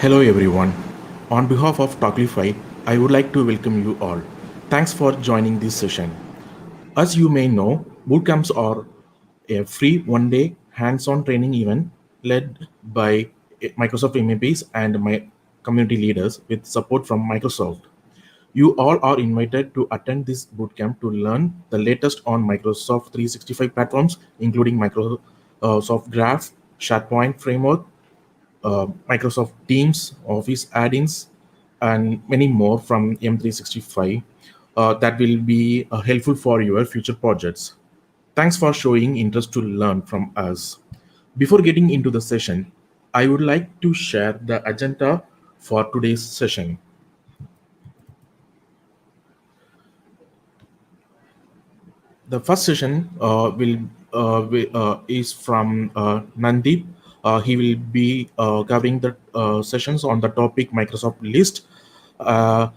Hello everyone. On behalf of Talklify, I would like to welcome you all. Thanks for joining this session. As you may know, bootcamps are a free one-day hands-on training event led by Microsoft MVPs and my community leaders with support from Microsoft. You all are invited to attend this bootcamp to learn the latest on Microsoft 365 platforms, including Microsoft Graph, SharePoint Framework, Microsoft Teams, Office add-ins, and many more from M365 that will be helpful for your future projects. Thanks for showing interest to learn from us. Before getting into the session, I would like to share the agenda for today's session. The first session is from Nanddeep. He will be covering the sessions on the topic Microsoft List. A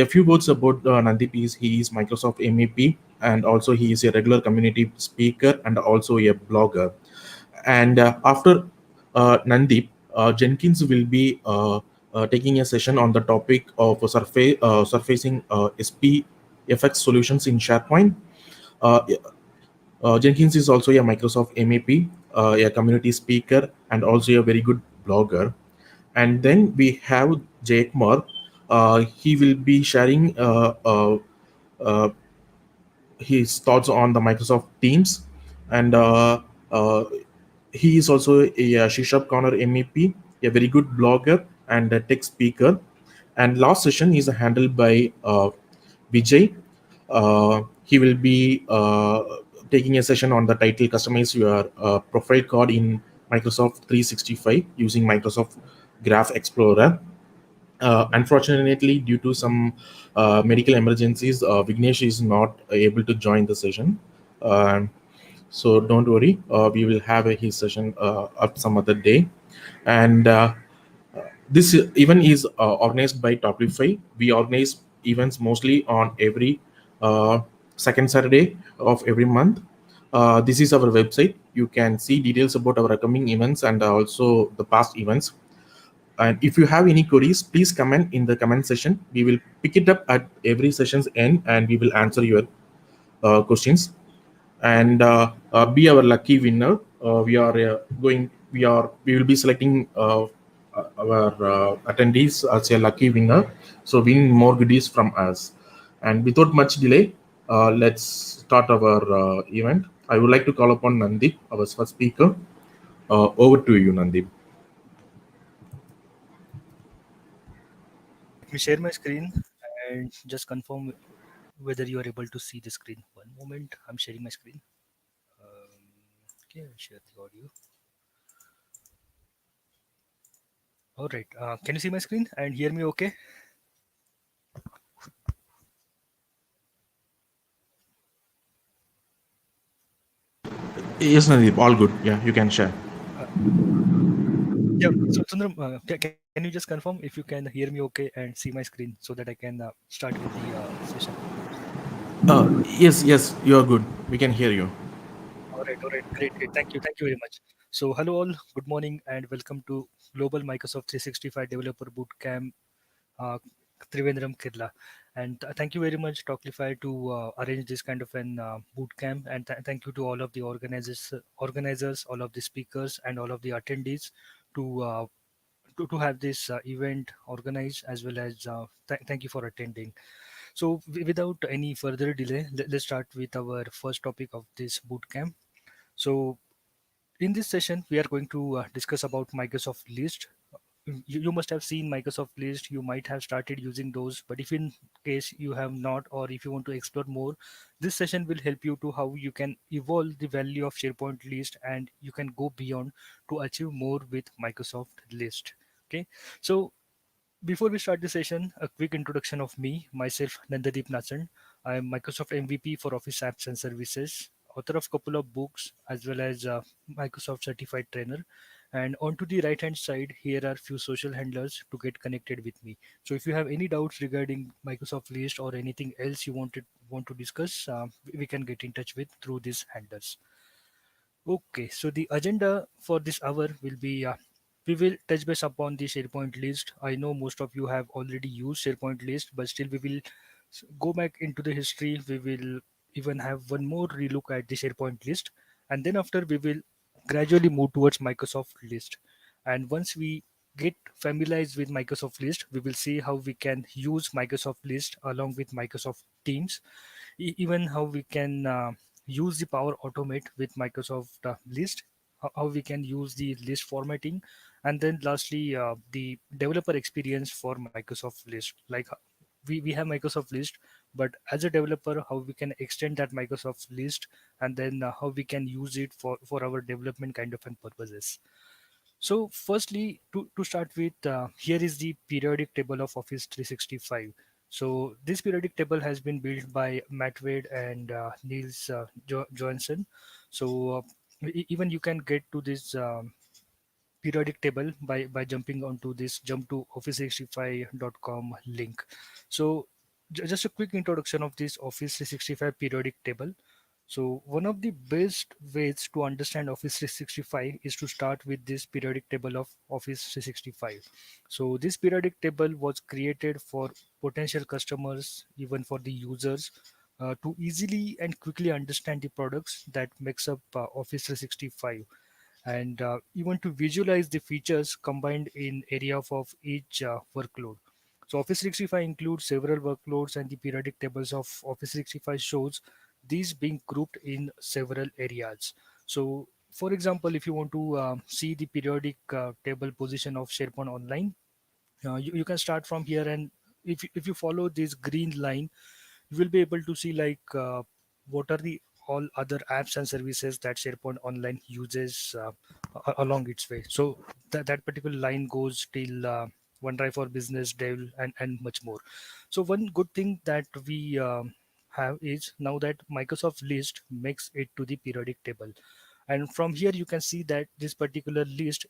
few words about Nanddeep is he is Microsoft MEP, and also he is a regular community speaker and also a blogger. And after Nanddeep, Jenkins will be taking a session on the topic of surfacing SPFx solutions in SharePoint. uh, Jenkins is also a Microsoft MEP, a community speaker, and also a very good blogger. And then we have Jayakumar. He will be sharing uh, his thoughts on the Microsoft Teams, and uh, he is also a C Sharp Corner MEP, a very good blogger and a tech speaker. And last session is handled by Vijay. He will be taking a session on the title Customize Your Profile Card in Microsoft 365 using Microsoft Graph Explorer. Unfortunately, due to some medical emergencies, Vignesh is not able to join the session. Um so don't worry, we will have his session at some other day. And this event is organized by Toplify. We organize events mostly on every uh, second Saturday of every month. This is our website. You can see details about our upcoming events and also the past events. And if you have any queries, please comment in the comment section. We will pick it up at every session's end and we will answer your questions. And be our lucky winner. We will be selecting our attendees as a lucky winner. So win more goodies from us. And without much delay, let's start our event. I would like to call upon Nanddeep, our first speaker. Over to you, Nanddeep. Let me share my screen and just confirm whether you are able to see the screen. One moment, I'm sharing my screen. Okay, I'll share the audio. All right, can you see my screen and hear me okay? Yes, Nanddeep, all good. Yeah, you can share. Uh, yeah, so Sundaram, can you just confirm if you can hear me okay and see my screen so that I can start with the session? Yes, you are good. We can hear you. All right, great. Thank you very much. So, hello all, good morning, and welcome to Global Microsoft 365 Developer Bootcamp uh, Trivandrum, Kerala. And thank you very much, Talklify, to arrange this kind of an boot camp. And thank you to all of the organizers, all of the speakers, and all of the attendees to to have this event organized, as well as thank you for attending. So, without any further delay, let's start with our first topic of this boot camp. So, in this session, we are going to discuss about Microsoft List. You must have seen Microsoft List. You might have started using those, but if in case you have not, or if you want to explore more, this session will help you to how you can evolve the value of SharePoint List, and you can go beyond to achieve more with Microsoft List. Okay, so before we start the session, a quick introduction of me, myself, Nanddeep Nachan. I am Microsoft MVP for Office Apps and Services, author of couple of books, as well as Microsoft certified trainer. And on to the right hand side, here are few social handlers to get connected with me. So if you have any doubts regarding Microsoft List or anything else you want to discuss, we can get in touch with through these handlers. Okay, so the agenda for this hour will be We will touch base upon the SharePoint list. I know most of you have already used SharePoint list, but still we will go back into the history. We will even have one more relook at the SharePoint list, and then after we will gradually move towards Microsoft list. And once we get familiarized with Microsoft list, we will see how we can use Microsoft list along with Microsoft Teams, even how we can use the Power Automate with Microsoft list, how we can use the list formatting, and then lastly the developer experience for Microsoft list. Like we have Microsoft list, but as a developer, how we can extend that Microsoft list, and then how we can use it for our development kind of and purposes. So firstly, to start with, here is the periodic table of Office 365. So this periodic table has been built by Matt Wade and Niels Johansson. So even you can get to this periodic table by jumping onto this jump to office365.com link. So just a quick introduction of this Office 365 periodic table. So one of the best ways to understand Office 365 is to start with this periodic table of Office 365. So this periodic table was created for potential customers, even for the users, to easily and quickly understand the products that makes up Office 365, and even to visualize the features combined in area of each workload. So Office 365 includes several workloads, and the periodic tables of Office 365 shows these being grouped in several areas. So for example, if you want to see the periodic table position of SharePoint Online, you can start from here, and if you follow this green line, you will be able to see like what are the all other apps and services that SharePoint Online uses along its way. So that particular line goes till OneDrive for Business, Dev, and much more. So one good thing that we have is now that Microsoft list makes it to the periodic table, and from here you can see that this particular list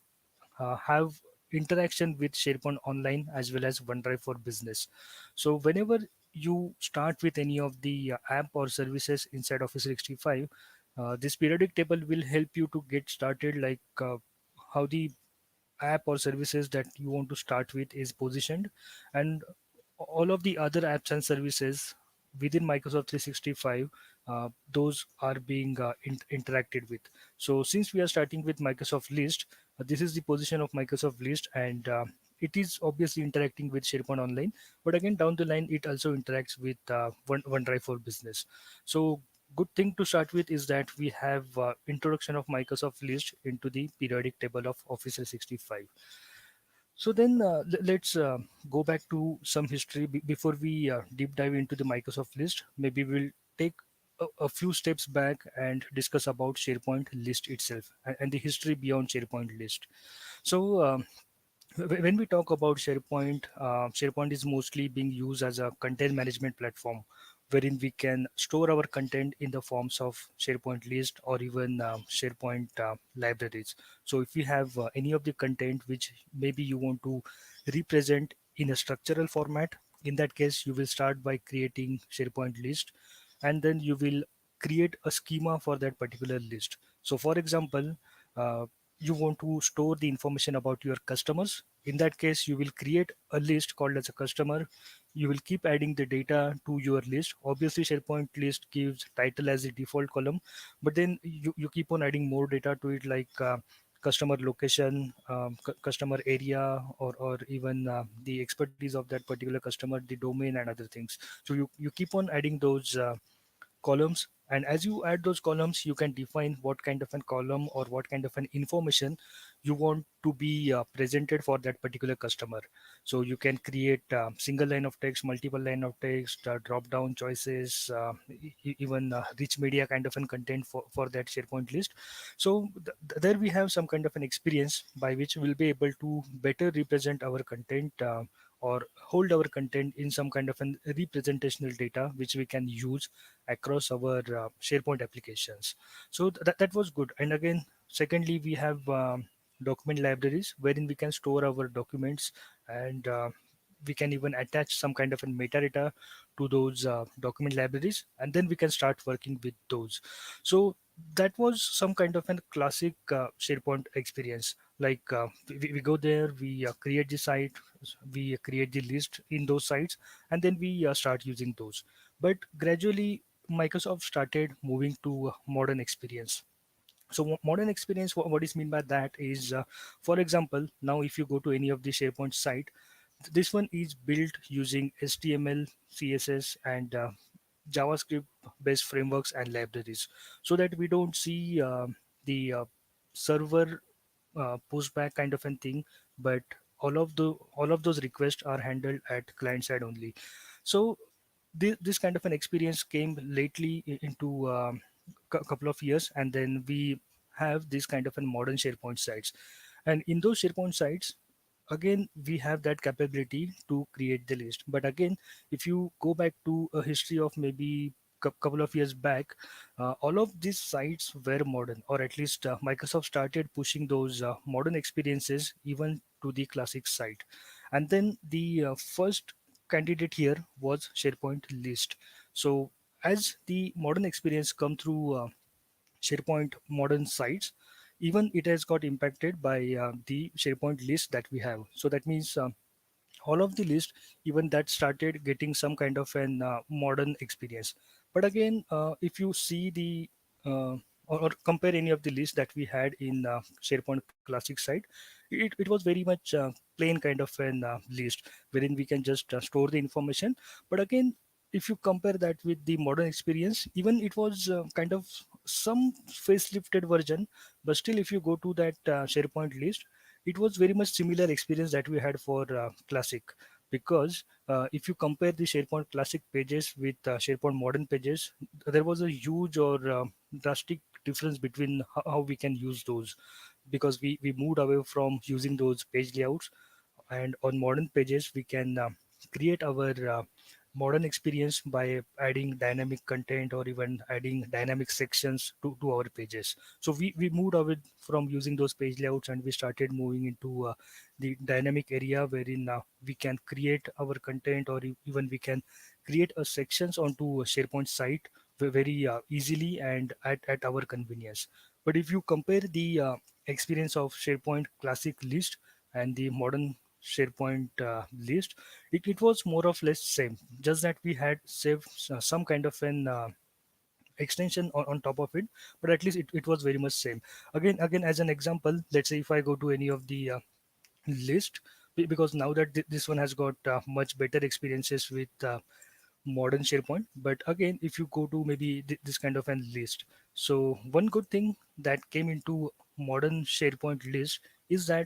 have interaction with SharePoint Online as well as OneDrive for Business. So whenever you start with any of the app or services inside Office 365, this periodic table will help you to get started, like how the app or services that you want to start with is positioned, and all of the other apps and services within Microsoft 365, those are being interacted with. So since we are starting with Microsoft list, this is the position of Microsoft list, and it is obviously interacting with SharePoint Online, but again down the line it also interacts with OneDrive for Business. So good thing to start with is that we have introduction of Microsoft list into the periodic table of Office 365. So then let's go back to some history before we deep dive into the Microsoft list. Maybe we'll take a few steps back and discuss about SharePoint list itself and the history beyond SharePoint list. So when we talk about SharePoint, SharePoint is mostly being used as a content management platform, wherein we can store our content in the forms of SharePoint list or even SharePoint libraries. So if you have any of the content which maybe you want to represent in a structural format, in that case you will start by creating SharePoint list, and then you will create a schema for that particular list. So for example, uh, you want to store the information about your customers. In that case, you will create a list called as a customer. You will keep adding the data to your list. Obviously SharePoint list gives title as a default column, but then you keep on adding more data to it, like customer location, customer area, or even the expertise of that particular customer, the domain and other things. So you keep on adding those columns, and as you add those columns you can define what kind of an column or what kind of an information you want to be presented for that particular customer. So you can create single line of text, multiple line of text, drop down choices, even rich media kind of an content for that SharePoint list. So there we have some kind of an experience by which we'll be able to better represent our content, or hold our content in some kind of an representational data which we can use across our SharePoint applications. So that was good. And again, secondly, we have document libraries wherein we can store our documents, and we can even attach some kind of a metadata to those document libraries, and then we can start working with those. So that was some kind of a classic SharePoint experience. Like we go there, we create the site, we create the list in those sites, and then we start using those. But gradually Microsoft started moving to modern experience. So modern experience, what is mean by that is, for example, now if you go to any of the SharePoint site, this one is built using HTML, CSS, and JavaScript based frameworks and libraries, so that we don't see the server pushback kind of a thing, but all of those requests are handled at client side only. So this kind of an experience came lately into couple of years, and then we have this kind of a modern SharePoint sites. And in those SharePoint sites, again we have that capability to create the list. But again, if you go back to a history of maybe couple of years back, all of these sites were modern, or at least Microsoft started pushing those modern experiences even to the classic site. And then the first candidate here was SharePoint list. So as the modern experience come through SharePoint modern sites, even it has got impacted by the SharePoint list that we have. So that means all of the list, even that started getting some kind of an modern experience. But again, if you see the or compare any of the lists that we had in SharePoint classic site, it was very much plain kind of an list wherein we can just store the information. But again, if you compare that with the modern experience, even it was kind of some facelifted version, but still if you go to that SharePoint list, it was very much similar experience that we had for classic. Because if you compare the SharePoint classic pages with SharePoint modern pages, there was a huge or drastic difference between how we can use those, because we moved away from using those page layouts, and on modern pages we can create our modern experience by adding dynamic content or even adding dynamic sections to our pages. So we moved away from using those page layouts, and we started moving into the dynamic area wherein we can create our content, or even we can create a sections onto a SharePoint site very easily and at our convenience. But if you compare the experience of SharePoint classic list and the modern SharePoint list, it was more or less same. Just that we had saved some kind of an extension on top of it, but at least it was very much same. Again, as an example, let's say if I go to any of the list, because now that this one has got much better experiences with modern SharePoint. But again, if you go to maybe this kind of an list, so one good thing that came into modern SharePoint list is that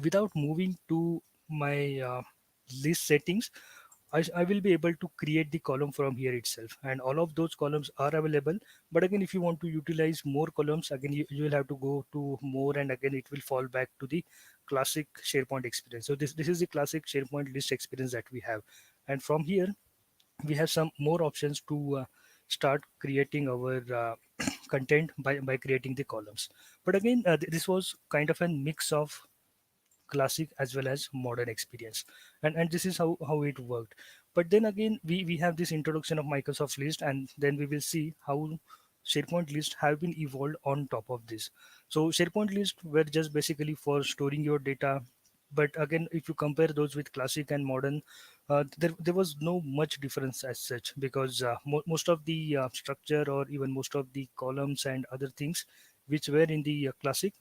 without moving to my list settings, I will be able to create the column from here itself, and all of those columns are available. But again, if you want to utilize more columns, again you will have to go to more, and again it will fall back to the classic SharePoint experience. So this is the classic SharePoint list experience that we have. And from here we have some more options to start creating our content by creating the columns. But again, this was kind of a mix of classic as well as modern experience, and this is how it worked. But then again, we have this introduction of Microsoft list, and then we will see how SharePoint list have been evolved on top of this. So SharePoint list were just basically for storing your data. But again, if you compare those with classic and modern, there was no much difference as such, because most of the structure or even most of the columns and other things which were in the classic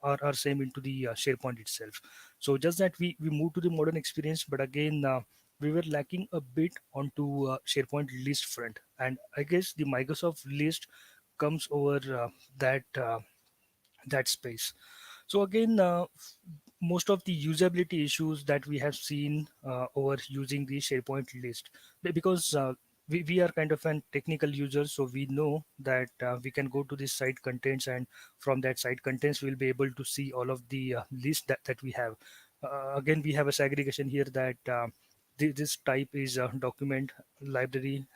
are same into the SharePoint itself. So just that we moved to the modern experience, but again we were lacking a bit onto SharePoint list front, and I guess the Microsoft list comes over that that space. So again, most of the usability issues that we have seen over using the SharePoint list, because we are kind of an technical user, so we know that we can go to this site contents, and from that site contents we'll be able to see all of the list that we have. Again, we have a segregation here that this type is a document library,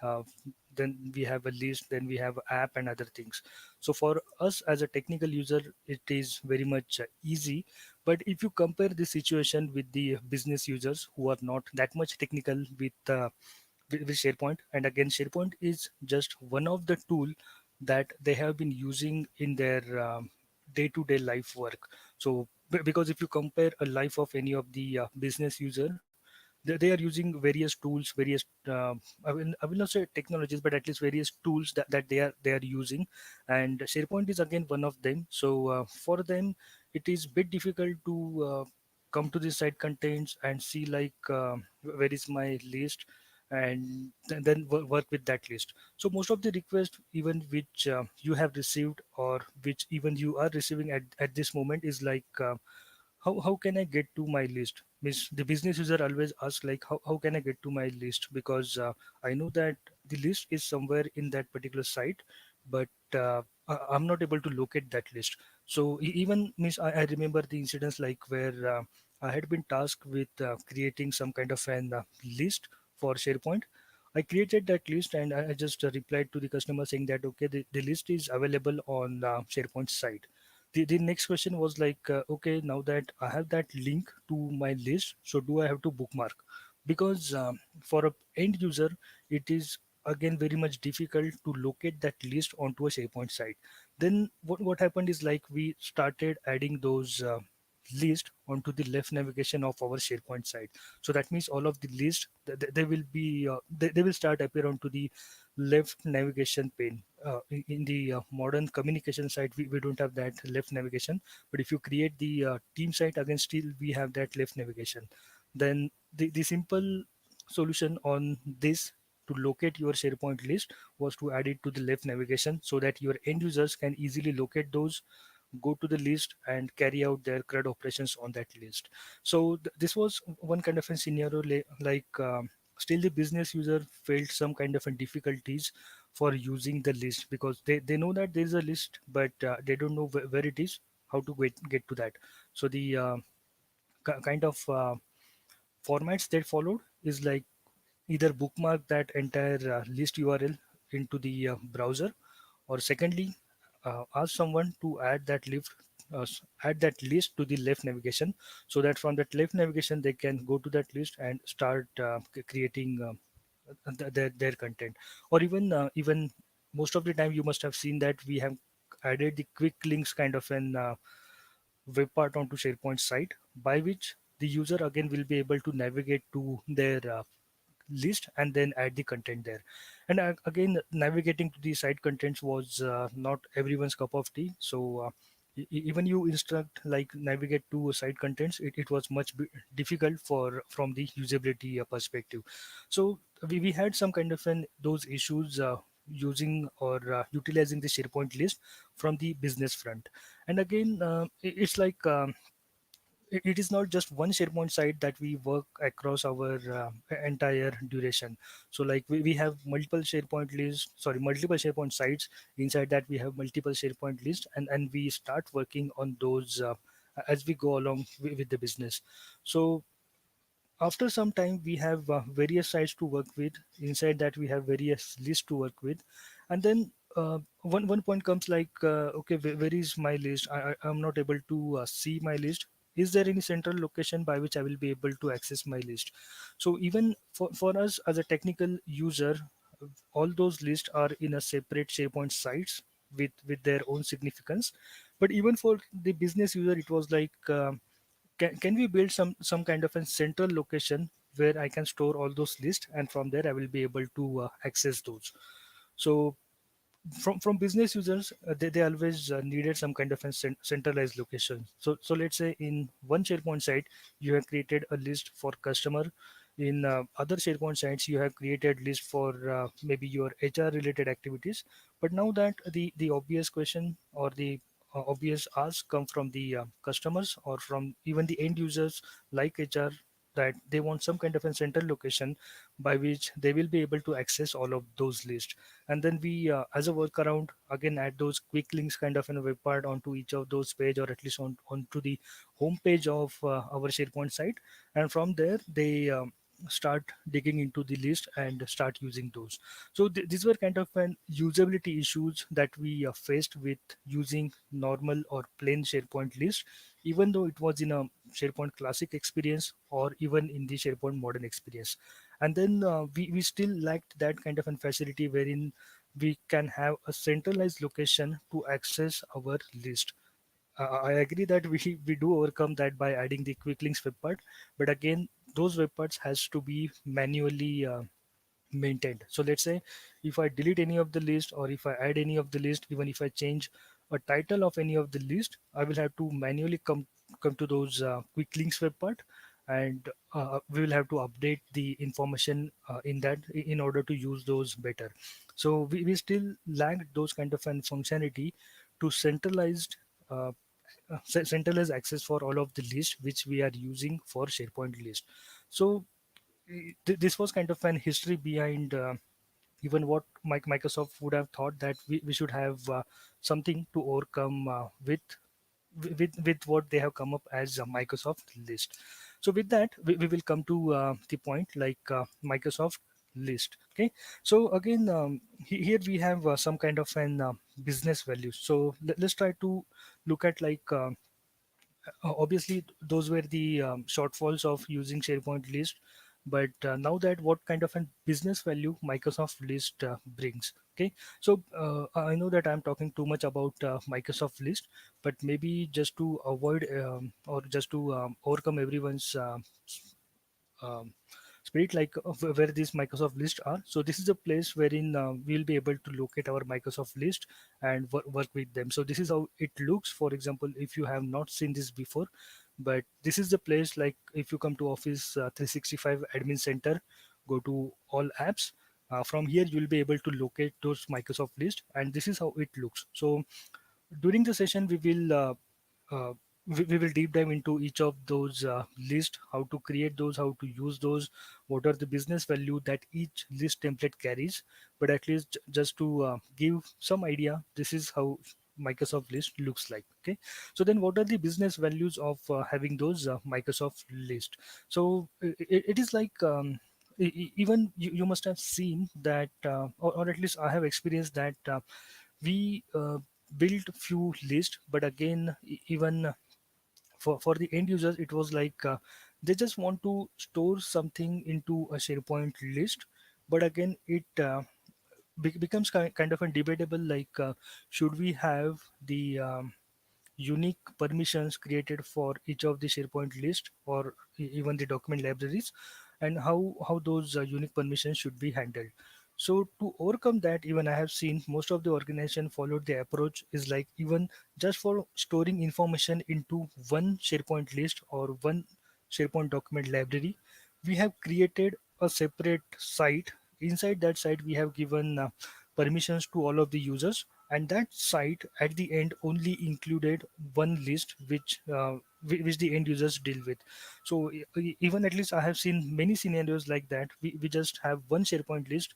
then we have a list, then we have app and other things. So for us as a technical user, it is very much easy. But if you compare the situation with the business users who are not that much technical with SharePoint, and again, SharePoint is just one of the tool that they have been using in their day-to-day life work. So because if you compare a life of any of the business user, they are using various tools, various I will not say technologies, but at least various tools that they are using, and SharePoint is again one of them. So for them it is bit difficult to come to the site contents and see like where is my list, and then work with that list. So most of the requests even which you have received, or which even you are receiving at this moment, is like how can I get to my list? Means the business user always asks like how can I get to my list, because I know that the list is somewhere in that particular site, but I'm not able to locate that list. So even means I remember the incidents like where I had been tasked with creating some kind of an list for SharePoint. I created that list and I just replied to the customer saying that okay, the list is available on SharePoint site. The next question was like okay, now that I have that link to my list, so do I have to bookmark? Because for a end user it is again very much difficult to locate that list onto a SharePoint site. Then what happened is like we started adding those list onto the left navigation of our SharePoint site. So that means all of the list they will be they will start appear onto the left navigation pane. In the modern communication site, we don't have that left navigation. But if you create the team site, again, still we have that left navigation. Then the simple solution on this to locate your SharePoint list was to add it to the left navigation so that your end users can easily locate those, go to the list and carry out their CRUD operations on that list. So this was one kind of a scenario like still the business user felt some kind of a difficulties for using the list, because they know that there is a list, but they don't know where it is, how to get to that. So the kind of formats that followed is like either bookmark that entire list URL into the browser, or secondly ask someone to add that list to the left navigation, so that from that left navigation they can go to that list and start creating their content. Or even most of the time you must have seen that we have added the quick links kind of an web part onto SharePoint site, by which the user again will be able to navigate to their list and then add the content there. And again, navigating to the site contents was not everyone's cup of tea. So even you instruct like navigate to site contents, it was much difficult for from the usability perspective. So we had some kind of an those issues using or utilizing the SharePoint list from the business front. And again, it's like it is not just one SharePoint site that we work across our entire duration. So like we have multiple SharePoint sites. Inside that we have multiple SharePoint lists, and we start working on those as we go along with the business. So after some time we have various sites to work with. Inside that we have various lists to work with, and then one point comes like okay, where is my list? I'm not able to see my list. Is there any central location by which I will be able to access my list? So even for us as a technical user, all those lists are in a separate SharePoint sites with their own significance. But even for the business user it was like can we build some kind of a central location where I can store all those lists, and from there I will be able to access those. So from business users, they always needed some kind of a centralized location. So let's say in one SharePoint site you have created a list for customer. In other SharePoint sites you have created list for maybe your HR related activities. But now that the obvious question or the obvious ask come from the customers or from even the end users like HR, that they want some kind of a central location by which they will be able to access all of those lists. And then we as a workaround again add those quick links kind of in a web part onto each of those page, or at least onto the home page of our SharePoint site. And from there they start digging into the list and start using those. So these were kind of an usability issues that we faced with using normal or plain SharePoint list, even though it was in a SharePoint classic experience or even in the SharePoint modern experience. And then we still lacked that kind of a facility wherein we can have a centralized location to access our list. I agree that we do overcome that by adding the quick links web part, but again, those web parts has to be manually maintained. So let's say if I delete any of the list, or if I add any of the list, even if I change a title of any of the list, I will have to manually come to those quick links web part, and we will have to update the information in that in order to use those better. So we still lack those kind of an functionality to uh, centralized access for all of the list which we are using for SharePoint list. So this was kind of an history behind even what Microsoft would have thought that we should have something to overcome with what they have come up as a Microsoft list. So with that, we will come to the point like Microsoft list. Okay. So again, here we have some kind of an business value. So let's try to look at like obviously those were the shortfalls of using SharePoint list, but now that what kind of a business value Microsoft list brings. Okay, so I know that I'm talking too much about Microsoft list, but maybe just to avoid or just to overcome everyone's um, spirit, like where these Microsoft lists are. So this is a place wherein we'll be able to locate our Microsoft list and work with them. So this is how it looks. For example, if you have not seen this before, but this is the place, like if you come to Office 365 Admin Center, go to all apps. From here, you'll be able to locate those Microsoft list, and this is how it looks. So during the session, uh, we will deep dive into each of those lists, how to create those, how to use those, what are the business value that each list template carries. But at least just to give some idea, this is how Microsoft list looks like. Okay, so then what are the business values of having those Microsoft list? So it is like even you must have seen that, or at least I have experienced that we built few lists, but again, even for the end users, it was like they just want to store something into a SharePoint list, but again, it becomes kind of a debatable, like should we have the unique permissions created for each of the SharePoint list, or even the document libraries, and how those unique permissions should be handled. So to overcome that, even I have seen most of the organization followed the approach is like, even just for storing information into one SharePoint list or one SharePoint document library, we have created a separate site. Inside that site, we have given permissions to all of the users, and that site at the end only included one list which the end users deal with. So even at least I have seen many scenarios like that. We just have one SharePoint list,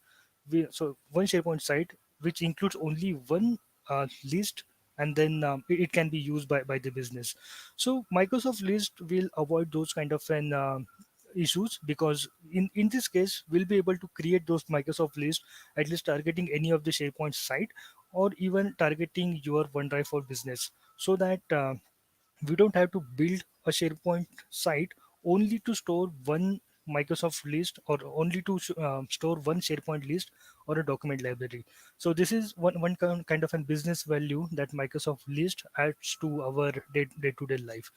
so one SharePoint site which includes only one list, and then it can be used by the business. So Microsoft list will avoid those kind of an issues, because in this case we'll be able to create those Microsoft list at least targeting any of the SharePoint site, or even targeting your OneDrive for Business, so that we don't have to build a SharePoint site only to store one Microsoft list, or only to store one SharePoint list or a document library. So this is one kind of a business value that Microsoft list adds to our day-to-day life.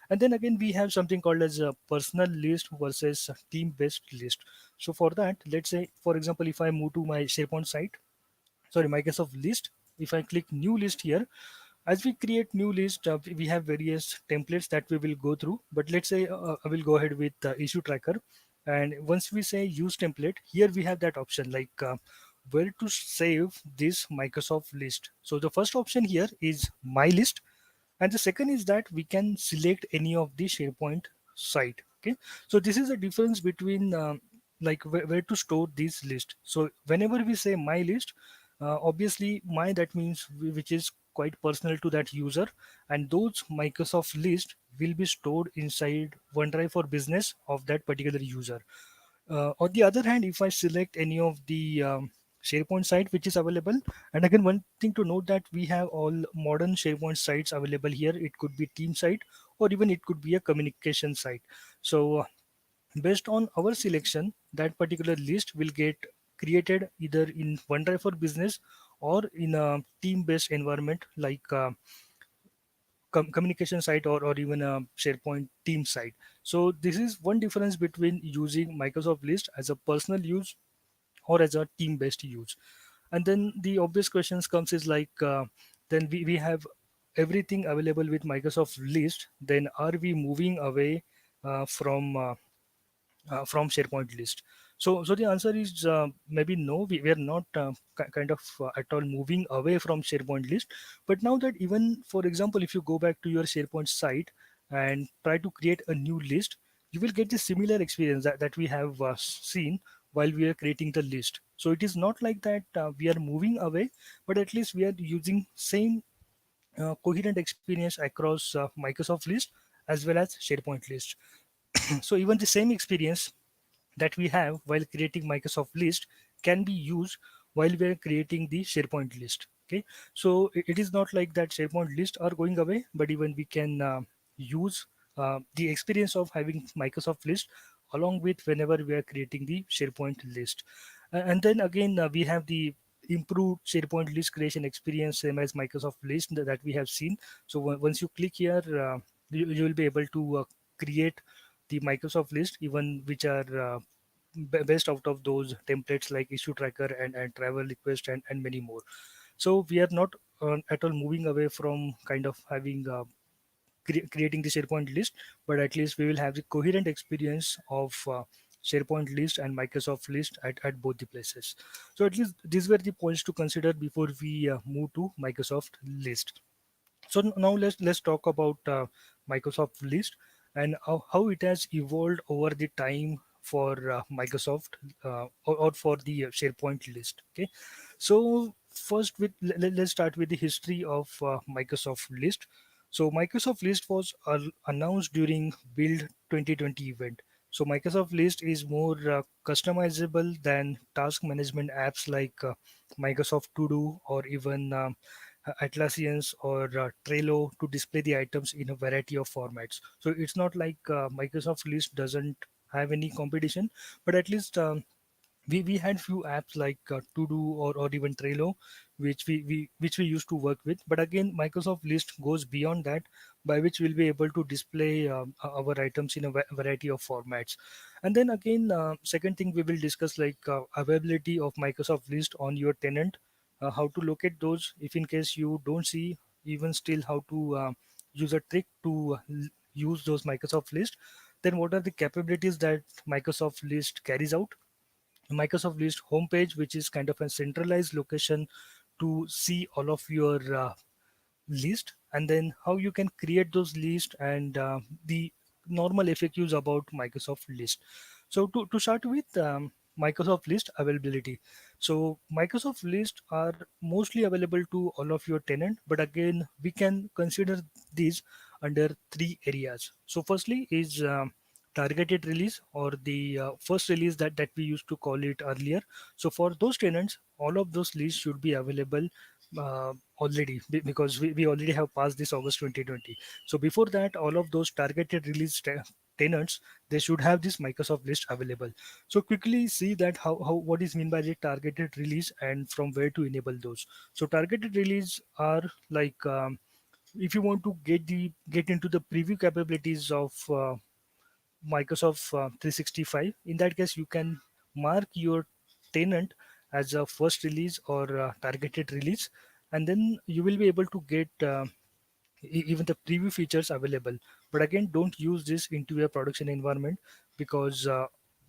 And then again, we have something called as a personal list versus team-based list. So for that, let's say, for example, if I move to my SharePoint site, sorry, Microsoft list, if I click new list here, as we create new list, we have various templates that we will go through. But let's say I will go ahead with issue tracker, and once we say use template, here we have that option like where to save this Microsoft list. So the first option here is my list, and the second is that we can select any of the SharePoint site. Okay, so this is a difference between like where to store this list. So whenever we say my list, obviously my, that means which is quite personal to that user, and those Microsoft list will be stored inside OneDrive for Business of that particular user. On the other hand, if I select any of the SharePoint site which is available, and again, one thing to note that we have all modern SharePoint sites available here. It could be team site, or even it could be a communication site. So based on our selection, that particular list will get created either in OneDrive for Business or in a team-based environment like communication site, or even a SharePoint team site. So this is one difference between using Microsoft List as a personal use or as a team based use. And then the obvious questions comes is like, then we have everything available with Microsoft List, then are we moving away from SharePoint list? So the answer is maybe no. We are not kind of at all moving away from SharePoint list. But now that, even for example, if you go back to your SharePoint site and try to create a new list, you will get the similar experience that we have seen while we are creating the list. So it is not like that we are moving away, but at least we are using same coherent experience across Microsoft list as well as SharePoint list. So even the same experience that we have while creating Microsoft list can be used while we are creating the SharePoint list. Okay, so it is not like that SharePoint list are going away, but even we can use the experience of having Microsoft list along with whenever we are creating the SharePoint list. And then again, we have the improved SharePoint list creation experience, same as Microsoft list that we have seen. So once you click here, you will be able to create the Microsoft list, even which are best out of those templates like issue tracker and travel request and many more. So we are not at all moving away from kind of having creating the SharePoint list, but at least we will have the coherent experience of SharePoint list and Microsoft list at both the places. So at least these were the points to consider before we move to Microsoft list. So now let's talk about Microsoft list and how it has evolved over the time for Microsoft or for the SharePoint list. Okay, so first let's start with the history of Microsoft list. So Microsoft list was announced during Build 2020 event. So Microsoft list is more customizable than task management apps like Microsoft To Do or even Atlassians or Trello to display the items in a variety of formats. So it's not like Microsoft list doesn't have any competition, but at least we had few apps like To Do or even Trello, which we used to work with. But again, Microsoft list goes beyond that, by which we'll be able to display our items in a variety of formats. And then again, second thing we will discuss, like availability of Microsoft list on your tenant, how to locate those if in case you don't see, even still how to use a trick to use those Microsoft list. Then what are the capabilities that Microsoft list carries out? Microsoft list homepage, which is kind of a centralized location to see all of your list, and then how you can create those lists and the normal FAQs about Microsoft list. So to start with, Microsoft list availability. So Microsoft list are mostly available to all of your tenant, but again we can consider these under three areas. So firstly is targeted release, or the first release that we used to call it earlier. So for those tenants, all of those lists should be available already, because we already have passed this August 2020. So before that, all of those targeted release tenants, they should have this Microsoft list available. So quickly see that how what is mean by the targeted release and from where to enable those. So targeted release are like, if you want to get into the preview capabilities of Microsoft 365. In that case, you can mark your tenant as a first release or targeted release, and then you will be able to get even the preview features available. But again, don't use this into your production environment, because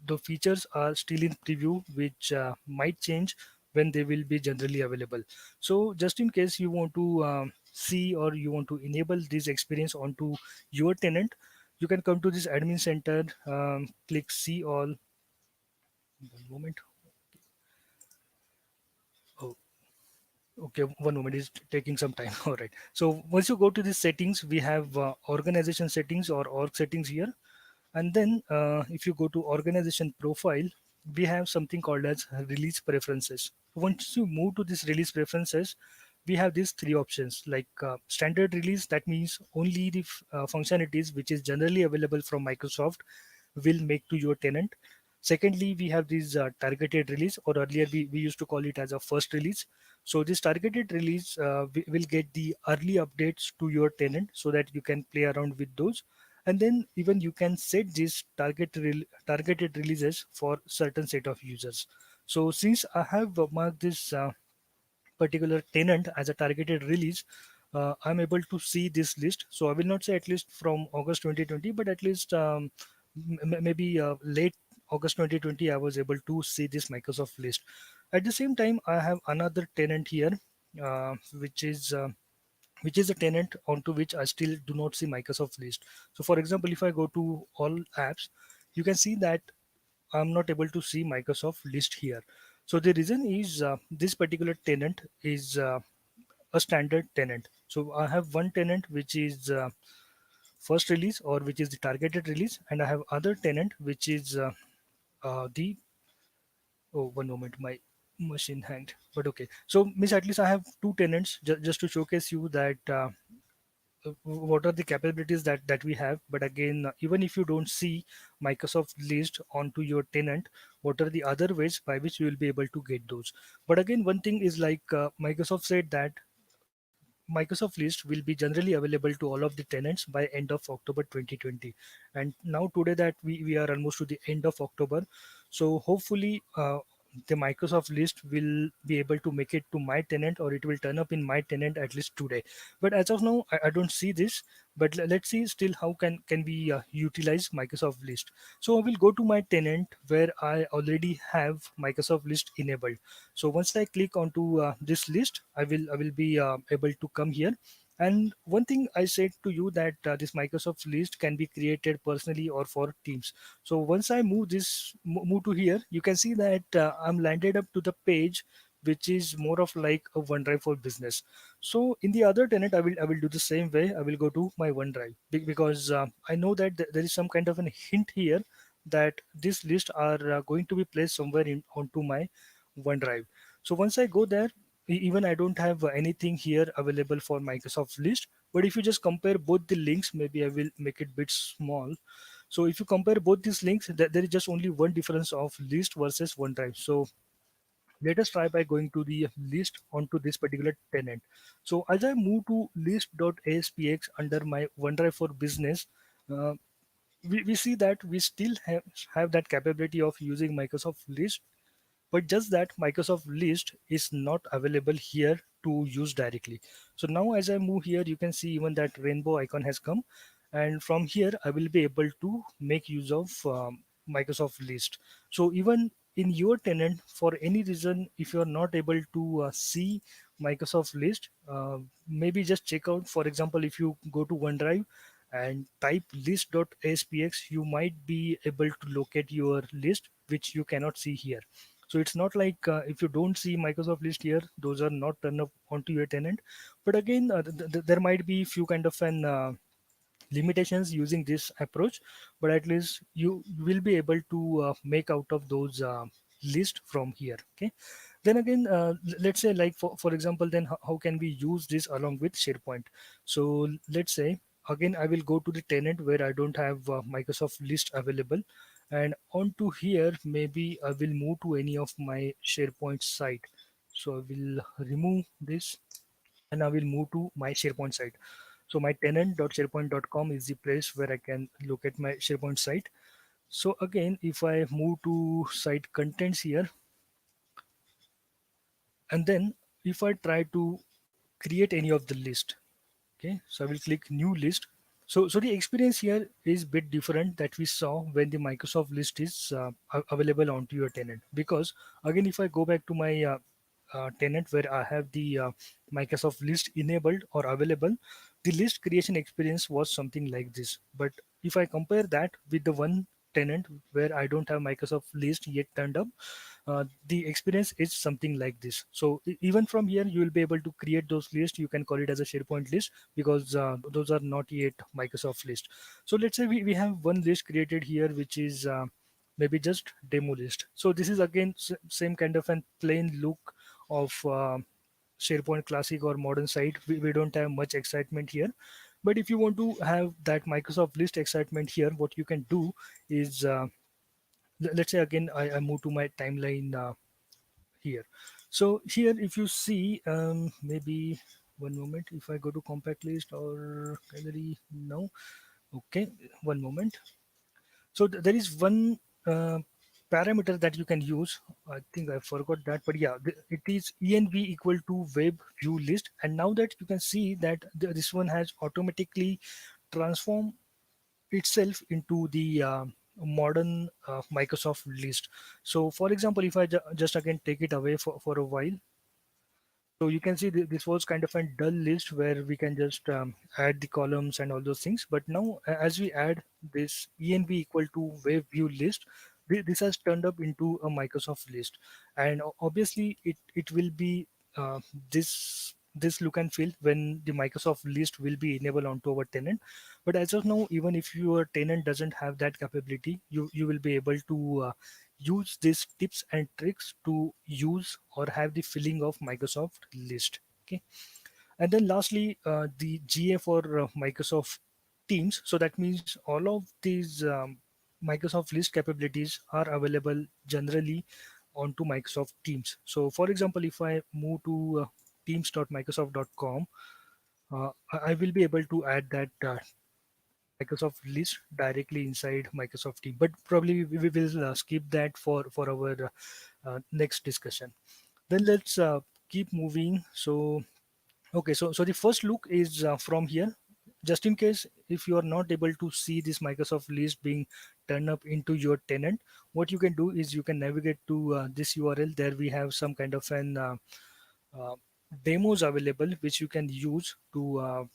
the features are still in preview, which might change when they will be generally available. So just in case you want to see, or you want to enable this experience onto your tenant, you can come to this admin center, click see all. One moment. Oh, okay, one moment, is taking some time. All right. So once you go to the settings, we have organization settings or org settings here. And then if you go to organization profile, we have something called as release preferences. Once you move to this release preferences, we have these three options, like standard release. That means only the functionalities which is generally available from Microsoft will make to your tenant. Secondly, we have this targeted release, or earlier we used to call it as a first release. So this targeted release will get the early updates to your tenant so that you can play around with those. And then even you can set these targeted releases for certain set of users. So since I have marked this particular tenant as a targeted release, I'm able to see this list. So I will not say at least from August 2020, but at least maybe late August 2020, I was able to see this Microsoft list. At the same time, I have another tenant here, uh, which is uh, which is a tenant onto which I still do not see Microsoft list. So for example, if I go to all apps, you can see that I'm not able to see Microsoft list here. So the reason is this particular tenant is a standard tenant. So I have one tenant which is first release, or which is the targeted release, and I have other tenant which is the oh, one moment, my machine hanged. But okay, so miss, at least I have two tenants just to showcase you that what are the capabilities that we have. But again, even if you don't see Microsoft list onto your tenant, what are the other ways by which you will be able to get those? But again, one thing is like Microsoft said that Microsoft list will be generally available to all of the tenants by end of October 2020. And now today that we are almost to the end of October. So hopefully the Microsoft list will be able to make it to my tenant, or it will turn up in my tenant at least today. But as of now, I don't see this. But let's see still how can we utilize Microsoft list. So I will go to my tenant where I already have Microsoft list enabled. So once I click onto this list, I will be able to come here. And one thing I said to you that this Microsoft list can be created personally or for teams. So once I move to here, you can see that I'm landed up to the page which is more of like a OneDrive for business. So in the other tenant, I will do the same way. I will go to my OneDrive because I know that there is some kind of a hint here that this list are going to be placed somewhere in onto my OneDrive. So once I go there, even I don't have anything here available for Microsoft list. But if you just compare both the links, maybe I will make it bit small. So if you compare both these links, there is just only one difference of list versus OneDrive. So let us try by going to the list onto this particular tenant. So as I move to list.aspx under my OneDrive for business, uh, we see that we still have that capability of using Microsoft list, but just that Microsoft list is not available here to use directly. So now as I move here, you can see even that rainbow icon has come, and from here I will be able to make use of Microsoft list. So even in your tenant, for any reason, if you are not able to see Microsoft list, maybe just check out, for example, if you go to OneDrive and type list.aspx, you might be able to locate your list which you cannot see here. So it's not like if you don't see Microsoft list here, those are not turned up onto your tenant. But again, there might be few kind of an limitations using this approach, but at least you will be able to make out of those list from here. Okay. Then again, let's say like for example, then how can we use this along with SharePoint? So let's say again, I will go to the tenant where I don't have Microsoft list available, and onto here maybe I will move to any of my SharePoint site. So I will remove this and I will move to my SharePoint site. So my tenant.sharepoint.com is the place where I can look at my SharePoint site. So again, if I move to site contents here, and then if I try to create any of the list, okay, so I will click new list. So the experience here is bit different that we saw when the Microsoft list is available onto your tenant. Because again, if I go back to my tenant where I have the Microsoft list enabled or available, the list creation experience was something like this. But if I compare that with the one tenant where I don't have Microsoft list yet turned up, the experience is something like this. So even from here, you will be able to create those lists. You can call it as a SharePoint list because those are not yet Microsoft list. So let's say we have one list created here, which is maybe just demo list. So this is again same kind of an plain look of SharePoint classic or modern site. We don't have much excitement here. But if you want to have that Microsoft list excitement here, what you can do is let's say again I move to my timeline here. So here, if you see, maybe one moment, if I go to compact list or gallery, no. Okay, one moment. So there is one uh, parameter that you can use. I think I forgot that, but yeah, it is env equal to web view list. And now that you can see that this one has automatically transformed itself into the modern Microsoft list. So for example, if I just again take it away for a while, so you can see this was kind of a dull list where we can just add the columns and all those things. But now as we add this env equal to web view list, this has turned up into a Microsoft list. And obviously it will be uh, this look and feel when the Microsoft list will be enabled onto our tenant. But as of now, even if your tenant doesn't have that capability, you will be able to use these tips and tricks to use or have the feeling of Microsoft list. Okay. And then lastly, the GA for Microsoft Teams. So that means all of these Microsoft list capabilities are available generally onto Microsoft Teams. So for example, if I move to teams.microsoft.com, I will be able to add that Microsoft list directly inside Microsoft Team. But probably we will skip that for our next discussion. Then let's keep moving. So okay, so the first look is from here. Just in case if you are not able to see this Microsoft list being turned up into your tenant, what you can do is you can navigate to this URL. There we have some kind of an uh, demos available which you can use to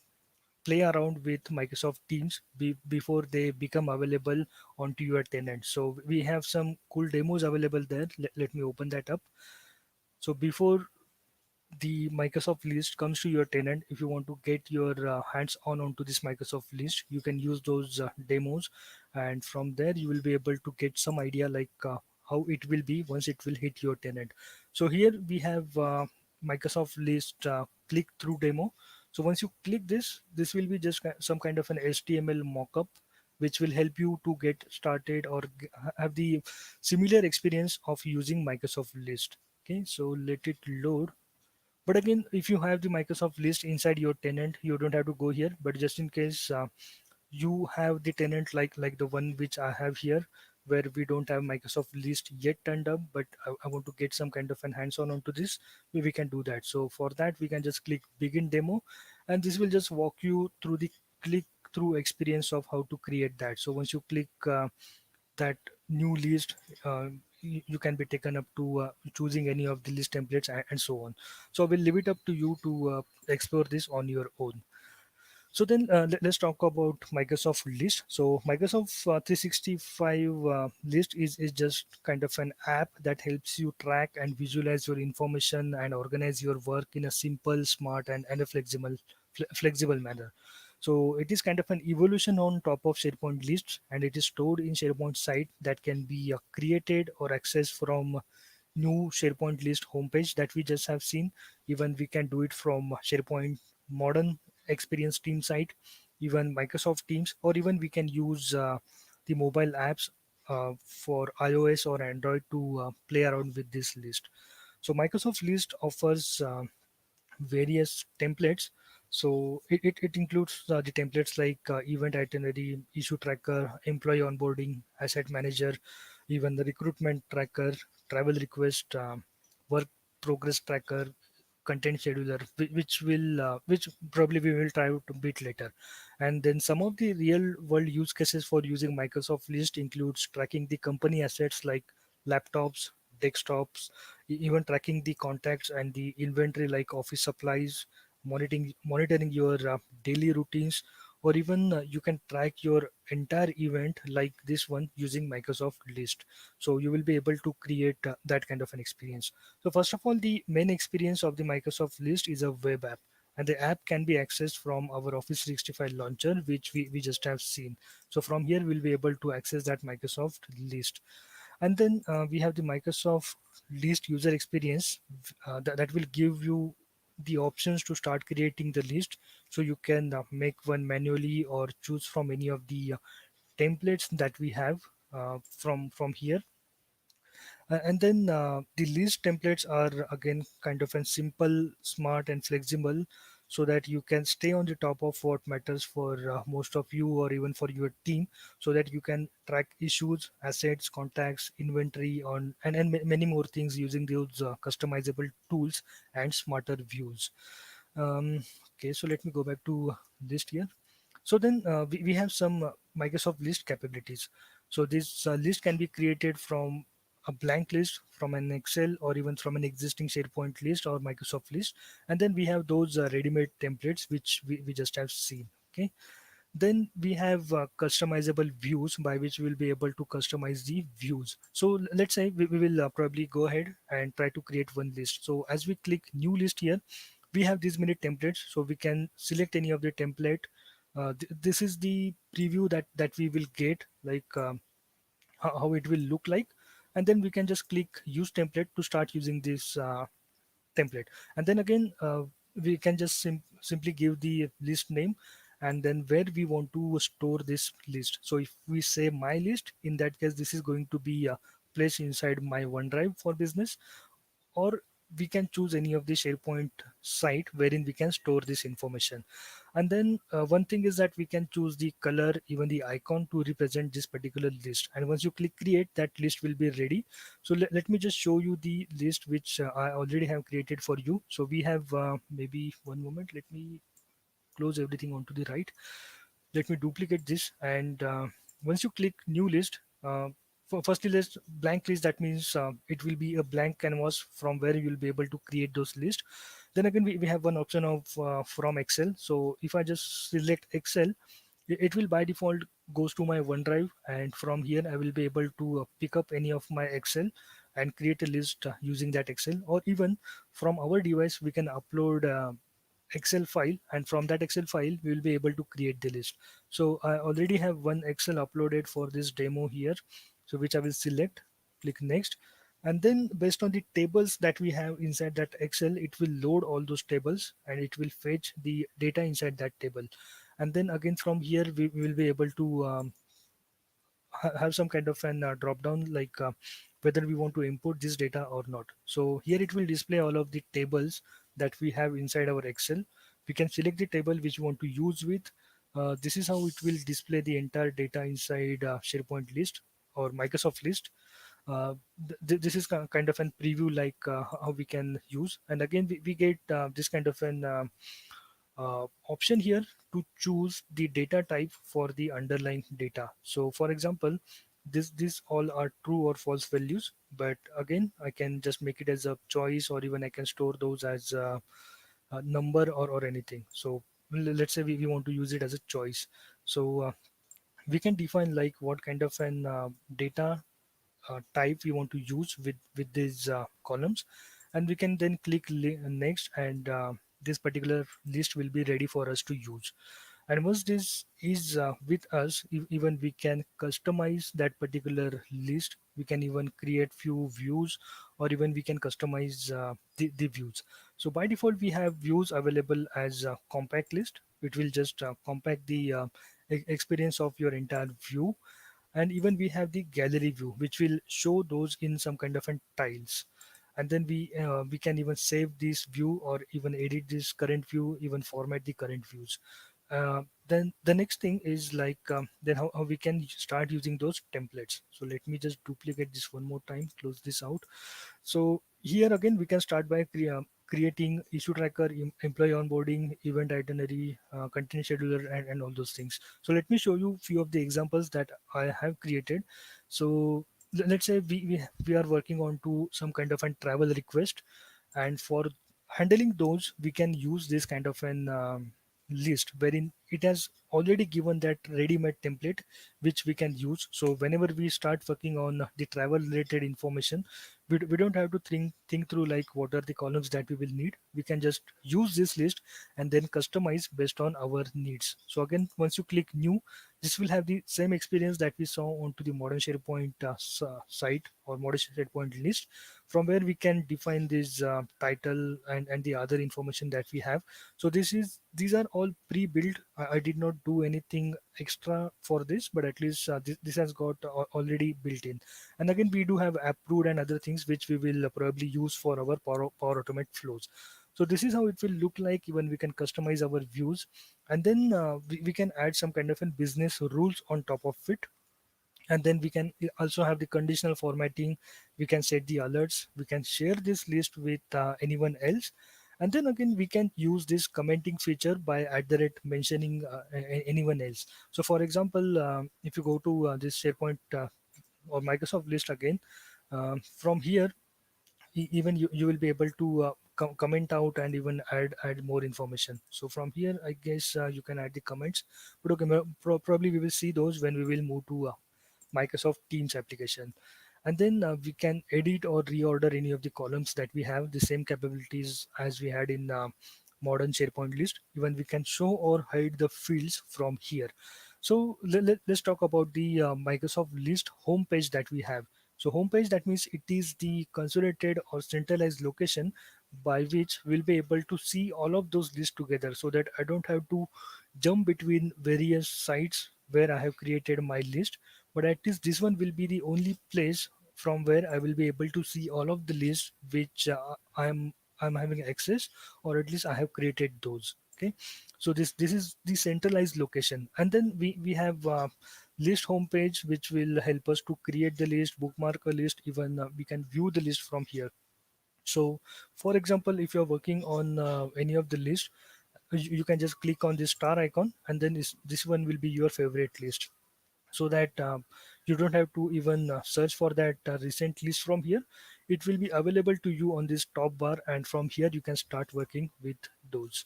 play around with Microsoft Teams before they become available onto your tenant. So we have some cool demos available there. Let me open that up. So before the Microsoft list comes to your tenant, if you want to get your hands on onto this Microsoft list, you can use those demos, and from there you will be able to get some idea like how it will be once it will hit your tenant. So here we have Microsoft list click through demo. So once you click this will be just some kind of an HTML mockup which will help you to get started or have the similar experience of using Microsoft list. Okay, so let it load. But again, if you have the Microsoft list inside your tenant, you don't have to go here. But just in case you have the tenant like the one which I have here, where we don't have Microsoft list yet turned up, but I want to get some kind of an hands-on onto this, we can do that. So for that, we can just click begin demo, and this will just walk you through the click through experience of how to create that. So once you click that new list, you can be taken up to choosing any of the list templates and so on. So I will leave it up to you to explore this on your own. So then let's talk about Microsoft List. So Microsoft 365 List is just kind of an app that helps you track and visualize your information and organize your work in a simple, smart, and a flexible manner. So it is kind of an evolution on top of SharePoint lists, and it is stored in SharePoint site that can be created or accessed from new SharePoint list homepage that we just have seen. Even we can do it from SharePoint modern experience team site, even Microsoft Teams, or even we can use the mobile apps for iOS or Android to play around with this list. So Microsoft list offers various templates. So it includes the templates like event itinerary, issue tracker, employee onboarding, asset manager, even the recruitment tracker, travel request, work progress tracker, content scheduler, which probably we will try to beat later. And then some of the real world use cases for using Microsoft list includes tracking the company assets like laptops, desktops, even tracking the contacts and the inventory like office supplies, monitoring your daily routines, or even you can track your entire event like this one using Microsoft list. So you will be able to create that kind of an experience. So first of all, the main experience of the Microsoft list is a web app, and the app can be accessed from our Office 365 launcher, which we just have seen. So from here we'll be able to access that Microsoft list. And then we have the Microsoft list user experience that will give you the options to start creating the list. So you can make one manually or choose from any of the templates that we have from here. And then the list templates are again kind of a simple, smart, and flexible, so that you can stay on the top of what matters for most of you or even for your team, so that you can track issues, assets, contacts, inventory on and many more things using those customizable tools and smarter views. um, okay, so let me go back to list here. So then we have some Microsoft list capabilities. So this list can be created from a blank list, from an Excel, or even from an existing SharePoint list or Microsoft list. And then we have those ready-made templates which we just have seen. Okay. Then we have customizable views by which we'll be able to customize the views. So let's say we will probably go ahead and try to create one list. So as we click new list here, we have these many templates, so we can select any of the template. This is the preview that we will get, like how it will look like. And then we can just click use template to start using this template. And then again we can just simply give the list name, and then where we want to store this list. So if we say my list, in that case this is going to be placed inside my OneDrive for business, or we can choose any of the SharePoint site wherein we can store this information. And then one thing is that we can choose the color, even the icon, to represent this particular list. And once you click create, that list will be ready. So let me just show you the list which I already have created for you. So we have maybe one moment, let me close everything onto the right. Let me duplicate this, and once you click new list, for firstly list blank list, that means it will be a blank canvas from where you will be able to create those lists. Then again we have one option of from Excel. So if I just select Excel, it will by default goes to my OneDrive, and from here I will be able to pick up any of my Excel and create a list using that Excel. Or even from our device we can upload Excel file, and from that Excel file we will be able to create the list. So I already have one Excel uploaded for this demo here, so which I will select, click next. And then based on the tables that we have inside that Excel, it will load all those tables and it will fetch the data inside that table. And then again from here we will be able to have some kind of an drop down, like whether we want to import this data or not. So here it will display all of the tables that we have inside our Excel. We can select the table which we want to use with. This is how it will display the entire data inside SharePoint list or Microsoft list. This is kind of an preview, like how we can use. And again we get this kind of an option here to choose the data type for the underlying data. So for example, this all are true or false values, but again I can just make it as a choice, or even I can store those as a number or anything. So let's say we want to use it as a choice. So we can define like what kind of an data type we want to use with these columns, and we can then click next, and this particular list will be ready for us to use. And once this is with us, even we can customize that particular list. We can even create few views, or even we can customize the views. So by default we have views available as a compact list. It will just compact the experience of your entire view. And even we have the gallery view which will show those in some kind of an tiles. And then we can even save this view, or even edit this current view, even format the current views. Then the next thing is like then how we can start using those templates. So let me just duplicate this one more time, close this out. So here again we can start by creating issue tracker, employee onboarding, event itinerary, content scheduler, and all those things. So let me show you few of the examples that I have created. So let's say we are working on to some kind of a travel request, and for handling those we can use this kind of an list wherein it has already given that ready-made template which we can use. So whenever we start working on the travel related information, we don't have to think through like what are the columns that we will need. We can just use this list and then customize based on our needs. So again, once you click new, this will have the same experience that we saw onto the modern SharePoint site or modern SharePoint list, from where we can define this title and the other information that we have. So these are all pre-built I did not do anything extra for this, but at least this has got already built in. And again, we do have approved and other things which we will probably use for our Power Automate flows. So this is how it will look like when we can customize our views, and then we can add some kind of a business rules on top of it. And then we can also have the conditional formatting. We can set the alerts, we can share this list with anyone else, and then again we can use this commenting feature by at the rate mentioning anyone else. So for example, if you go to this SharePoint or Microsoft list again, from here even you will be able to comment out and even add more information. So from here I guess you can add the comments, but okay, probably we will see those when we will move to Microsoft Teams application. And then we can edit or reorder any of the columns that we have, the same capabilities as we had in modern SharePoint list. Even we can show or hide the fields from here. So let's talk about the Microsoft list homepage that we have. So homepage, that means it is the consolidated or centralized location by which we'll be able to see all of those lists together, so that I don't have to jump between various sites where I have created my list, but at least this one will be the only place from where I will be able to see all of the lists which I'm having access, or at least I have created those. Okay, so this is the centralized location. And then we have list homepage, which will help us to create the list, bookmark a list, even we can view the list from here. So for example, if you're working on any of the list, you can just click on this star icon, and then this one will be your favorite list, so that you don't have to even search for that recent list from here. It will be available to you on this top bar, and from here you can start working with those.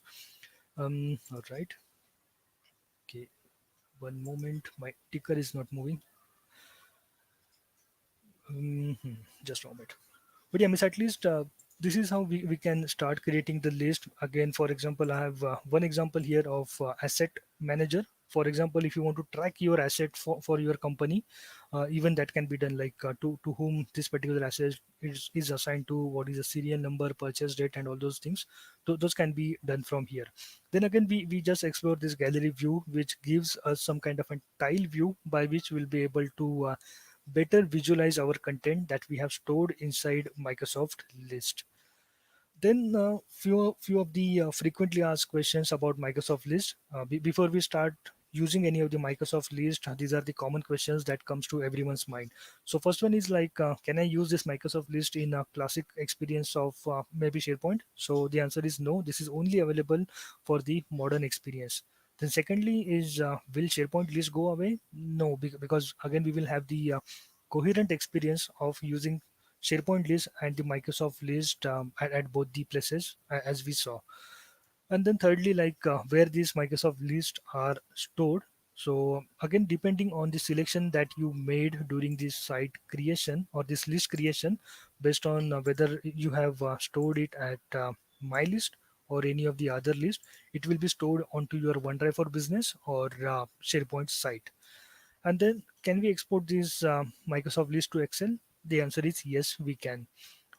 All right. Okay, one moment, my ticker is not moving. Mhm, just a moment. But yeah, miss, at least this is how we can start creating the list. Again, for example, I have one example here of asset manager. For example, if you want to track your asset for your company, even that can be done, like to whom this particular asset is assigned to, what is the serial number, purchase date, and all those things. Those can be done from here. Then again, we just explore this gallery view, which gives us some kind of a tile view by which we'll be able to better visualize our content that we have stored inside Microsoft list. Then few of the frequently asked questions about Microsoft list. Before we start using any of the Microsoft list, these are the common questions that comes to everyone's mind. So first one is like, can I use this Microsoft list in a classic experience of maybe SharePoint? So the answer is no. This is only available for the modern experience. Then secondly is, will SharePoint list go away? No, because again we will have the coherent experience of using SharePoint list and the Microsoft list at both the places, as we saw. And then thirdly, like where these Microsoft lists are stored. So again, depending on the selection that you made during this site creation or this list creation, based on whether you have stored it at my list or any of the other list, it will be stored onto your OneDrive for Business or SharePoint site. And then, can we export this Microsoft list to Excel? The answer is yes, we can.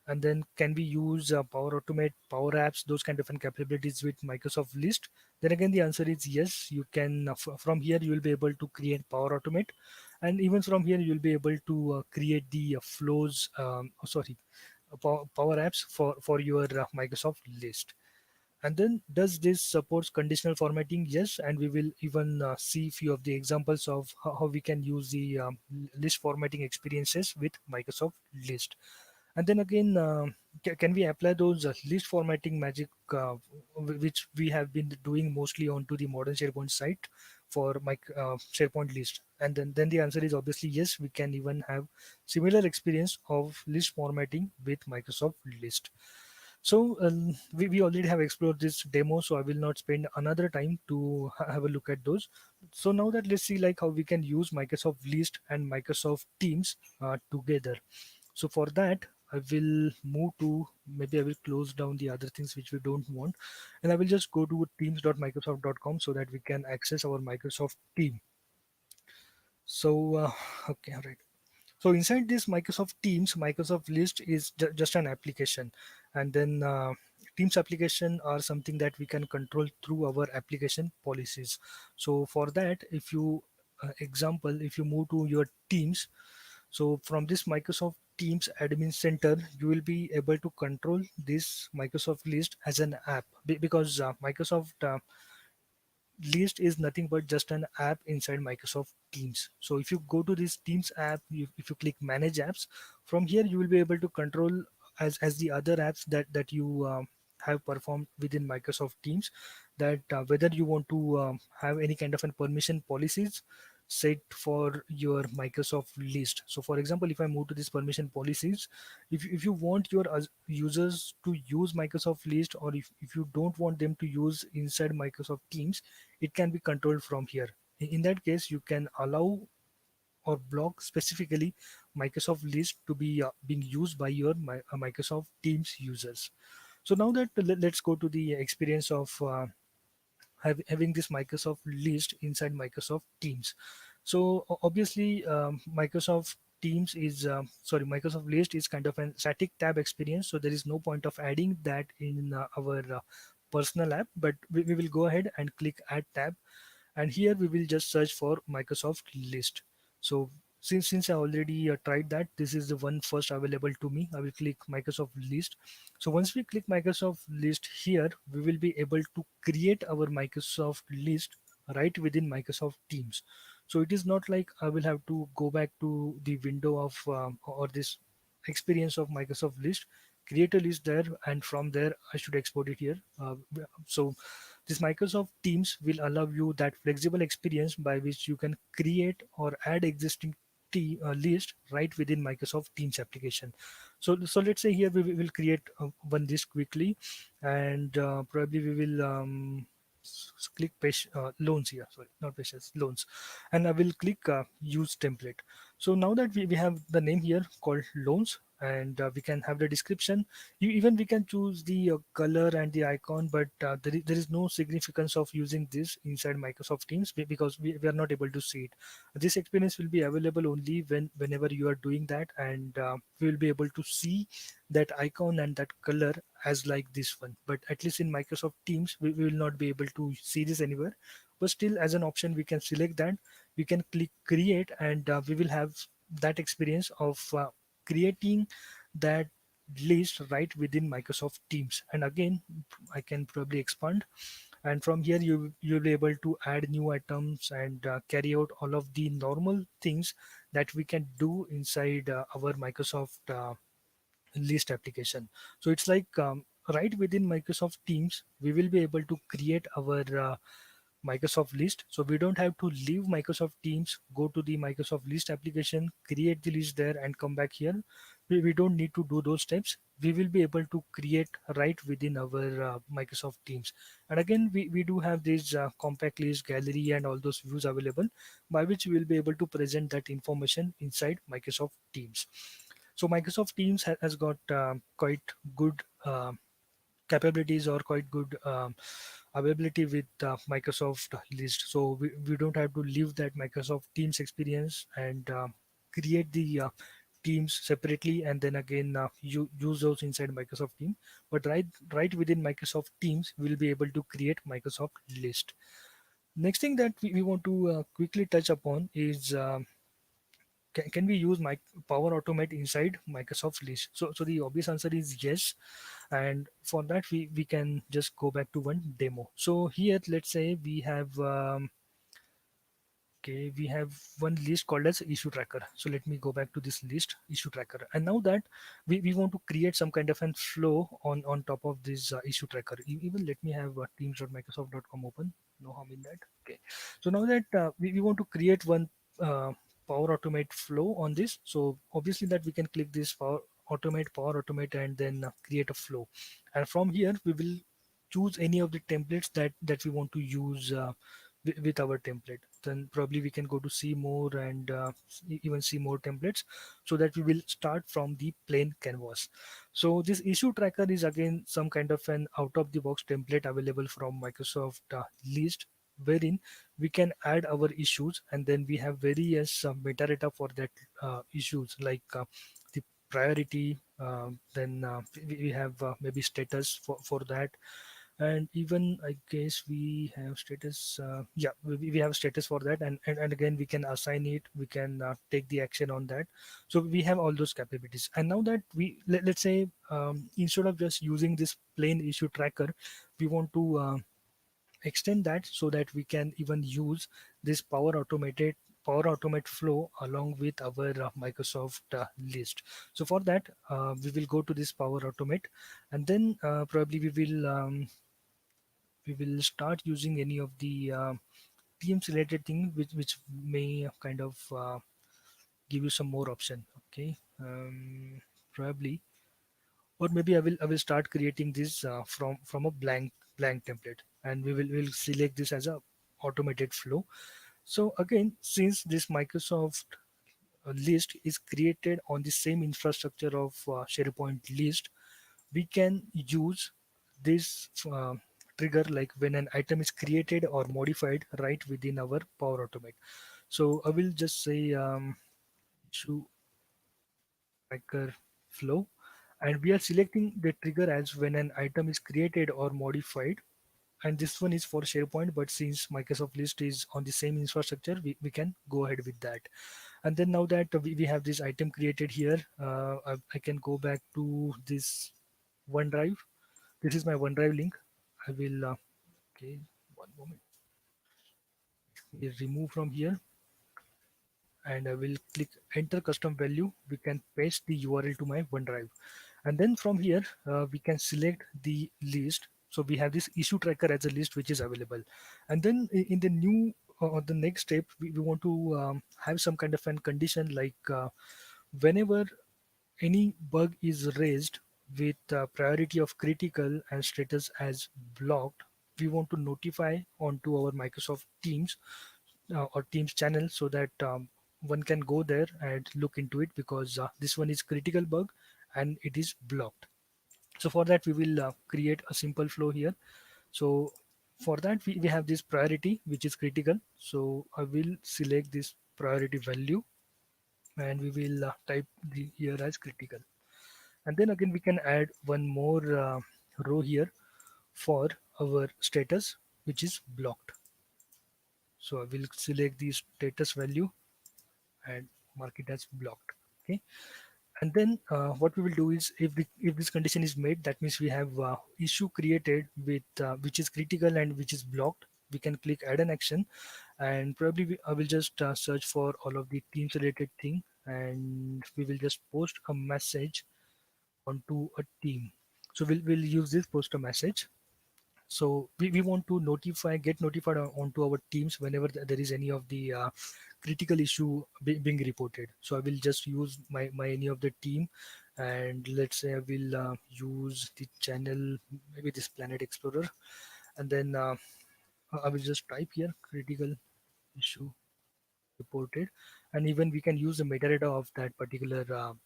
And then, can we use Power Automate, Power Apps, those kind of capabilities with Microsoft list? Then again, the answer is yes, you can. From here, you will be able to create Power Automate, and even from here, you will be able to create the flows. Power Apps for your Microsoft list. And then, does this supports conditional formatting? Yes, and we will even see few of the examples of how we can use the list formatting experiences with Microsoft list. And then again, can we apply those list formatting magic, which we have been doing mostly onto the modern SharePoint site for my SharePoint list? And then the answer is obviously yes, we can even have similar experience of list formatting with Microsoft list. So we already have explored this demo, so I will not spend another time to have a look at those. So now that, let's see like how we can use Microsoft List and Microsoft Teams together. So for that, I will move to, maybe I will close down the other things which we don't want, and I will just go to teams.microsoft.com so that we can access our Microsoft team. So okay, all right. So inside this Microsoft Teams, Microsoft List is just an application, and then Teams application are something that we can control through our application policies. So for that, if you example, if you move to your Teams, so from this Microsoft Teams admin center, you will be able to control this Microsoft list as an app, because Microsoft list is nothing but just an app inside Microsoft Teams. So if you go to this Teams app, if you click manage apps, from here you will be able to control as the other apps that you have performed within Microsoft Teams, that whether you want to have any kind of an permission policies set for your Microsoft list. So for example, if I move to this permission policies, if you want your users to use Microsoft list, or if you don't want them to use inside Microsoft Teams, it can be controlled from here. In that case, you can allow or block specifically Microsoft list to be being used by your Microsoft Teams users. So now that let's go to the experience of having this Microsoft list inside Microsoft Teams. So obviously, Microsoft Teams is Microsoft list is kind of a static tab experience. So there is no point of adding that in our personal app, but we will go ahead and click add tab, and here we will just search for Microsoft list. So since I already tried that, this is the one first available to me. I will click Microsoft list. So once we click Microsoft list here, we will be able to create our Microsoft list right within Microsoft Teams. So it is not like I will have to go back to the window of or this experience of Microsoft list, create a list there, and from there I should export it here. So this Microsoft Teams will allow you that flexible experience by which you can create or add existing list right within Microsoft Teams application. So let's say here we will create one list quickly, and probably we will click loans here. Sorry, not patients, loans, and I will click use template. So now that we have the name here called loans, and we can have the description. Even we can choose the color and the icon, but there is no significance of using this inside Microsoft Teams because we are not able to see it. This experience will be available only whenever you are doing that, and we will be able to see that icon and that color as like this one. But at least in Microsoft Teams, we will not be able to see this anywhere. But still, as an option, we can select that. We can click create, and we will have that experience of creating that list right within Microsoft Teams. And again, I can probably expand, and from here you'll be able to add new items and carry out all of the normal things that we can do inside our Microsoft list application. So it's like right within Microsoft Teams, we will be able to create our Microsoft list. So we don't have to leave Microsoft Teams, go to the Microsoft list application, create the list there, and come back here. We don't need to do those steps. We will be able to create right within our Microsoft Teams. And again, we do have this compact list, gallery, and all those views available, by which we will be able to present that information inside Microsoft Teams. So Microsoft Teams has got quite good capabilities, or quite good availability with Microsoft list. So we don't have to leave that Microsoft Teams experience and create the teams separately, and then again use those inside Microsoft Team. But right within Microsoft Teams, we'll be able to create Microsoft list. Next thing that we want to quickly touch upon is can we use Power Automate inside Microsoft list? So the obvious answer is yes, and for that we can just go back to one demo. So here, let's say we have okay, we have one list called as issue tracker. So let me go back to this list issue tracker, and now that we want to create some kind of an flow on top of this issue tracker. Even let me have teams.microsoft.com open. No harm in that. Okay, so now that we want to create one uh, Power Automate flow on this. So obviously that we can click this Power Automate, and then create a flow, and from here we will choose any of the templates that we want to use with our template. Then probably we can go to see more, and even see more templates, so that we will start from the plain canvas. So this issue tracker is again some kind of an out of the box template available from Microsoft list, wherein we can add our issues, and then we have various metadata for that issues, like the priority, Then we have maybe status for that, and even I guess we have status. Yeah, we have status for that, and again we can assign it. We can take the action on that. So we have all those capabilities. And now that let's say instead of just using this plain issue tracker, we want to extend that so that we can even use this Power Automate flow along with our Microsoft list. So for that, we will go to this Power Automate, and then probably we will start using any of the themes related thing which may kind of give you some more option. Okay, probably, or maybe I will start creating this from a blank template, and we'll select this as a automated flow. So again, since this Microsoft list is created on the same infrastructure of SharePoint list, we can issue this trigger like when an item is created or modified right within our Power Automate. So I will just say issue tracker flow, and we are selecting the trigger as when an item is created or modified, and this one is for SharePoint, but since Microsoft list is on the same infrastructure, we can go ahead with that. And then now that we have this item created here, I can go back to this OneDrive. This is my OneDrive link. I will okay, one moment. We remove from here, and I will click enter custom value. We can paste the URL to my OneDrive, and then from here we can select the list. So we have this issue tracker as a list which is available, and then in the new the next step we want to have some kind of an condition like whenever any bug is raised with priority of critical and status as blocked, we want to notify onto our Microsoft Teams or Teams channel so that one can go there and look into it, because this one is critical bug and it is blocked. So for that we will create a simple flow here. So for that we have this priority which is critical. So I will select this priority value, and we will type the here as critical, and then again we can add one more row here for our status which is blocked. So I will select the status value and mark it as blocked. Okay, and then what we will do is if this condition is made, that means we have issue created with which is critical and which is blocked. We can click add an action, and probably I will just search for all of the teams related thing, and we will just post a message onto a team. So we'll use this post a message. So we want to get notified onto our teams whenever there is any of the critical issue being reported. So I will just use my any of the team, and let's say I will use the channel, maybe this Planet Explorer, and then I will just type here critical issue reported, and even we can use the metadata of that particular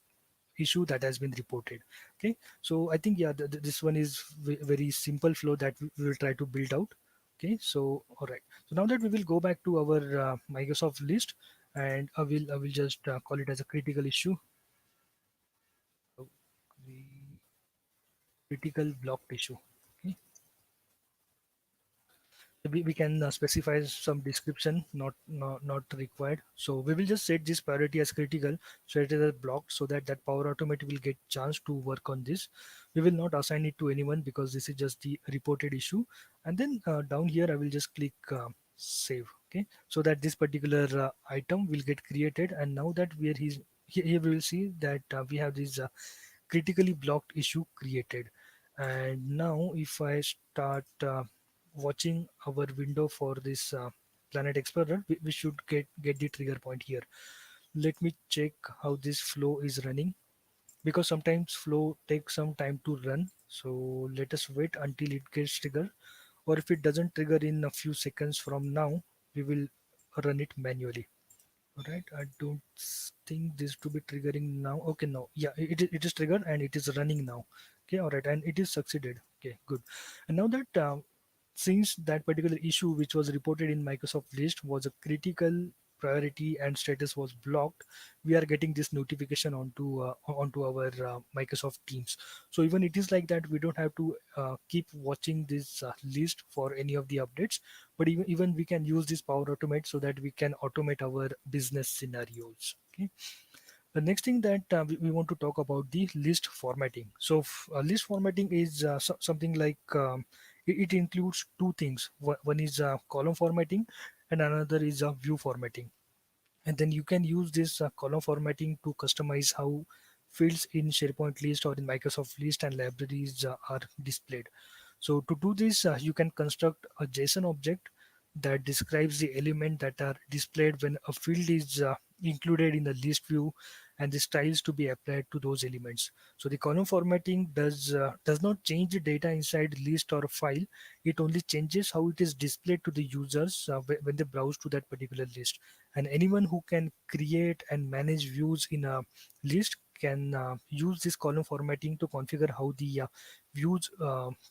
issue that has been reported. Okay, so I think yeah, this one is very simple flow that we will try to build out. Okay, so all right, so now that we will go back to our Microsoft list, and I will just call it as a critical issue. So the critical blocked issue. Okay, we can specify some description, not required. So we will just set this priority as critical, so it is a blocked, so that Power Automate will get chance to work on this. We will not assign it to anyone because this is just the reported issue. And then down here I will just click save. Okay, so that this particular item will get created, and now that we are here we will see that we have this critically blocked issue created. And now if I start watching our window for this Planet Explorer, we should get the trigger point here. Let me check how this flow is running, because sometimes flow takes some time to run. So let us wait until it gets triggered, or if it doesn't trigger in a few seconds from now, we will run it manually. All right, I don't think this to be triggering now. Okay, no, yeah, it is triggered and it is running now. Okay, all right, and it is succeeded. Okay, good. And now that since that particular issue which was reported in Microsoft list was a critical priority and status was blocked, we are getting this notification onto our Microsoft Teams. So even it is like that, we don't have to keep watching this list for any of the updates, but even we can use this Power Automate so that we can automate our business scenarios. Okay. The next thing that we want to talk about the list formatting. So list formatting is something like it includes two things. One is column formatting and another is view formatting. And then you can use this column formatting to customize how fields in SharePoint list or in Microsoft list and libraries are displayed. So to do this, you can construct a JSON object that describes the element that are displayed when a field is included in the list view, and the styles to be applied to those elements. So the column formatting does not change the data inside list or file. It only changes how it is displayed to the users when they browse to that particular list. And anyone who can create and manage views in a list can use this column formatting to configure how the views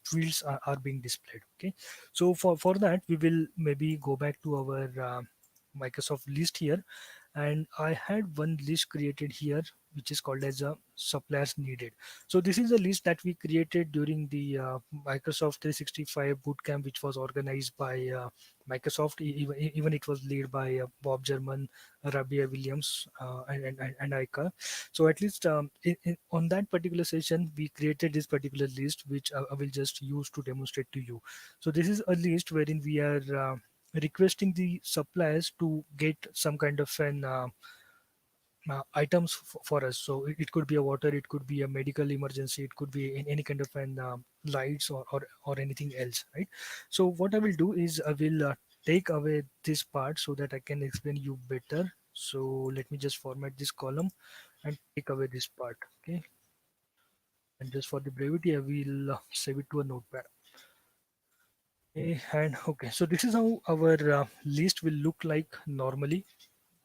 fields are being displayed. Okay, so for that we will maybe go back to our Microsoft list here, and I had one list created here which is called as a suppliers needed. So this is a list that we created during the Microsoft 365 bootcamp, which was organized by Microsoft. Even it was led by Bob German, Rabia Williams, and Aika. So at least on that particular session, we created this particular list, which I will just use to demonstrate to you. So this is a list wherein we are requesting the suppliers to get some kind of an items for us. So it could be a water, it could be a medical emergency, it could be in any kind of an lights or anything else, right? So what I will do is I will take away this part so that I can explain you better. So let me just format this column and take away this part. Okay, and just for the brevity, I will save it to a notepad. Okay, and okay, so this is how our list will look like normally.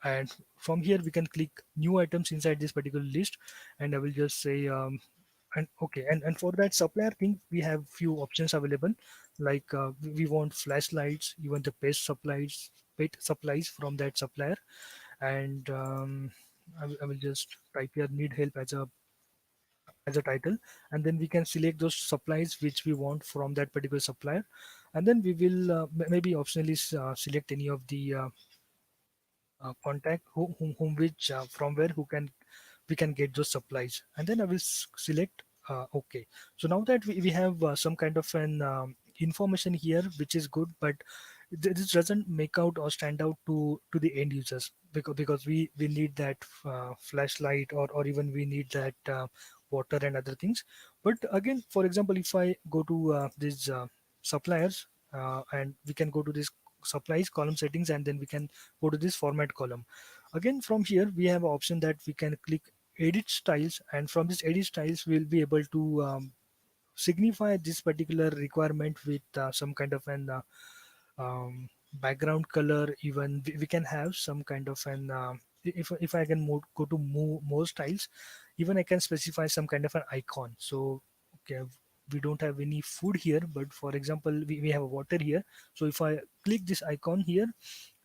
And from here we can click new items inside this particular list, and I will just say and okay, and for that supplier thing we have few options available, like we want flashlights, even the pet supplies from that supplier. And I will just type here need help as a title, and then we can select those supplies which we want from that particular supplier. And then we will maybe optionally select any of the contact whom which from where who can we can get those supplies, and then I will select okay. So now that we have some kind of an information here, which is good, but this doesn't make out or stand out to the end users, because we need that flashlight, or even we need that water and other things. But again, for example, if I go to these suppliers, and we can go to this supplies column settings, and then we can go to this format column. Again, from here we have an option that we can click edit styles, and from this edit styles we'll be able to signify this particular requirement with some kind of an background color. Even we can have some kind of an if I can go to move more styles, even I can specify some kind of an icon. So okay, we don't have any food here, but for example we have a water here. So if I click this icon here,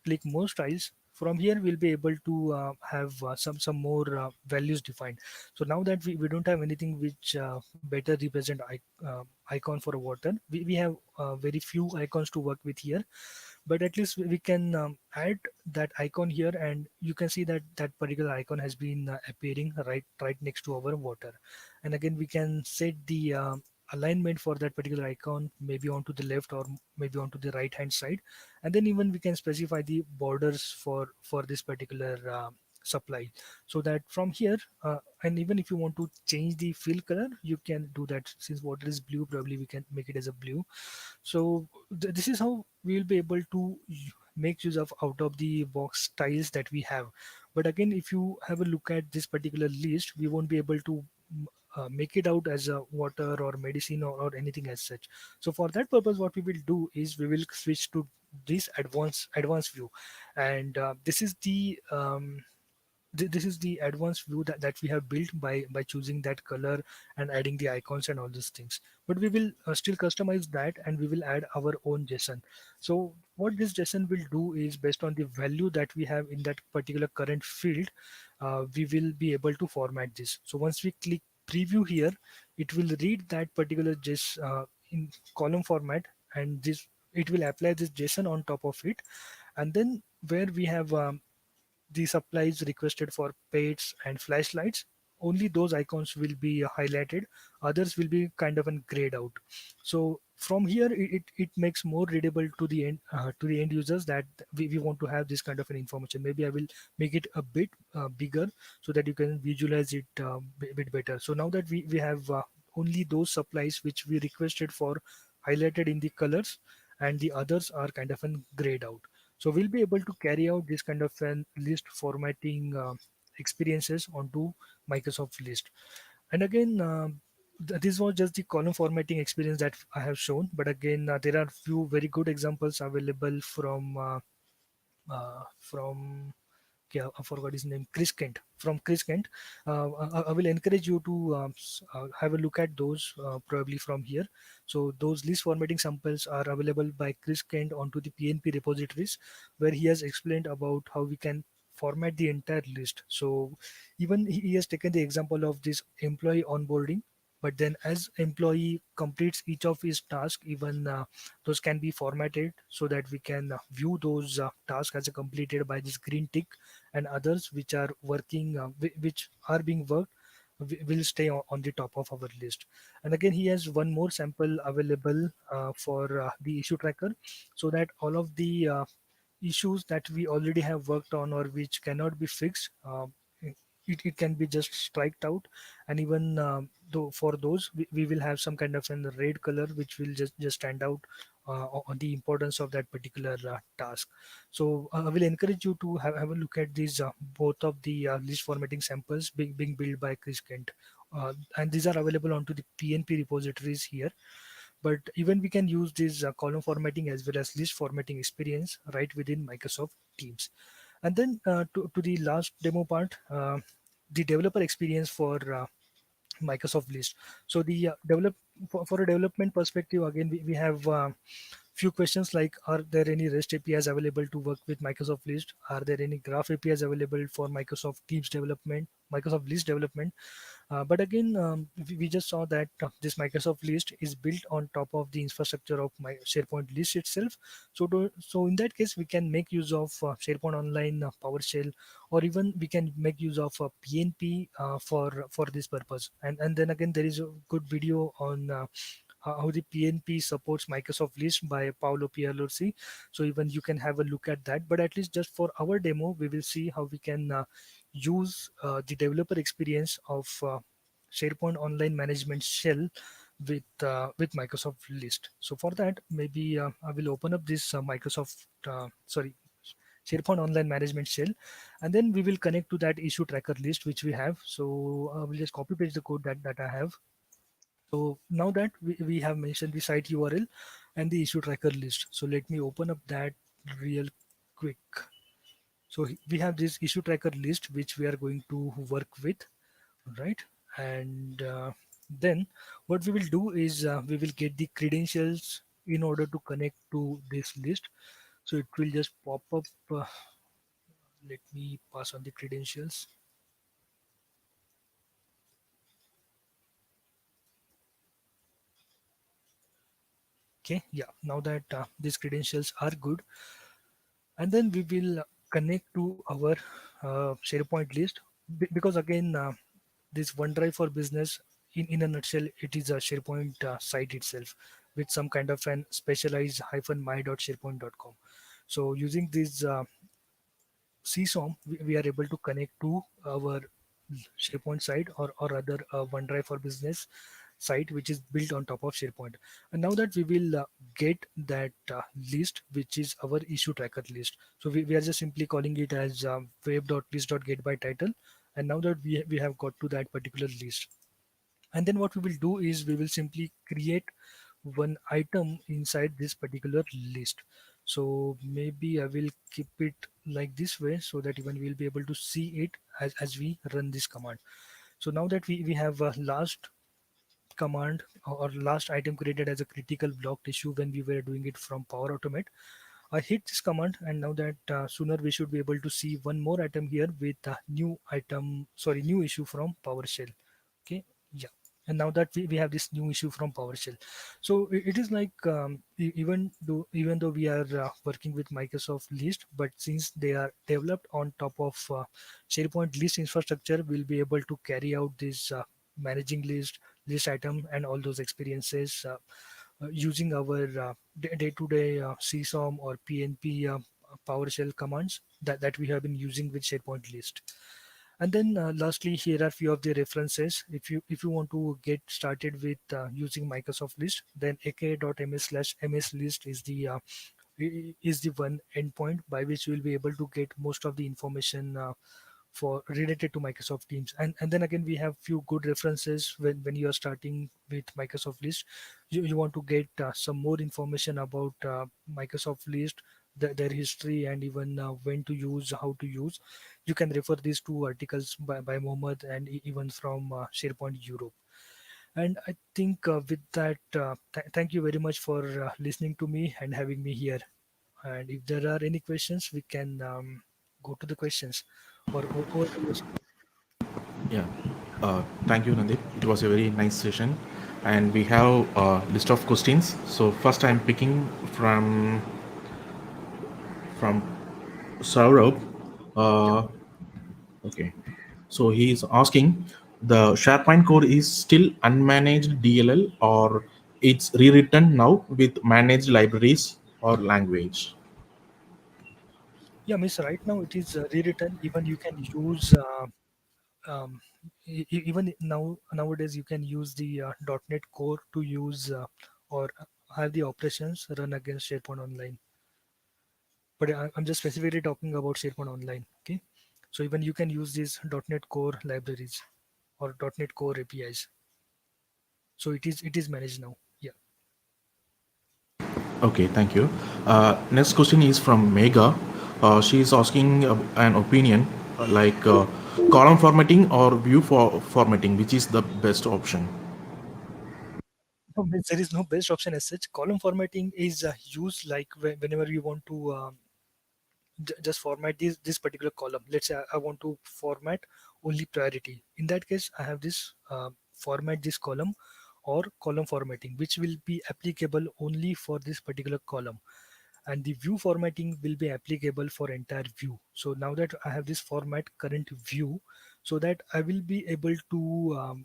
click more styles, from here we'll be able to have some more values defined. So now that we don't have anything which better represent icon for a water, we have very few icons to work with here. But at least we can add that icon here, and you can see that that particular icon has been appearing right next to our water. And again, we can set the alignment for that particular icon, maybe onto the left or maybe onto the right hand side. And then even we can specify the borders for this particular supply, so that from here and even if you want to change the fill color, you can do that. Since water is blue, probably we can make it as a blue. So this is how we will be able to make use of out of the box styles that we have. But again, if you have a look at this particular list, we won't be able to make it out as a water or medicine or anything as such. So for that purpose, what we will do is we will switch to this advanced view. And this is the this is the advanced view that we have built by choosing that color and adding the icons and all these things. But we will still customize that, and we will add our own JSON. So what this JSON will do is, based on the value that we have in that particular current field, we will be able to format this. So once we click preview here, it will read that particular JSON in column format, and this it will apply this JSON on top of it. And then where we have the supplies requested for pets and flashlights, only those icons will be highlighted, others will be kind of grayed out. So from here, it makes more readable to the end users that we want to have this kind of an information. Maybe I will make it a bit bigger so that you can visualize it bit better. So now that we have only those supplies which we requested for highlighted in the colors, and the others are kind of grayed out. So we'll be able to carry out this kind of an list formatting experiences onto Microsoft List. And again, this was just the column formatting experience that I have shown. But again, there are few very good examples available from yeah, I forgot his name, Chris Kent, from Chris Kent. I will encourage you to have a look at those probably from here. So those list formatting samples are available by Chris Kent onto the PNP repositories, where he has explained about how we can format the entire list. So even he has taken the example of this employee onboarding. But then, as employee completes each of his tasks, even those can be formatted so that we can view those tasks as a completed by this green tick, and others which are working which are being worked will stay on the top of our list. And again, he has one more sample available for the issue tracker, so that all of the issues that we already have worked on or which cannot be fixed, it can be just striked out. And even though for those, we will have some kind of a red color which will just stand out on the importance of that particular task. So I will encourage you to have a look at these both of the list formatting samples being built by Chris Kent. And these are available onto the PNP repositories here. But even we can use this column formatting as well as list formatting experience right within Microsoft Teams. And then to the last demo part, the developer experience for Microsoft List. So the for a development perspective, again, we have few questions like: are there any REST APIs available to work with Microsoft List? Are there any Graph APIs available for Microsoft Teams development, Microsoft List development? But again, we just saw that this Microsoft List is built on top of the infrastructure of my SharePoint List itself. So in that case, we can make use of SharePoint Online, PowerShell, or even we can make use of PNP for this purpose. And then again, there is a good video on how the PNP supports Microsoft List by Paolo Pierluisi. So even you can have a look at that. But at least just for our demo, we will see how we can use the developer experience of SharePoint Online Management Shell with Microsoft List. So for that, maybe I will open up this SharePoint Online Management Shell, and then we will connect to that issue tracker list which we have. So I will just copy paste the code that I have. So now that we have mentioned the site URL and the issue tracker list, so let me open up that real quick. So we have this issue tracker list which we are going to work with, right? And then what we will do is we will get the credentials in order to connect to this list. So it will just pop up. Let me pass on the credentials. Okay, yeah. Now that these credentials are good, and then we will connect to our SharePoint list, because again, this OneDrive for Business, in a nutshell, it is a SharePoint site itself with some kind of an specialized -my.sharepoint.com. So using this CSOM, we are able to connect to our SharePoint site, or rather OneDrive for Business site, which is built on top of SharePoint. And now that we will get that list, which is our issue tracker list. So we are just simply calling it as web.list.get by title. And now that we have got to that particular list, and then what we will do is we will simply create one item inside this particular list. So maybe I will keep it like this way so that even we'll be able to see it as we run this command. So now that we have a last command or last item created as a critical blocked issue when we were doing it from Power Automate, I hit this command, and now that sooner we should be able to see one more item here with a new item, sorry, new issue from PowerShell. Okay, yeah. And now that we have this new issue from PowerShell, so it is like even though we are working with Microsoft List, but since they are developed on top of SharePoint List infrastructure, we'll be able to carry out this managing list item and all those experiences using our day-to-day CSOM or PNP PowerShell commands that we have been using with SharePoint List. And then lastly, here are few of the references. If you want to get started with using Microsoft List, then aka.ms/ms list is the one endpoint by which you will be able to get most of the information for related to Microsoft Teams. And then again, we have few good references when you are starting with Microsoft List. You want to get some more information about Microsoft List, their history, and even when to use, how to use. You can refer these two articles by Mohammed and even from SharePoint Europe. And I think with that, thank you very much for listening to me and having me here. And if there are any questions, we can go to the questions. Or to you, Sundaram. Yeah. Thank you, Nandip. It was a very nice session, and we have a list of questions. So first, I'm picking from Saurabh. Yeah. Uh, okay. So he is asking, the SharePoint code is still unmanaged DLL, or it's rewritten now with managed libraries or language? Yeah, miss. Right now it is rewritten. Even you can use um, even now nowadays you can use the .NET Core to use or have the operations run against SharePoint Online. But I'm just specifically talking about SharePoint Online. Okay, so even you can use these .NET Core libraries or .NET Core APIs. So it is managed now. Yeah. Okay, thank you. Next question is from Mega. She is asking an opinion like column formatting or view formatting, which is the best option. No, means there is no best option as such. Column formatting is used like whenever you want to just format this particular column. Let's say I want to format only priority. In that case, I have this format this column or column formatting, which will be applicable only for this particular column. And the view formatting will be applicable for entire view. So now that I have this format current view, so that I will be able to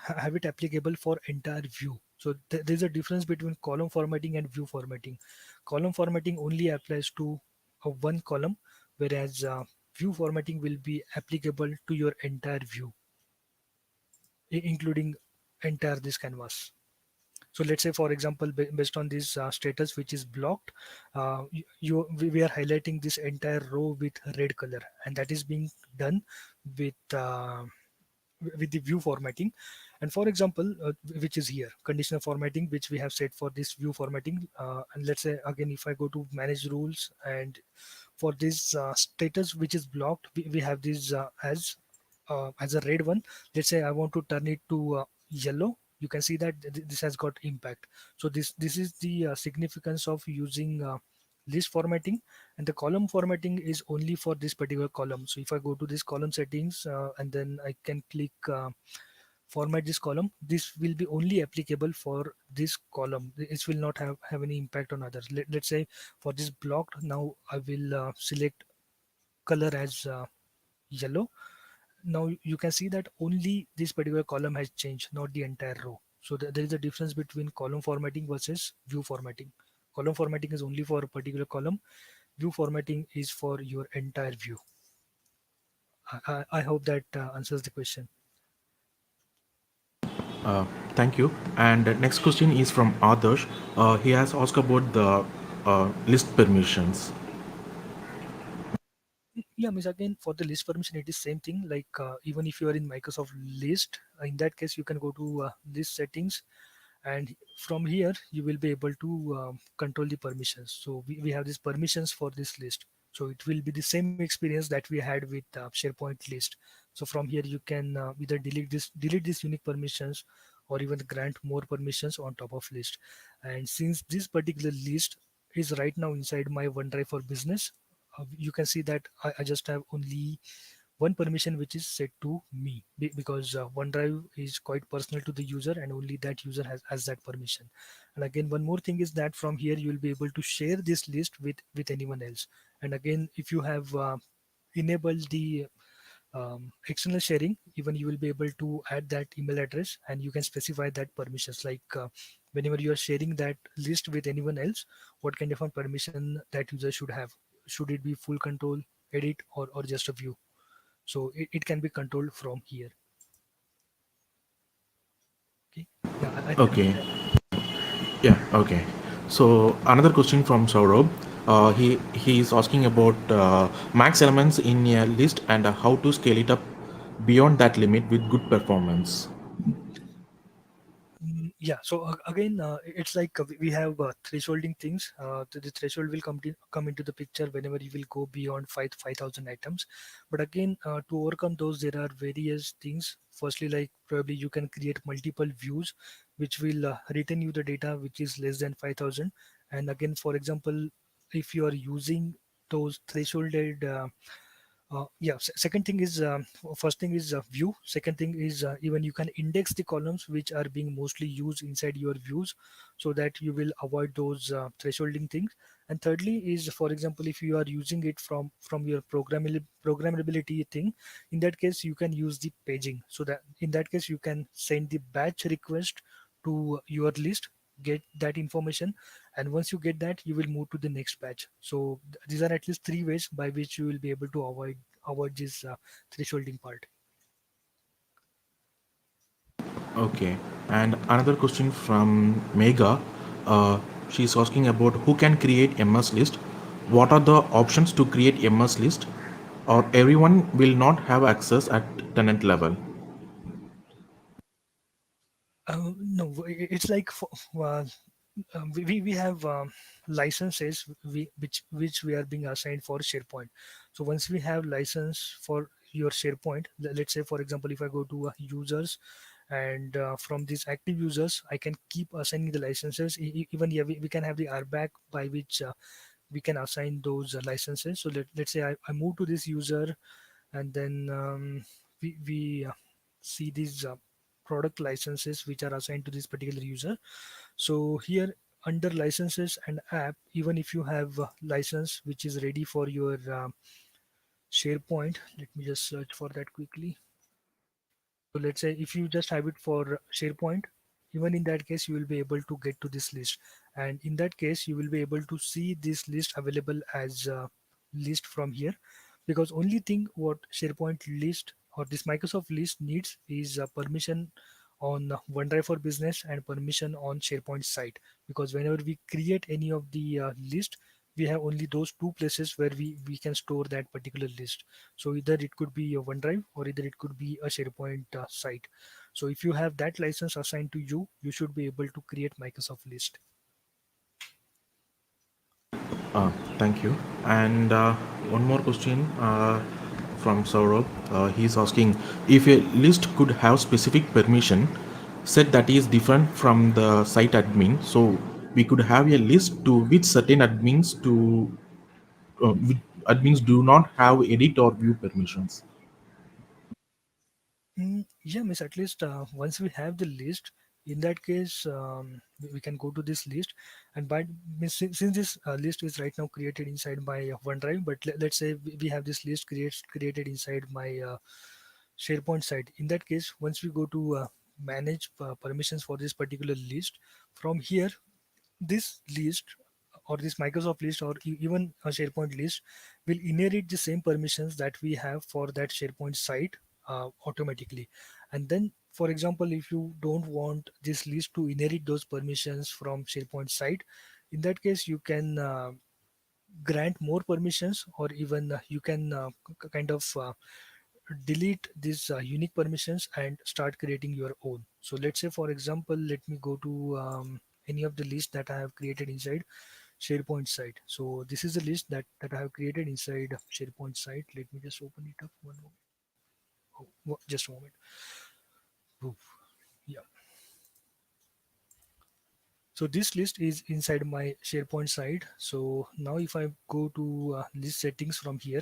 have it applicable for entire view. So there's a difference between column formatting and view formatting. Column formatting only applies to one column, whereas view formatting will be applicable to your entire view, including entire this canvas. So let's say, for example, based on this status which is blocked, we are highlighting this entire row with red color, and that is being done with with the view formatting. And for example, which is here conditional formatting, which we have set for this view formatting. And let's say again, if I go to manage rules, and for this status which is blocked, we have this as a red one. Let's say I want to turn it to yellow. You can see that this has got impact. So this is the significance of using list formatting. And the column formatting is only for this particular column. So if I go to this column settings, and then I can click format this column, this will be only applicable for this column. It will not have any impact on others. Let's say for this blocked, now I will select color as yellow. Now you can see that only this particular column has changed, not the entire row. So there is a difference between column formatting versus view formatting. Column formatting is only for a particular column. View formatting is for your entire view. I hope that answers the question. Thank you. And the next question is from Adarsh. He has asked about the list permissions. Yeah, miss, again for the list permission, it is same thing. Like even if you are in Microsoft List, in that case you can go to list settings, and from here you will be able to control the permissions. So we have these permissions for this list, so it will be the same experience that we had with SharePoint list. So from here you can either delete this unique permissions or even grant more permissions on top of list. And since this particular list is right now inside my OneDrive for business, you can see that I just have only one permission which is set to me, because OneDrive is quite personal to the user and only that user has that permission. And again, one more thing is that from here you will be able to share this list with anyone else. And again, if you have enabled the external sharing, even you will be able to add that email address and you can specify that permissions, like whenever you are sharing that list with anyone else, what kind of a permission that user should have. Should it be full control, edit, or just a view? So it can be controlled from here. Okay. Yeah, I think Okay. Yeah. Okay. So another question from Saurabh. He is asking about max elements in a list and how to scale it up beyond that limit with good performance. Yeah, so again, it's like we have thresholding things. The threshold will come into the picture whenever you will go beyond 5,000 items. But again, to overcome those, there are various things. Firstly, like probably you can create multiple views which will return you the data which is less than 5,000. And again, for example, if you are using those thresholded yeah, second thing is first thing is view. Second thing is even you can index the columns which are being mostly used inside your views, so that you will avoid those thresholding things. And thirdly is, for example, if you are using it from your programmability thing, in that case you can use the paging, so that in that case you can send the batch request to your list, get that information, and once you get that you will move to the next batch. So these are at least three ways by which you will be able to avoid this thresholding part. Okay. And another question from Mega. Uh, she's asking about who can create MS list. What are the options to create MS list? Or everyone will not have access at tenant level. No, it's like we have licenses which we are being assigned for SharePoint. So once we have license for your SharePoint, let's say for example, if I go to users, and from these active users I can keep assigning the licenses. Even yeah, we can have the RBAC by which we can assign those licenses. So let's say I move to this user, and then we see these product licenses which are assigned to this particular user. So here under licenses and app, even if you have a license which is ready for your SharePoint, let me just search for that quickly. So let's say if you just have it for SharePoint, even in that case, you will be able to get to this list. And in that case, you will be able to see this list available as a list from here. Because only thing what SharePoint list or this Microsoft list needs is a permission on OneDrive for Business and permission on SharePoint site. Because whenever we create any of the list, we have only those two places where we can store that particular list. So either it could be a OneDrive or either it could be a SharePoint site. So if you have that license assigned to you, you should be able to create Microsoft list. Thank you. And one more question from Saurabh. He's asking if a list could have specific permission set that is different from the site admin. So we could have a list to which certain which admins do not have edit or view permissions. Yeah, miss. At least once we have the list, in that case, we can go to this list. And by miss, since this list is right now created inside my OneDrive, but let's say we have this list created inside my SharePoint site. In that case, once we go to manage permissions for this particular list, from here this list or this Microsoft list or even a SharePoint list will inherit the same permissions that we have for that SharePoint site automatically. And then, for example, if you don't want this list to inherit those permissions from SharePoint site, in that case, you can grant more permissions, or even you can kind of delete these unique permissions and start creating your own. So let's say, for example, let me go to any of the list that I have created inside SharePoint site. So this is a list that I have created inside SharePoint site. Let me just open it up one moment. Oh, just a moment. Oof. Yeah. So this list is inside my SharePoint site. So now if I go to list settings from here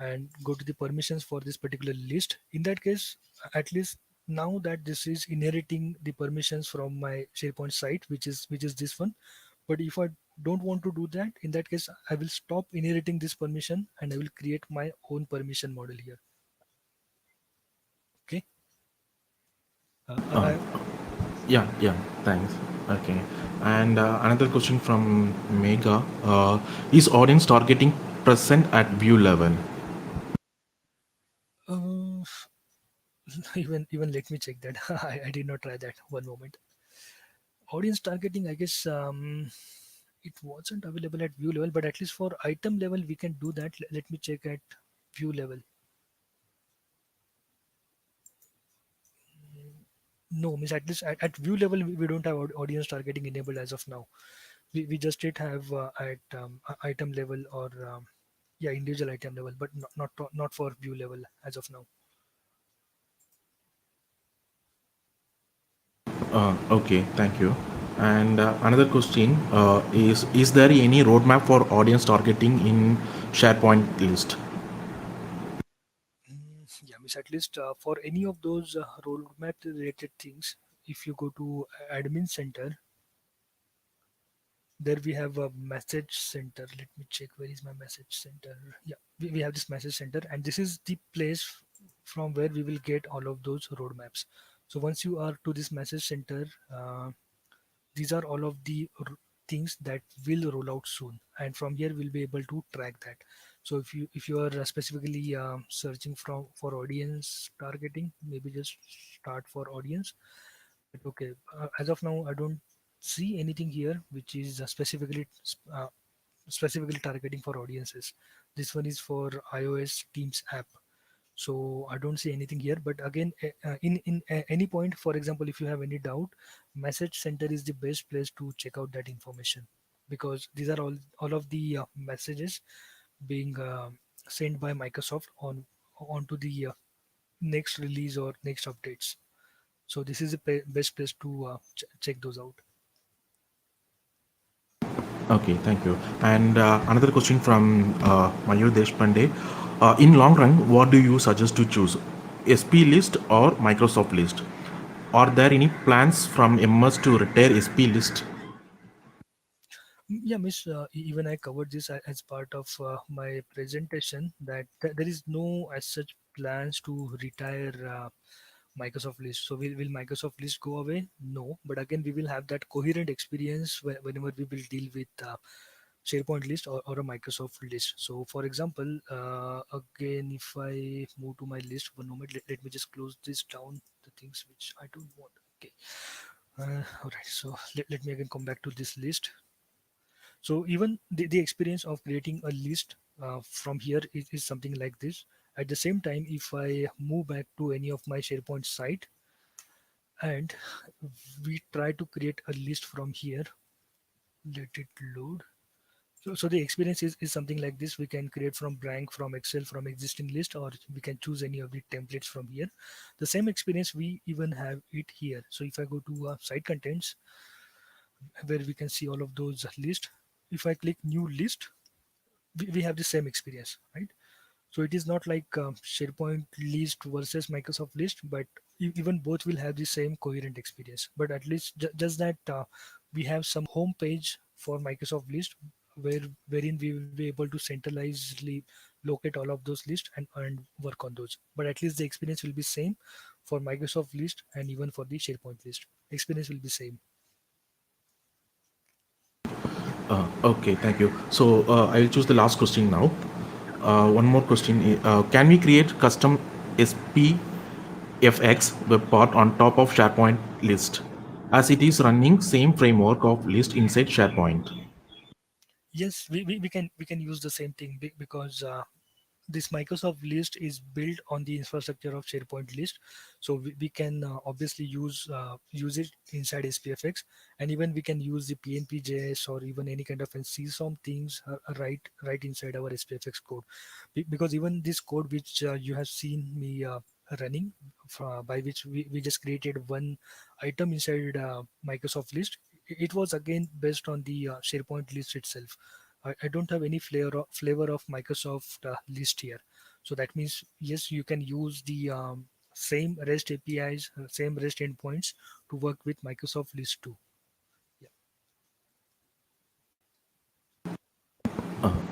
and go to the permissions for this particular list, in that case, at least now that this is inheriting the permissions from my SharePoint site, which is this one. But if I don't want to do that, in that case, I will stop inheriting this permission and I will create my own permission model here. Okay. Uh, yeah, yeah, thanks. Okay. And another question from Mega. Is audience targeting present at view level? uh, even let me check that. I did not try that. One moment. Audience targeting, I guess it wasn't available at view level, but at least for item level, we can do that. Let me check at view level. No, means at least at view level, we don't have audience targeting enabled as of now. We just did have at item level or yeah, individual item level, but not for view level as of now. Okay, thank you. And another question is there any roadmap for audience targeting in SharePoint list? Yeah, means at least for any of those roadmap related things, if you go to admin center, there we have a message center. Let me check where is my message center. Yeah, we have this message center, and this is the place from where we will get all of those roadmaps. So once you are to this message center, these are all of the things that will roll out soon, and from here we'll be able to track that. So if you are specifically searching for audience targeting, maybe just start for audience. But okay, as of now I don't see anything here which is uh, specifically targeting for audiences. This one is for iOS Teams app, so I don't see anything here. But again, in any point, for example, if you have any doubt, message center is the best place to check out that information, because these are all of the messages being sent by Microsoft onto the next release or next updates. So this is the best place to check those out. Okay, thank you. And another question from Mayur Deshpande. In long run, what do you suggest to choose? SP list or Microsoft list? Are there any plans from MS to retire SP list? Yeah, Miss, even I covered this as part of my presentation, that there is no as such plans to retire Microsoft list. So will Microsoft list go away? No, but again we will have that coherent experience whenever we will deal with SharePoint list or a Microsoft list. So for example, again, if I move to my list, one moment, let me just close this down, the things which I don't want. Okay. All right. So let me again come back to this list. So even the experience of creating a list from here is something like this. At the same time, if I move back to any of my SharePoint site and we try to create a list from here, let it load. So the experience is something like this. We can create from blank, from Excel, from existing list, or we can choose any of the templates from here. The same experience we even have it here. So if I go to site contents, where we can see all of those list, if I click new list, we have the same experience, right? So it is not like SharePoint list versus Microsoft list, but even both will have the same coherent experience. But at least just that we have some home page for Microsoft list, wherein we will be able to centralizedly locate all of those lists and work on those. But at least the experience will be same for Microsoft list, and even for the SharePoint list. Experience will be same. Okay, thank you. So I'll choose the last question now. One more question. Can we create custom SPFx web part on top of SharePoint list as it is running same framework of list inside SharePoint? Yes, we can use the same thing because this Microsoft list is built on the infrastructure of SharePoint list, so we can obviously use it inside SPFx, and even we can use the PNP.js or even any kind of and see some things right inside our SPFx code. Because even this code which you have seen me running, by which we just created one item inside Microsoft list, it was again based on the SharePoint list itself. I don't have any flavor of Microsoft list here. So that means yes, you can use the same REST APIs, same REST endpoints to work with Microsoft list too. Yeah.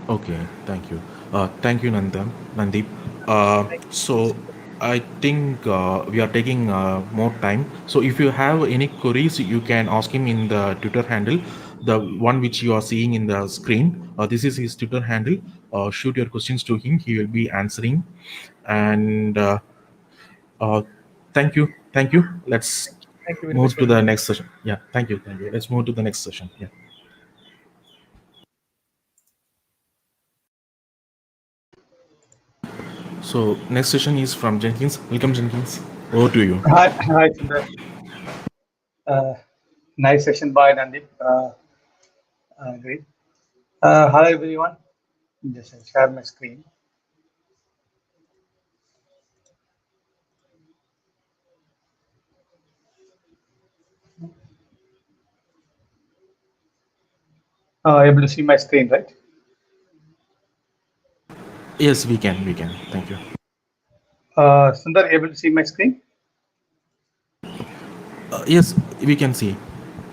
Okay, thank you. Thank you, Nanddeep. Thank So you. I think we are taking more time. So if you have any queries, you can ask him in the Twitter handle, the one which you are seeing in the screen. This is his Twitter handle. Shoot your questions to him. He will be answering. And uh, thank you. Let's Thank you very much move for to the inviting. next session. Yeah, thank you. Let's move to the next session. Yeah. So next session is from Jenkins. Welcome, Jenkins. Over to you. Hi, Sundar. Uh, nice session by Nanddeep. Great. Hello, everyone. Just share my screen. Able to see my screen, right? Yes, we can. We can. Thank you. Sundar, able to see my screen? Yes, we can see.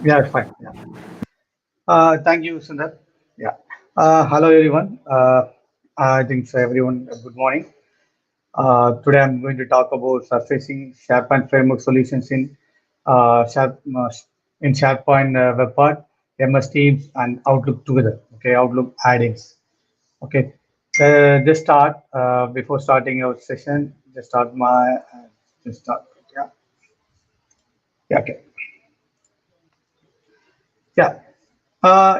Yeah, fine. Yeah. Thank you, Sundar. Yeah. Hello, everyone. I think so, everyone. Good morning. Today, I'm going to talk about surfacing SharePoint framework solutions in SharePoint web part, MS Teams, and Outlook together. Okay, Outlook add-ins. Okay, just start before starting our session. Just start my just start. Yeah, yeah, okay, yeah.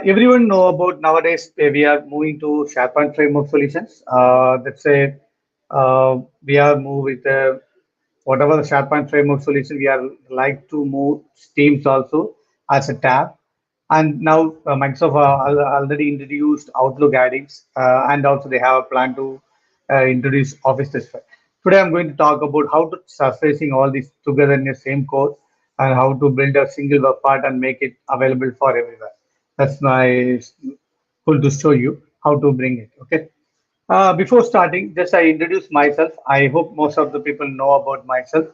Everyone know about nowadays we are moving to SharePoint framework solutions. Let's say we are move with whatever the SharePoint framework solution we are like to move Teams also as a tab. And now Microsoft already introduced Outlook add-ins, and also they have a plan to introduce Office 365. Today I'm going to talk about how to surfacing all these together in the same code and how to build a single web part and make it available for everywhere. That's my goal to show you how to bring it. Okay. Before starting, just I introduce myself. I hope most of the people know about myself.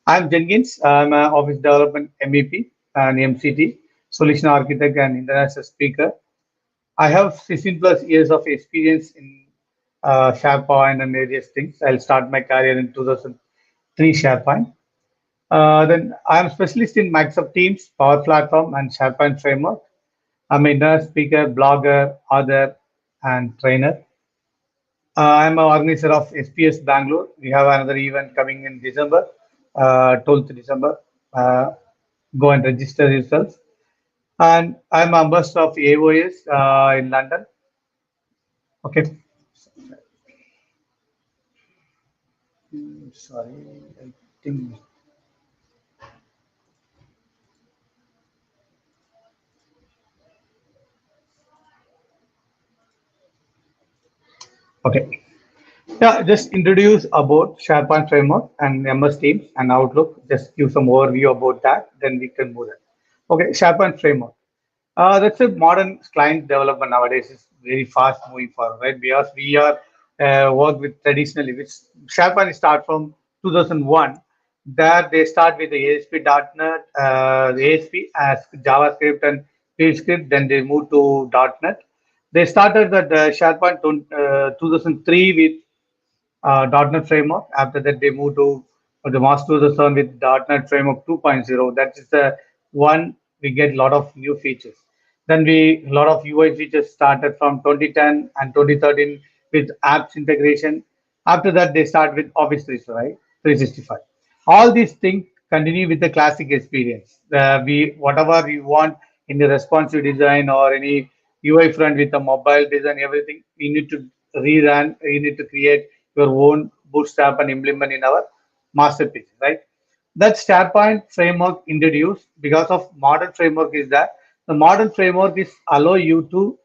I'm Jenkins. I'm an Office Development MEP and MCT, Solution Architect and International Speaker. I have 16 plus years of experience in SharePoint and various things. I'll start my career in 2003 SharePoint. Then I'm specialist in Microsoft Teams, Power Platform, and SharePoint Framework. I'm an international speaker, blogger, author, and trainer. I'm an organizer of SPS Bangalore. We have another event coming in December, 12th December. Uh, Go and register yourself. And I'm a ambassador of AOS in London. Okay. Sorry, I think. Okay. Yeah, just introduce about SharePoint framework and MS Teams and Outlook. Just give some overview about that, then we can move it. Okay, SharePoint framework. That's a modern client development nowadays is very fast moving forward, right? Because we are work with traditionally, which SharePoint start from 2001. There they start with the ASP.NET, the ASP as JavaScript and PHP. Then they move to .NET. They started that SharePoint 2003 with .NET Framework. After that, they moved to the March 2007 with .NET Framework 2.0. That is the one we get a lot of new features. Then we a lot of UI features started from 2010 and 2013 with apps integration. After that, they start with Office 365. All these things continue with the classic experience. We whatever you want in the responsive design or any UI front with the mobile design, everything we need to rerun. We need to create your own bootstrap and implement in our masterpiece, right? That SharePoint framework introduced because of modern framework is that the modern framework is allow you to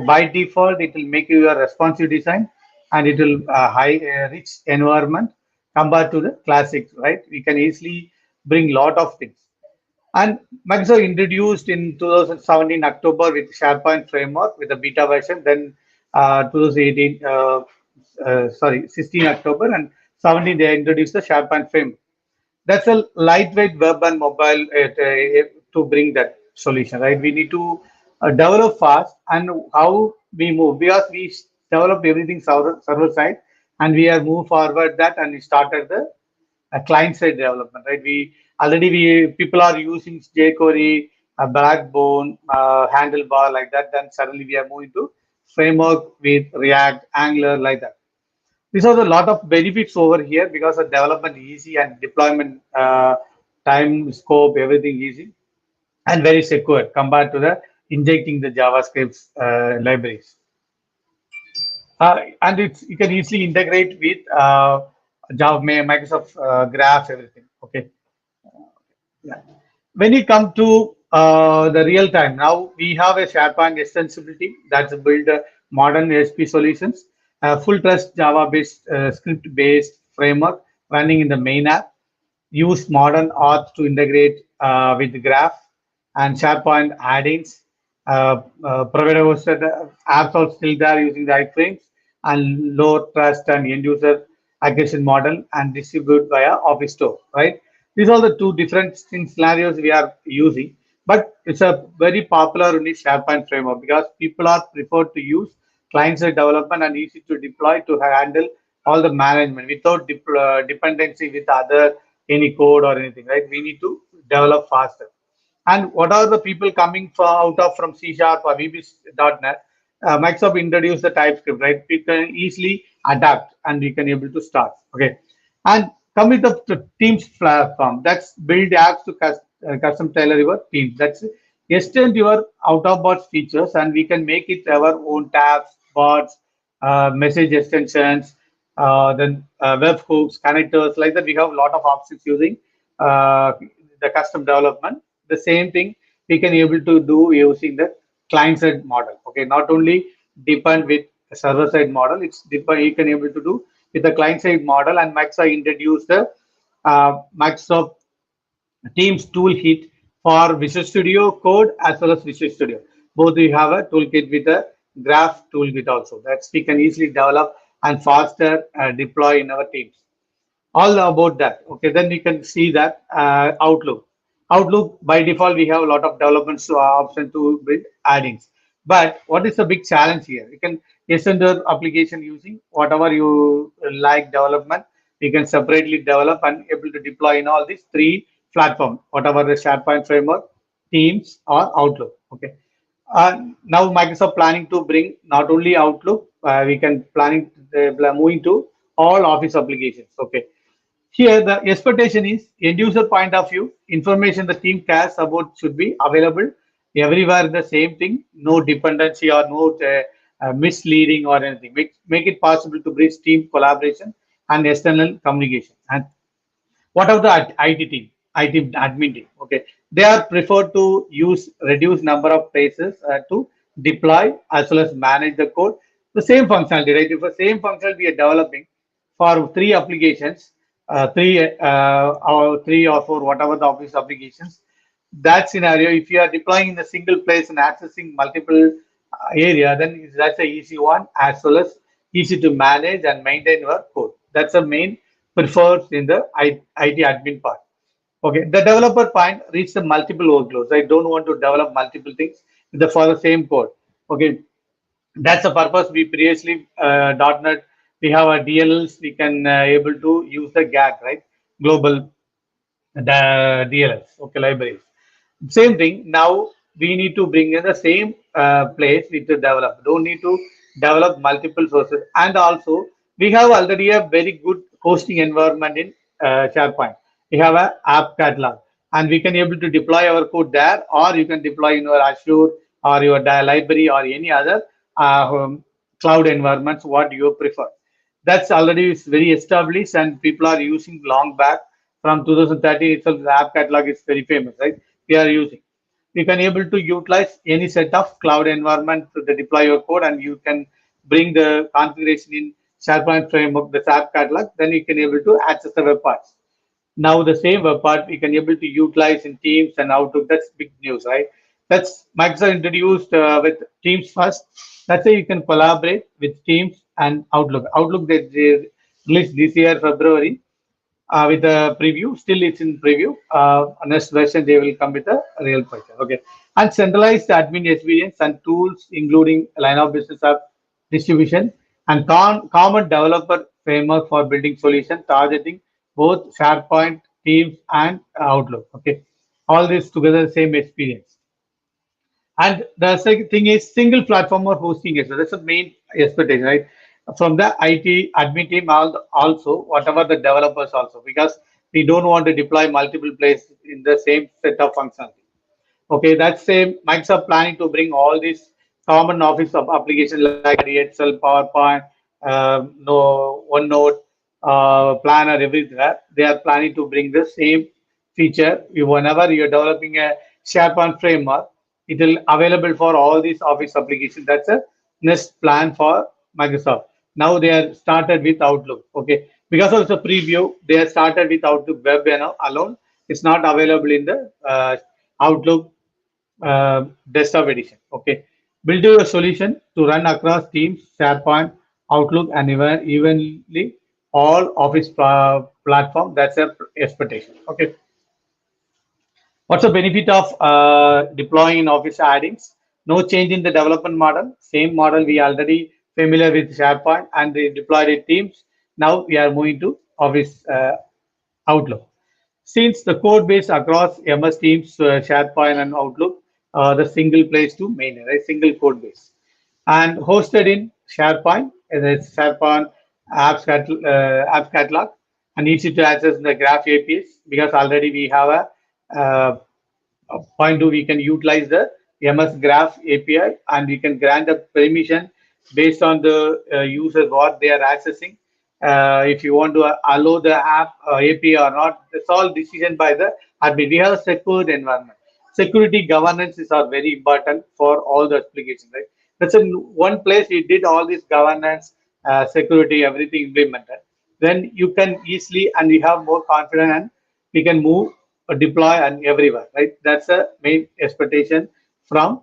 by default it will make you a responsive design and it will high rich environment compared to the classics, right? We can easily bring lot of things. And Microsoft introduced in 2017 October with SharePoint framework with the beta version. Then 2018, sorry, 16 October and 17 they introduced the SharePoint framework. That's a lightweight web and mobile to bring that solution, right? We need to develop fast and how we move because we develop everything server side and we are move forward that and we started the client side development, right? We already we people are using jQuery, Backbone, Handlebar like that. Then suddenly we are moving to framework with React, Angular like that. These are a lot of benefits over here because the development easy and deployment time scope everything easy and very secure compared to the injecting the JavaScript libraries. And it's you can easily integrate with Java, Microsoft Graph, everything. Okay. Yeah. When you come to the real time, now we have a SharePoint extensibility that's built modern SP solutions, full trust Java based script based framework running in the main app, use modern auth to integrate with the graph and SharePoint add-ins. Provider hosted apps are still there using the iframes and low trust and end user aggregation model and distribute via Office Store, right? These are the two different scenarios we are using, but it's a very popular in the SharePoint framework because people are preferred to use client-side development and easy to deploy to handle all the management without dependency with other any code or anything, right? We need to develop faster. And what are the people coming from out of from C Sharp or VB.NET? Microsoft introduced the TypeScript, right? We can easily adapt and we can able to start. Okay, and come with the Teams platform. That's build apps to custom tailor your teams. That's extend your out of box features, and we can make it our own tabs, bots, message extensions, web hooks, connectors like that. We have a lot of options using the custom development. The same thing we can able to do using the client side model. Okay, not only depend with server side model, it's depend you can able to do with the client side model. And Microsoft introduced the Microsoft Teams toolkit for Visual Studio Code as well as Visual Studio. Both we have a toolkit with a graph toolkit also. That's we can easily develop and faster deploy in our teams. All about that. Okay, then we can see that Outlook. Outlook by default we have a lot of developments option to build add-ins. But what is the big challenge here? You can extend your application using whatever you like development. You can separately develop and able to deploy in all these three platforms, whatever the SharePoint framework, Teams, or Outlook. Okay. Now Microsoft planning to bring not only Outlook, we can planning moving to all Office applications. Okay, here, the expectation is end user point of view, information the team cares about should be available everywhere the same thing, no dependency or no misleading or anything. Make it possible to bridge team collaboration and external communication. And what of the IT team, IT admin team? Okay, they are preferred to use reduced number of places to deploy as well as manage the code. The same functionality, right? If the same functionality we are developing for three applications, or three or four, whatever the office applications, that scenario, if you are deploying in a single place and accessing multiple area, then that's a easy one as well as easy to manage and maintain your code. That's the main preferred in the IT admin part. Okay, the developer point reach the multiple workloads. I don't want to develop multiple things for the same code. Okay, that's the purpose we previously .NET we have a DLLs we can able to use the GAG, right, global the DLLs, okay, libraries. Same thing. Now we need to bring in the same place we to develop. Don't need to develop multiple sources. And also we have already a very good hosting environment in SharePoint. We have a app catalog, and we can able to deploy our code there, or you can deploy in your Azure or your library or any other cloud environments what you prefer. That's already is very established and people are using long back from 2013 itself. The app catalog is very famous, right? We are using. You can able to utilize any set of cloud environment to deploy your code, and you can bring the configuration in SharePoint framework, the app catalog. Then you can able to access the web parts. Now the same web part we can able to utilize in Teams and Outlook. That's big news, right? That's Microsoft introduced with Teams first. That's how you can collaborate with Teams and Outlook. Outlook they released this year February with a preview. Still, it's in preview. Next version they will come with a real version. Okay, and centralized admin experience and tools, including line of business app distribution and common developer framework for building solution targeting both SharePoint, Teams, and Outlook. Okay, all this together, same experience. And the second thing is single platform or hosting it. So that's the main expectation, right? From the IT admin team, also whatever the developers also, because we don't want to deploy multiple places in the same set of functionality. Okay, that's same. Microsoft planning to bring all these common office of application like Excel, PowerPoint, no OneNote, Planner, everything. They are planning to bring the same feature. Whenever you're developing a SharePoint framework, it will available for all these office applications. That's a next plan for Microsoft. Now they are started with Outlook. Okay, because of the preview, they are started with Outlook Web alone. It's not available in the Outlook desktop edition. Okay, build your solution to run across Teams, SharePoint, Outlook, and evenly all Office platform. That's a expectation. Okay, what's the benefit of deploying in Office add-ins? No change in the development model. Same model we already familiar with SharePoint and they deployed it Teams. Now we are moving to Office Outlook. Since the code base across MS Teams, SharePoint, and Outlook, the single place to maintain, right? Single code base. And hosted in SharePoint, and it's SharePoint apps catalog, and easy to access the graph APIs because already we have a point two, we can utilize the MS Graph API and we can grant a permission based on the user what they are accessing. If you want to allow the app API or not, that's all decision by the admin. We have a secure environment. Security governance is are very important for all the applications, right? That's in one place you did all this governance, security, everything implemented. Then you can easily and we have more confidence and we can move deploy and everywhere, right? That's a main expectation from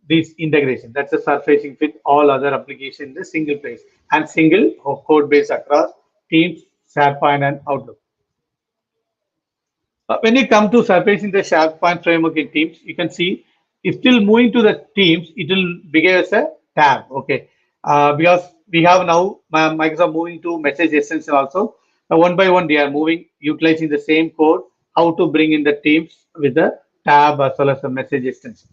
this integration. That's a surfacing with all other applications in the single place and single code base across Teams, SharePoint, and Outlook. When you come to surfacing the SharePoint framework in Teams, you can see if still moving to the Teams, it will begin as a tab. Okay, because we have now Microsoft moving to message extension also. One by one, they are moving, utilizing the same code, how to bring in the Teams with the tab as well as the message extension.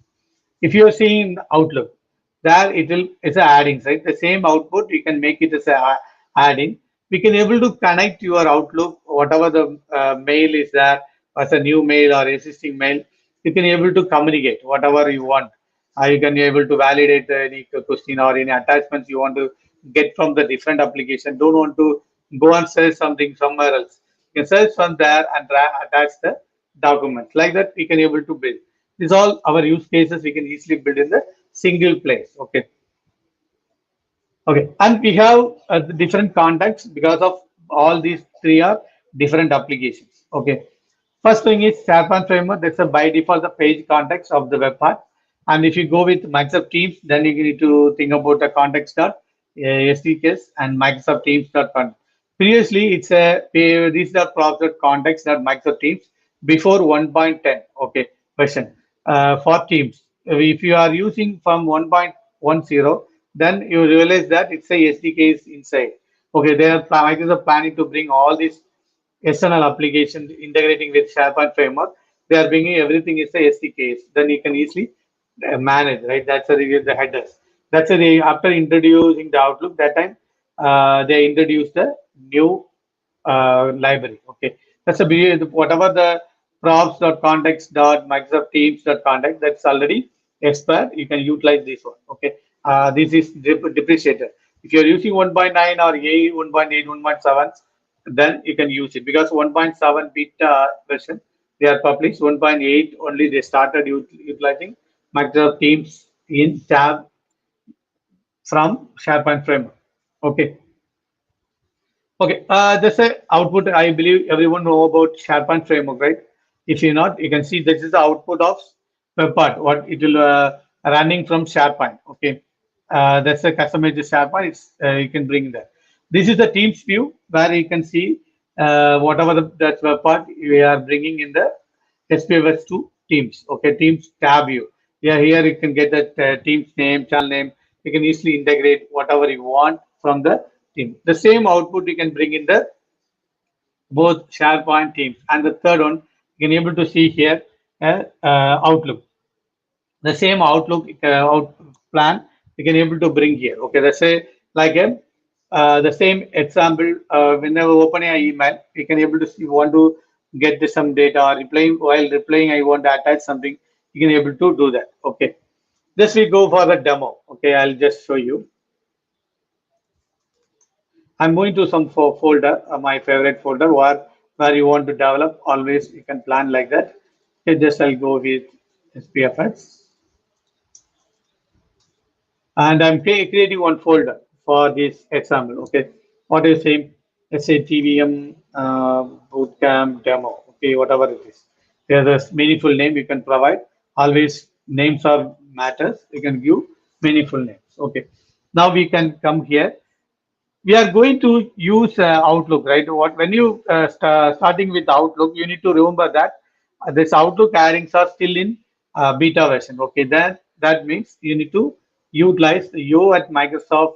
If you are seeing Outlook, there it's a adding, right? The same output you can make it as a adding. We can able to connect your Outlook, whatever the mail is there as a new mail or existing mail. You can able to communicate whatever you want. You can able to validate any question or any attachments you want to get from the different application. Don't want to go and search something somewhere else. You can search from there and attach the documents. Like that, we can able to build. These all our use cases we can easily build in the single place. Okay. Okay, and we have the different contexts because of all these three are different applications. Okay, first thing is SharePoint framework. That's a by default the page context of the web part. And if you go with Microsoft Teams, then you need to think about the context dot SDKs and Microsoft Teams dot context. Previously, it's a these are props dot context dot Microsoft Teams before 1.10. Okay, version for Teams. If you are using from 1.10, then you realize that it's a SDK is inside. Okay, they are Microsoft planning to bring all these external applications integrating with SharePoint framework. They are bringing everything is a SDKs. Then you can easily manage, right? That's the headers. That's they after introducing the Outlook that time they introduced the new library. Okay, that's a whatever the props.context.microsoft teams.context that's already expired. You can utilize this one. Okay, this is depreciated. If you're using 1.9 or A 1.8, 1.7, then you can use it because 1.7 beta version they are published. 1.8 only they started utilizing Microsoft Teams in tab from SharePoint Framework. Okay. Okay, this is output. I believe everyone know about SharePoint framework, right? If you not, you can see this is the output of web part. What it will running from SharePoint. Okay, that's a customized SharePoint. It's you can bring that. This is the Teams view where you can see whatever that web part we are bringing in the SPFx to Teams. Okay, Teams tab view. Yeah, here you can get that Teams name, channel name. You can easily integrate whatever you want from the team. The same output you can bring in the both SharePoint teams. And the third one, you can able to see here Outlook. The same Outlook plan you can able to bring here. Okay, let's say like a the same example. Whenever open a email, you can able to see you want to get some data or replying while replying. I want to attach something. You can able to do that. Okay, this we go for the demo. Okay, I'll just show you. I'm going to some folder, my favorite folder, where you want to develop. Always you can plan like that. Okay, just I'll go with SPFx, and I'm creating one folder for this example. Okay, what is same? Let's say TVM Bootcamp demo. Okay, whatever it is. There's a meaningful name you can provide. Always names are matters. You can give meaningful names. Okay. Now we can come here. We are going to use Outlook, right? What when you starting with Outlook, you need to remember that this Outlook addings are still in beta version. Okay, that means you need to utilize you at Microsoft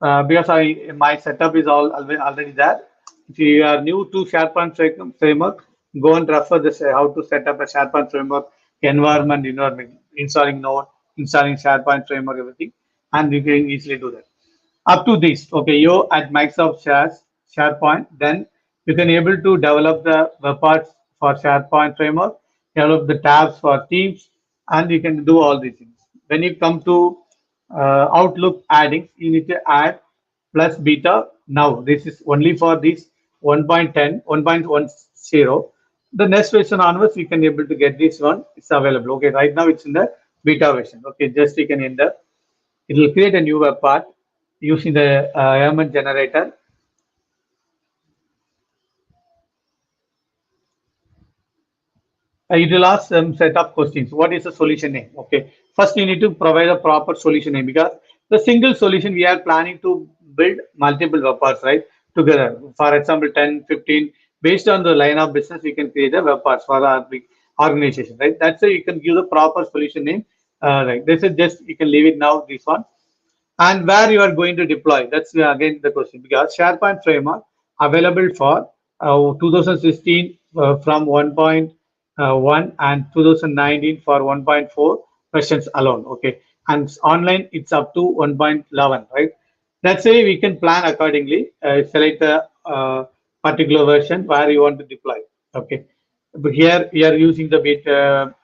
because my setup is already there. If you are new to SharePoint framework, go and refer this how to set up a SharePoint framework environment, installing Node, installing SharePoint framework, everything, and you can easily do that. Up to this, okay, you at Microsoft SharePoint, then you can able to develop the web parts for SharePoint framework, develop the tabs for Teams, and you can do all these things. When you come to Outlook addings, you need to add plus beta. Now, this is only for this 1.10, 1.10. The next version onwards, you can able to get this one. It's available. Okay, right now it's in the beta version. Okay, just you can enter. It will create a new web part using the element generator. It will ask some set of questions. What is the solution name? Okay. First, you need to provide a proper solution name because the single solution we are planning to build multiple web parts, right? Together. For example, 10, 15. Based on the line of business, we can create a web parts for our big organization, right? That's why you can give the proper solution name. Right. This is just, you can leave it now, this one. And where you are going to deploy, that's again the question, because SharePoint framework available for 2016 from 1.1 and 2019 for 1.4 versions alone. Okay, and online it's up to 1.11, right? That's why we can plan accordingly. Select a particular version where you want to deploy. Okay, but here we are using the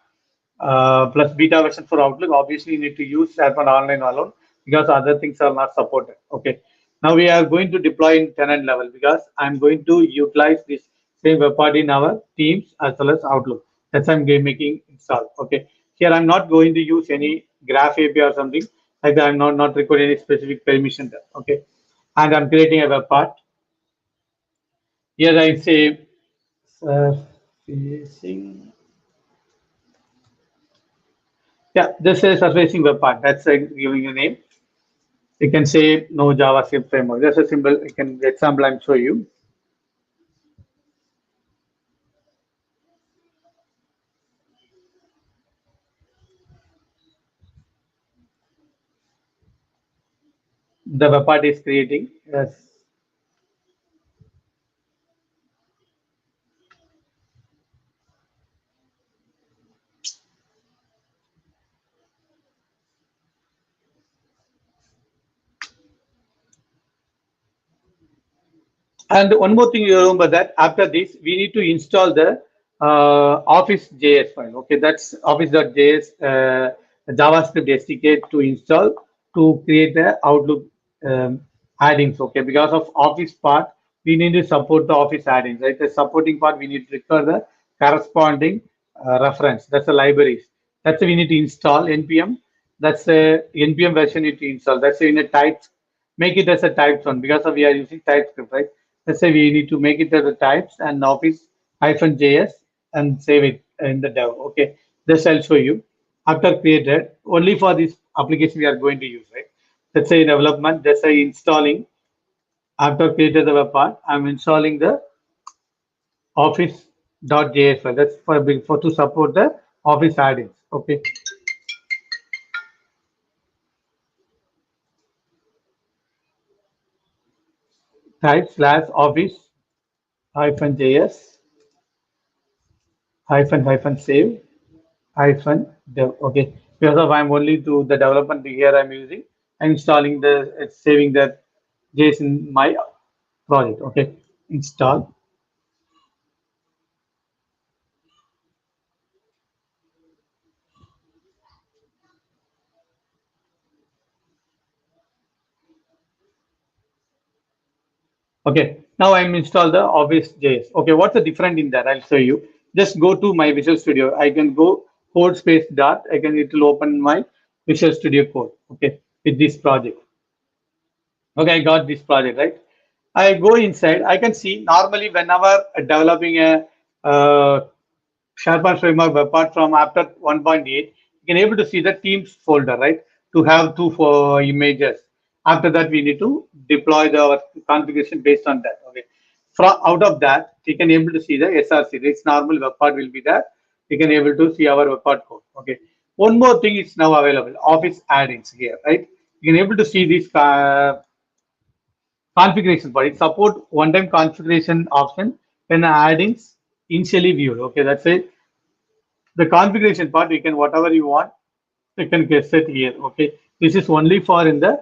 plus beta version for Outlook. Obviously, you need to use SharePoint Online alone because other things are not supported. Okay. Now we are going to deploy in tenant level because I'm going to utilize this same web part in our Teams as well as Outlook. That's why I'm making install. Okay. Here I'm not going to use any Graph API or something like that. I'm not requiring any specific permission there. Okay. And I'm creating a web part. Here I say surfacing. Yeah, this is surfacing web part. That's giving a name. You can say no JavaScript framework. Just a simple, you can example I'm show you. The web part is creating. Yes. And one more thing you remember that after this, we need to install the Office JS file. Okay, that's office.js JavaScript SDK to install to create the Outlook add-ins. Okay, because of Office part, we need to support the Office add-ins. Right, the supporting part we need to require the corresponding reference. That's the libraries. That's why we need to install npm. That's a npm version you need to install. That's why we need types. Make it as a types one because of we are using TypeScript, right? Let's say we need to make it as a types and Office -js and save it in the dev. Okay, this I'll show you. After created, only for this application we are going to use, right? Let's say development, just say installing. After created the web part, I'm installing the office.js file. That's for to support the Office add-ins. Okay. Type slash office -js hyphen save hyphen dev. Okay, because of I'm only to the development here I'm using. I'm installing the saving the JSON in my project. Okay, install. Okay, now I'm installed the Office JS. Okay, what's the different in that? I'll show you. Just go to my Visual Studio. I can go code space dot. I can it will open my Visual Studio code. Okay, with this project. Okay, I got this project, right? I go inside. I can see normally whenever developing a SharePoint Framework apart from after 1.8, you can able to see the Teams folder, right? To have two for images. After that, we need to deploy the configuration based on that. Okay. From out of that, we can able to see the SRC. This normal web part will be there. We can able to see our web part code. Okay. One more thing is now available. Office add-ins here, right? You can able to see this configuration part. It support one-time configuration option when add-ins initially viewed. Okay, that's it. The configuration part, you can whatever you want, you can get set here. Okay, this is only for in the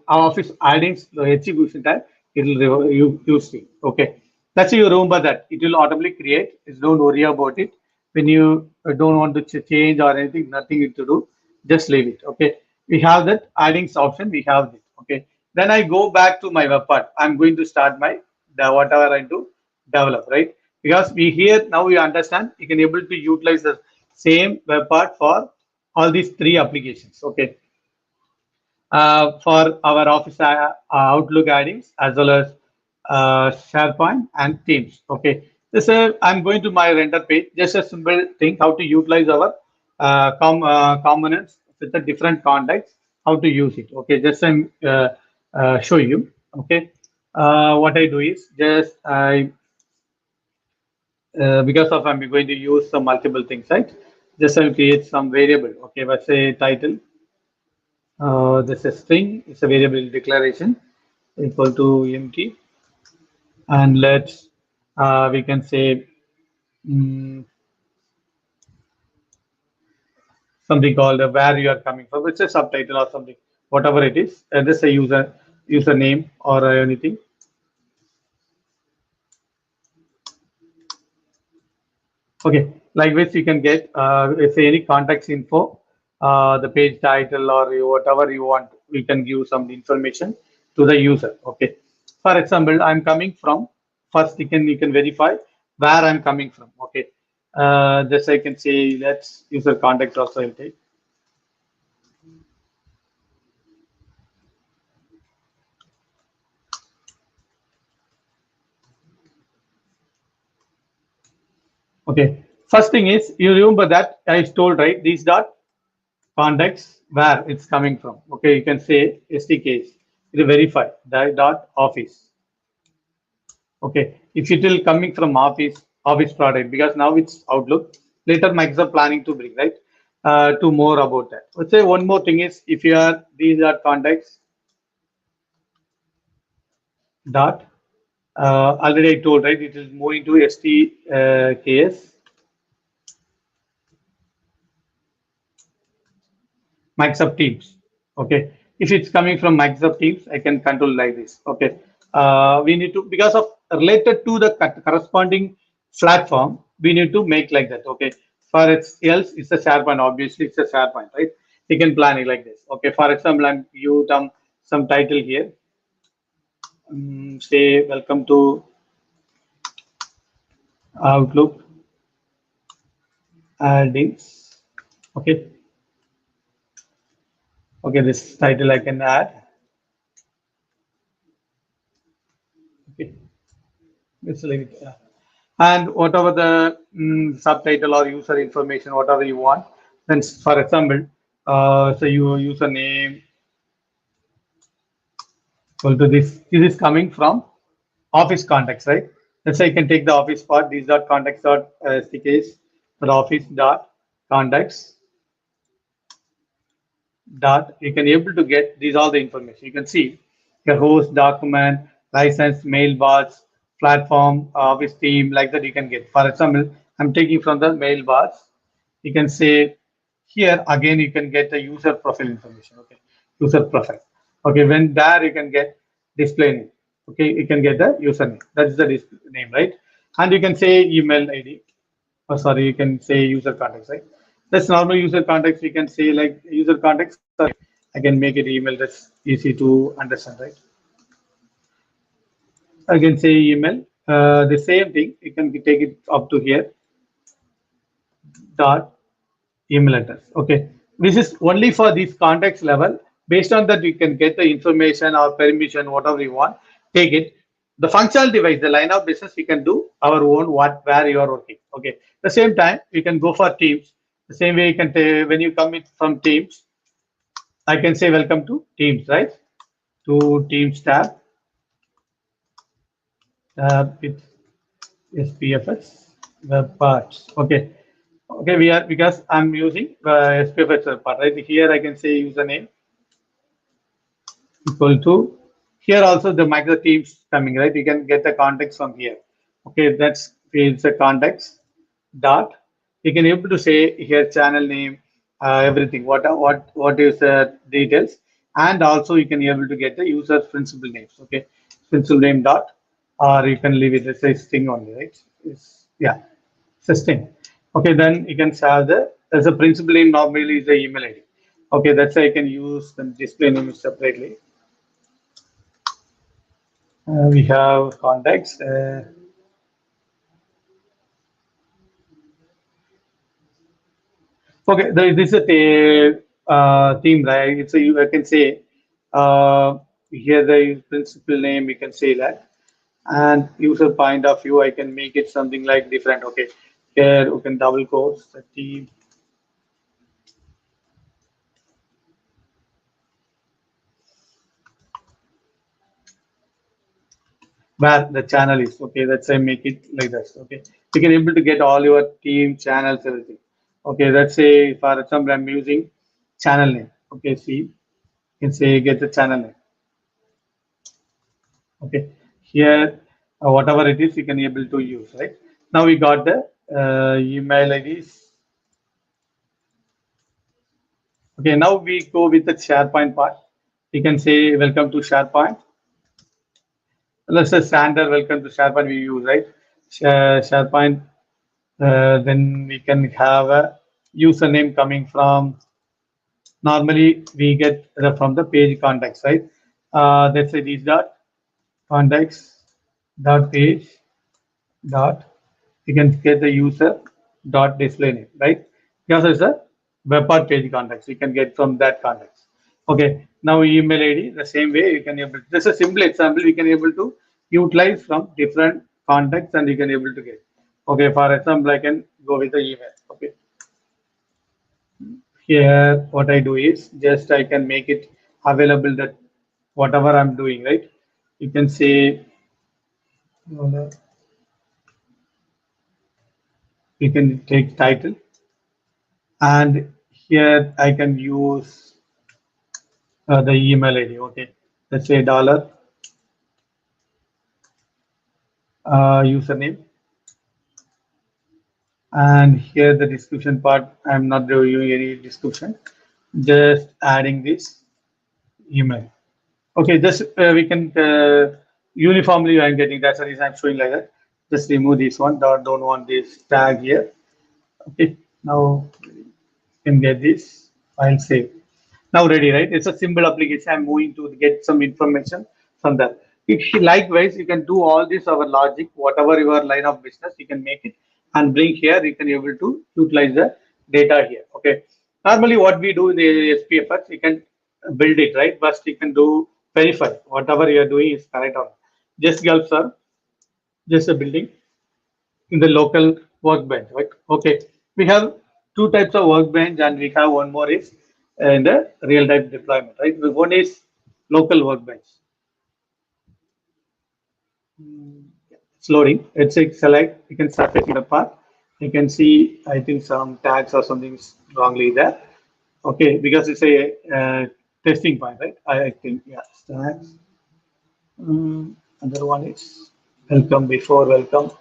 Office add-ins, the execution time. It will you see. Okay, that's you remember that it will automatically create. Is don't worry about it. When you don't want to change or anything, nothing to do, just leave it. Okay, we have that add-ins option. We have it. Okay, then I go back to my web part. I'm going to start my whatever I do develop, right? Because we here now we understand you can able to utilize the same web part for all these three applications. Okay, for our Office Outlook add-ins as well as SharePoint and Teams. Okay, this I'm going to my render page. Just a simple thing how to utilize our components with the different contexts. How to use it. Okay, just show you. Okay, what I do is just I because of I'm going to use some multiple things, right? Just I'll create some variable. Okay, let's say title. This is string. It's a variable declaration equal to empty, and let's we can say something called where you are coming from. It's a subtitle or something, whatever it is. And this a username or anything. Okay, like this you can get if any context info, the page title or whatever you want, we can give some information to the user. Okay, for example, I'm coming from first you can verify where I'm coming from. Okay, just I can say let's user context also I'll take. Okay, first thing is you remember that I told right these dot context where it's coming from. Okay, you can say SDKs. It verify that dot office. Okay, if it will coming from office product because now it's Outlook. Later Microsoft planning to bring right to more about that. Let's say one more thing is if you are these are contacts dot already I told right it is moving to STKS Microsoft Teams. Okay, if it's coming from Microsoft Teams, I can control like this. Okay, we need to because of related to the corresponding platform, we need to make like that. Okay, for its else it's a SharePoint. Obviously, it's a SharePoint, right? You can plan it like this. Okay, for example, I'm you some title here. Say welcome to Outlook addings. Okay, okay, this title I can add. Okay, let's leave it. And whatever the subtitle or user information, whatever you want. Then, for example, so your username equal to this. This is coming from Office context, right? Let's say you can take the Office part. These dot context dot SDKs for Office dot context dot. You can able to get these all the information. You can see your host, document, license, mailbox, platform, Office theme, like that you can get. For example, I'm taking from the mailbox. You can say here again you can get the user profile information. Okay, user profile. Okay, when there you can get display name. Okay, you can get the username. That's the name, right? And you can say email ID. Oh, sorry, you can say user context, right? That's normal user context. We can say like user context. Or I can make it email. That's easy to understand, right? I can say email. The same thing. You can take it up to here. Dot email address. Okay, this is only for this context level. Based on that, we can get the information or permission, whatever we want. Take it. The functional device, the line of business, we can do our own what where you are working. Okay. The same time, we can go for Teams. The same way you can when you come in from Teams, I can say welcome to Teams, right? To Teams with SPFx web parts. Okay. Okay, we are because I'm using SPFx web part, right? Here I can say username equal to here also the micro teams coming, right? You can get the context from here. Okay, that's it's a context dot. You can able to say here channel name, everything. What is the details, and also you can able to get the user principal names. Okay, principal name dot, or you can leave it as a string only, right? Yeah, it's a string. Okay, then you can have the as a principal name normally is the email ID. Okay, that's why I can use the display name separately. We have context. Okay, this is a theme, right? It's a you I can say here the principal name. You can say that, and user point of view. I can make it something like different. Okay, here you can double quotes the team where the channel is. Okay, let's say make it like this. Okay, you can able to get all your team channels, everything. Okay, let's say for example, I'm using channel name. Okay, see, you can say get the channel name. Okay, here whatever it is, you can able to use, right? Now we got the email IDs. Okay, now we go with the SharePoint part. You can say welcome to SharePoint. Let's say standard welcome to SharePoint we use, right? SharePoint. Then we can have a username coming from. Normally we get from the page context, right? Let's say these dot context dot page dot. You can get the user dot display name, right? Because it's a web part page context. You can get from that context. Okay. Now email ID the same way you can able. This is a simple example. We can able to utilize from different contexts and you can able to get. Okay. For example, I can go with the email. Okay. Here, what I do is just I can make it available that whatever I'm doing, right? You can say you can take title and here I can use the email ID. Okay, let's say dollar username, and here the description part. I'm not doing any description, just adding this email. Okay, just we can uniformly I'm getting. That's the reason I'm showing like that. Just remove this one. Don't want this tag here. Okay, now you can get this. I'll save. Now ready, right? It's a simple application. I'm moving to get some information from that. If you likewise, you can do all this our logic, whatever your line of business, you can make it and bring here. You can able to utilize the data here. Okay. Normally, what we do in the SPFx, you can build it right. First, you can do verify whatever you are doing is correct or not. Just help, sir. Just a building in the local workbench, right? Okay, we have two types of workbench, and we have one more is in the real-time deployment, right? The one is local workbench. It's loading. It's a select. You can start taking the path. You can see, I think some tags or something is wrongly there. Okay, because it's a testing point, right? I think yeah, tags. Another one is welcome before welcome.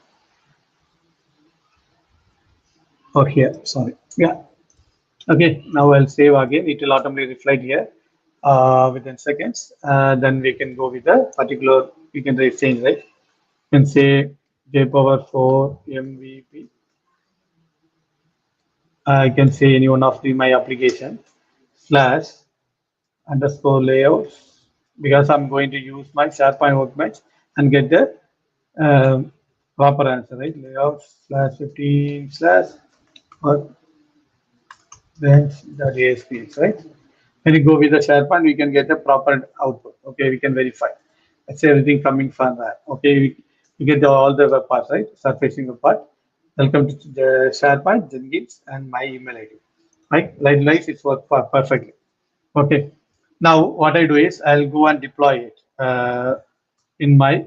Oh, here. Sorry. Yeah. Okay, now I'll save again. It will automatically reflect here within seconds. Then we can go with the particular, we can change, right? You can say J power 4 MVP. I can say any one of my application slash underscore layouts because I'm going to use my SharePoint workbench and get the proper answer, right? Layouts slash 15 slash bench.aspx, right? When you go with the SharePoint, we can get a proper output. Okay, we can verify. Let's say everything coming from that. Okay, we get all the web parts, right? Surfacing web part. Welcome to the SharePoint, Jenkins, and my email ID. Right? Likewise, it's worked perfectly. Okay. Now, what I do is I'll go and deploy it in my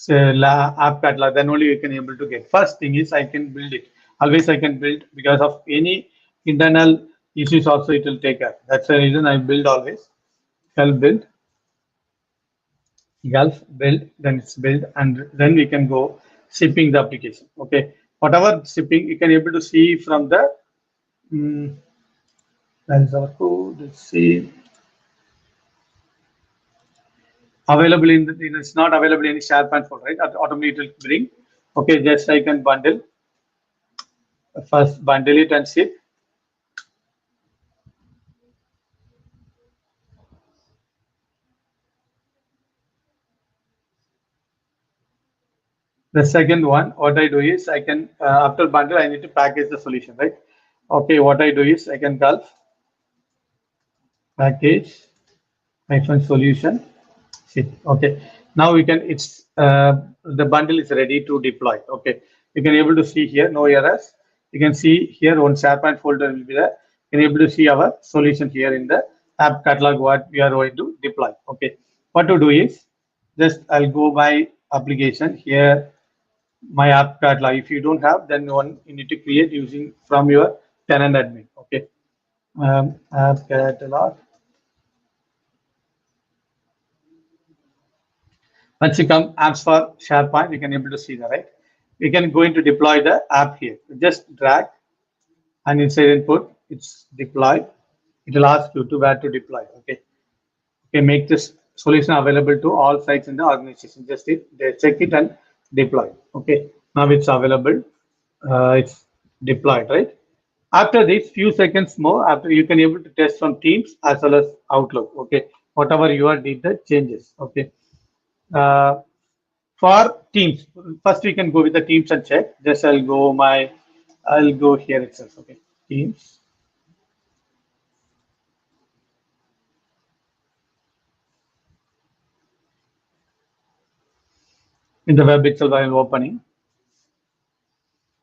app catalog. Then only you can able to get. First thing is I can build it. Always I can build because of any internal issues also it will take care. That's the reason I build always. Help build, Gulf build, then it's build, and then we can go shipping the application. Okay, whatever shipping you can able to see from the that is our code. Let's see. Available in the it's not available in any SharePoint folder, right? Automatically it will bring. Okay, just I can bundle. First bundle it and ship. The second one, what I do is I can after bundle I need to package the solution, right? Okay, what I do is I can call package hyphen solution. See, okay. Now we can. It's the bundle is ready to deploy. Okay, you can able to see here no errors. You can see here one SharePoint folder will be there. You can able to see our solution here in the app catalog what we are going to deploy. Okay, what to do is just I'll go by application here my app catalog. If you don't have, then one you need to create using from your tenant admin. Okay, app catalog. Once you come apps for SharePoint, you can able to see that, right? We can going to deploy the app here. Just drag and inside input, it's deploy. It will ask you to where to deploy. Okay. Okay, make this solution available to all sites in the organization. Just they check it and deploy. Okay. Now it's available. It's deployed, right? After this, few seconds more, after you can able to test from Teams as well as Outlook. Okay. Whatever you are did the changes. Okay. Uh, for Teams, first we can go with the Teams and check. Just I'll go here itself. Okay, Teams. In the web itself, I'm opening.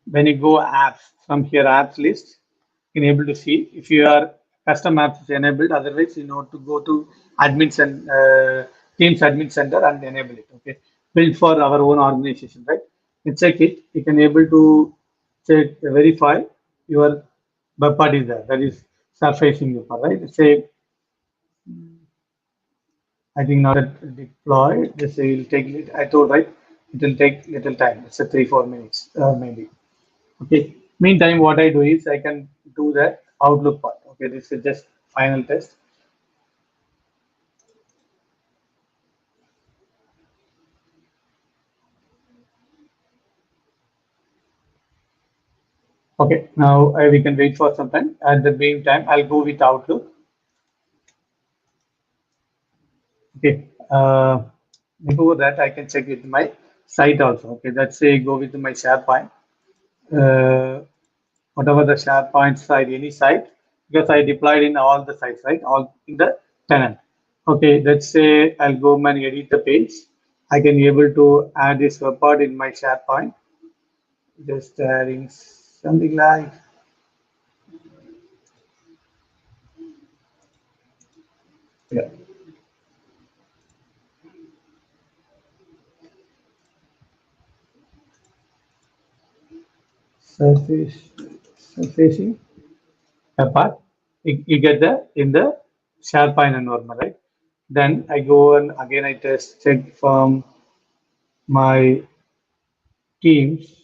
When you go apps from here, apps list, you can able to see if your custom apps is enabled. Otherwise, you know to go to admins and Teams admin center and enable it. Okay, built for our own organization, right? You check it. You can able to check verify your web part is there. That is surfacing web part, right? Say I think now that deploy, this will take, I told right, it will take little time. It's a 3-4 minutes, maybe. Okay. Meantime, what I do is I can do that Outlook part. Okay, this is just final test. Okay, now we can wait for some time. At the meantime, I'll go with Outlook. Okay, before that, I can check with my site also. Okay, let's say go with my SharePoint. Uh, Whatever the SharePoint site, any site, because I deployed in all the sites, right? All in the tenant. Okay, let's say I'll go and edit the page. I can be able to add this report in my SharePoint. Just adding something like, yeah, surface, surfacing apart. You get the in the SharePoint environment, right? Then I go and again I test check from my Teams.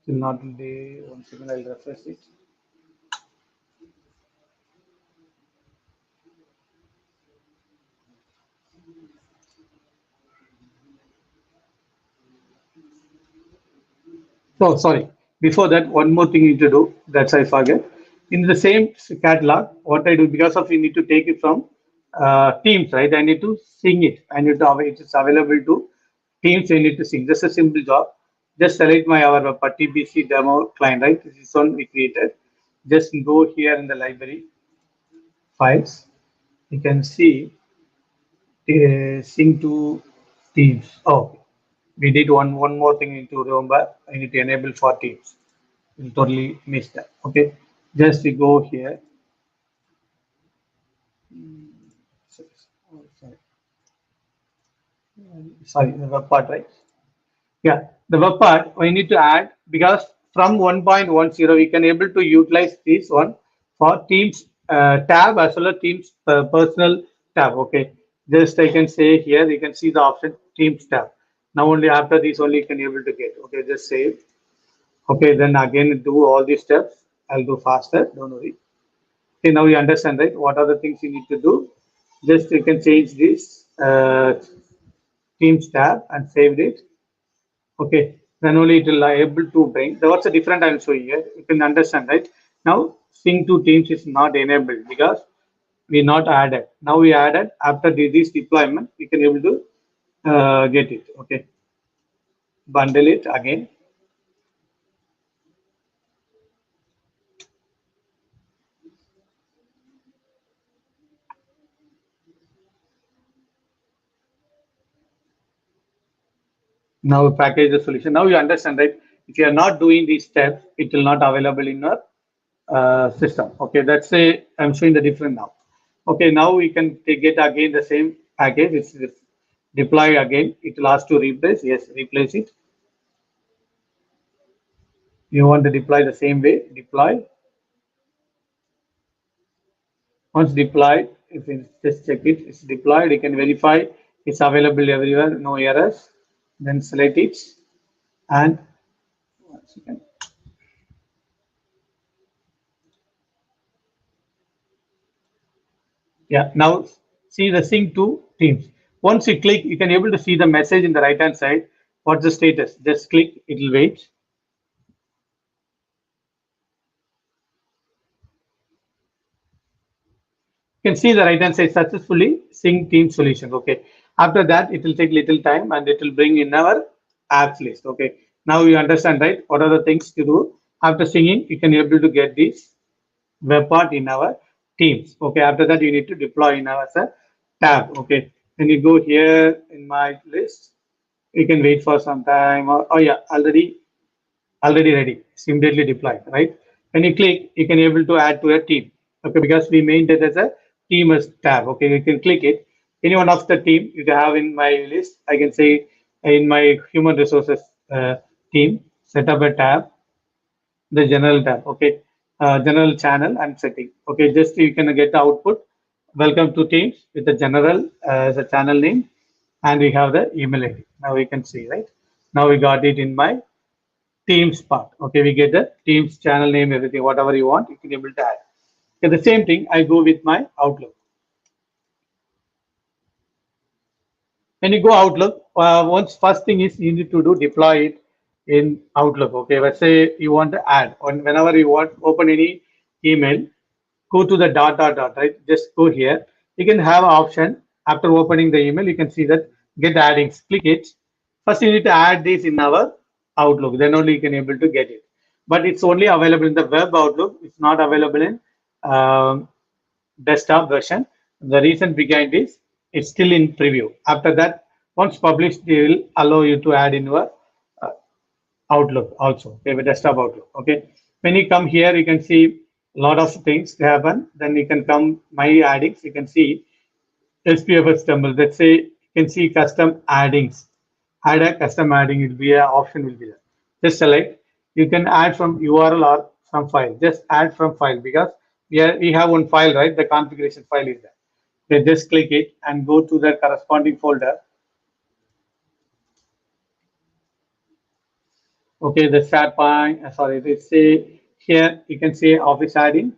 Still not there. One second, I'll refresh it. Oh, sorry. Before that, one more thing you need to do. That's I forget. In the same catalog, what I do because of you need to take it from Teams, right? I need to sing it. I need to it is available to Teams. I need to sing. Just a simple job. Just select my our TBC demo client, right? This is one we created. Just go here in the library files. You can see sync to Teams. Oh, we did one more thing need to remember. I need to enable for Teams. You totally missed that. Okay, just we go here. Sorry, the web part, right? Yeah, the web part we need to add because from 1.10 we can able to utilize this one for Teams tab as well as Teams personal tab. Okay, just I can say here you can see the option Teams tab. Now only after this only you can able to get. Okay, just save. Okay, then again do all these steps. I'll do faster. Don't worry. Okay, now you understand, right? What are the things you need to do? Just you can change this Teams tab and saved it. Okay, then only it will able to bring. There was a different I'm showing here. You can understand, right? Now sync to Teams is not enabled because we not added. Now we added after this deployment, we can able to get it. Okay, bundle it again. Now package the solution. Now you understand, right? If you are not doing these steps, it will not available in your system. Okay, that's say I'm showing the different now. Okay, now we can take it again the same package. It's deploy again. It will ask to replace. Yes, replace it. You want to deploy the same way. Deploy. Once deployed, if you just check it, it's deployed. You can verify it's available everywhere. No errors. Then select it and once again. Yeah, now see the sync to Teams. Once you click, you can able to see the message in the right hand side. What's the status? Just click, it will wait. You can see the right hand side successfully sync Teams solution. Okay. After that, it will take little time and it will bring in our apps list. Okay. Now you understand, right? What are the things to do? After singing, you can able to get this web part in our Teams. Okay. After that, you need to deploy in our tab. Okay. When you go here in my list, you can wait for some time. Or, oh yeah, already ready. It's immediately deployed, right? When you click, you can able to add to a team. Okay, because we made it as a team as tab. Okay, you can click it. Any one of the team you have in my list, I can say in my human resources team, set up a tab, the general tab. Okay, general channel and setting. Okay, just you can get the output. Welcome to Teams with the general as a channel name, and we have the email ID. Now we can see, right? Now we got it in my Teams part. Okay, we get the Teams channel name, everything, whatever you want, you can able to add. Okay, the same thing, I go with my Outlook. When you go Outlook, once first thing is you need to do deploy it in Outlook. Okay, let's say you want to add, or whenever you want open any email, go to the dot, right? Just go here. You can have an option after opening the email. You can see that get addings. Click it. First, you need to add this in our Outlook. Then only you can able to get it. But it's only available in the web Outlook. It's not available in um, desktop version. The reason behind is it's still in preview. After that, once published, they will allow you to add in your uh, Outlook also, okay, with desktop Outlook. Okay, when you come here, you can see a lot of things happen. Then you can come my addings. You can see SPFx temple. Let's say you can see custom addings. Add a custom adding. It will be a option will be there. Just select. You can add from URL or from file. Just add from file because we have one file, right? The configuration file is there. Okay, just click it and go to the corresponding folder. Okay, the SharePoint, sorry, they say here you can say office adding.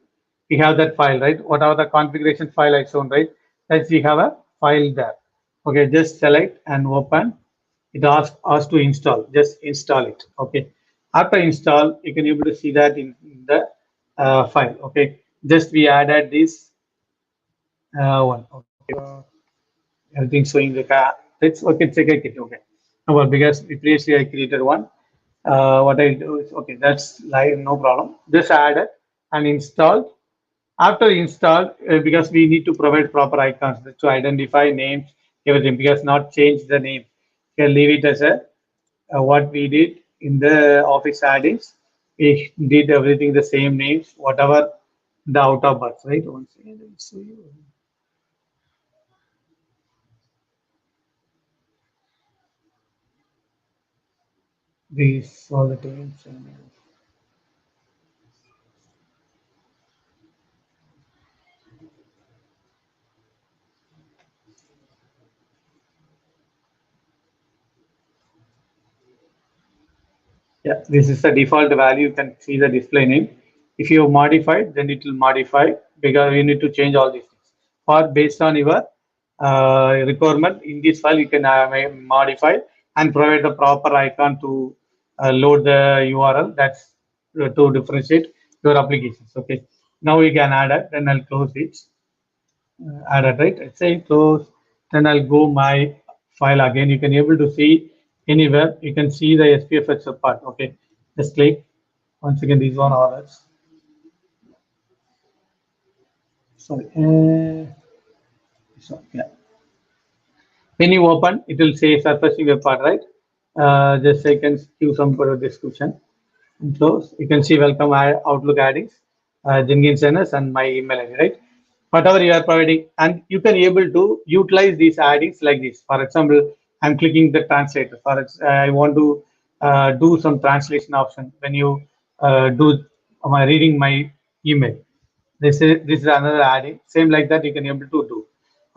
We have that file, right? Whatever the configuration file I shown, right? Let's see, have a file there. Okay, just select and open. It asks us to install. Just install it. Okay. After install, you can able to see that in the file. Okay. Just we added this one. Okay. Everything showing the car. Let's okay, check it. Okay. Well, because previously I created one. What I do is okay, that's live, no problem. Just add it and install. After install, because we need to provide proper icons to identify names, everything. Because not change the name, you can leave it as a what we did in the office addings. We did everything the same names, whatever the out of box, right? One second, let me show you. These all the names. Yeah, this is the default value. You can see the display name. If you modify, then it will modify because you need to change all these things. Or based on your requirement in this file, you can modify and provide the proper icon to load the URL. That's to differentiate your applications. Okay. Now we can add it. Then I'll close it. Add it, right? Let's say close. Then I'll go my file again. You can able to see anywhere. You can see the SPFx part. Okay, just click. Once again, these one others. Sorry. So yeah. When you open, it will say surfacing web part, right? Just I can give some further description. And close. You can see welcome Outlook addings, Jenkins and my email ID, right? Whatever you are providing, and you can able to utilize these addings like this. For example, I'm clicking the translator. I want to do some translation option. When you do reading my email, this is another adding. Same like that you can able to do.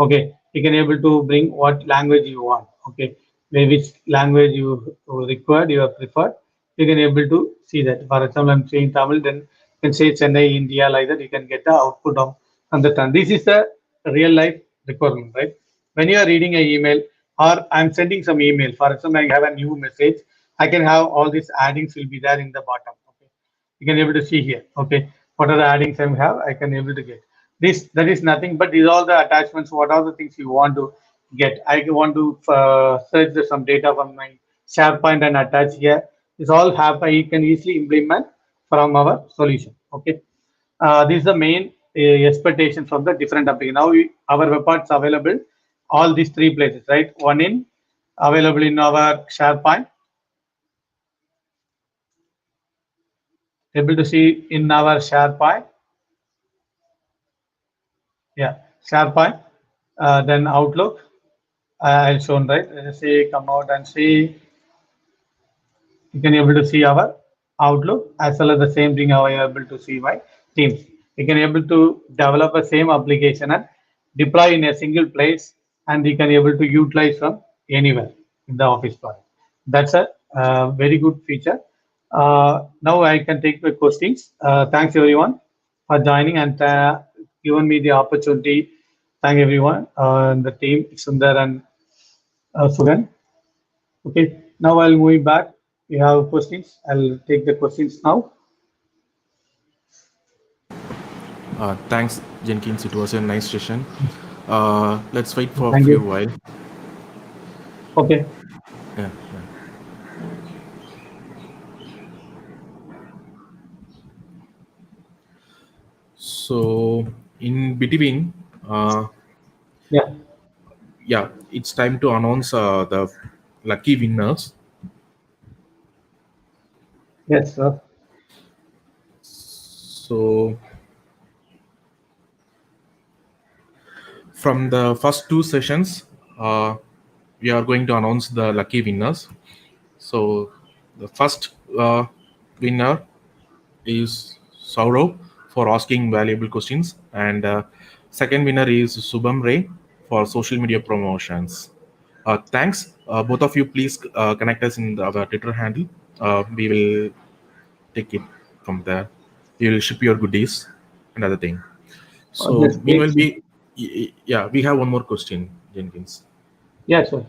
Okay, you can able to bring what language you want. Okay, which language you required, you have preferred. You can able to see that. For example, I'm saying Tamil, then you can say Chennai, India, like that. You can get the output of understand. This is the real life requirement, right? When you are reading an email or I'm sending some email, for example, I have a new message. I can have all these addings will be there in the bottom. Okay, you can able to see here. Okay, what are the addings I have, I can able to get this. That is nothing but these all the attachments. What are the things you want to get? I want to search some data from my SharePoint and attach here. This all have you can easily implement from our solution. Okay, this is the main expectation from the different application. Now our web parts available all these three places, right? One in available in our SharePoint, able to see in our SharePoint. Yeah, SharePoint, then Outlook. I'll shown, right. Let's say come out and see. You can able to see our Outlook as well as the same thing. How I am able to see my Teams. You can able to develop a same application and deploy in a single place, and you can able to utilize from anywhere in the Office product. That's a very good feature. Now I can take the questions. Thanks everyone for joining and given me the opportunity. Thank everyone the team Sundar and Sugan. Okay, now I'll move back. You have questions? I'll take the questions now. Thanks, Jenkins. It was a nice session. Let's wait for a Thank few you. while. Okay. Yeah, yeah. So in between, uh, Yeah. yeah, it's time to announce the lucky winners. Yes, sir. So from the first two sessions, uh, we are going to announce the lucky winners. So the first winner is Saurav for asking valuable questions, and second winner is Subham Ray for social media promotions. Thanks, both of you. Please connect us in our Twitter handle. We will take it from there. We will ship your goodies and other thing. So That's great, meanwhile, sir. yeah, we have one more question, Jenkins. Yeah, sir.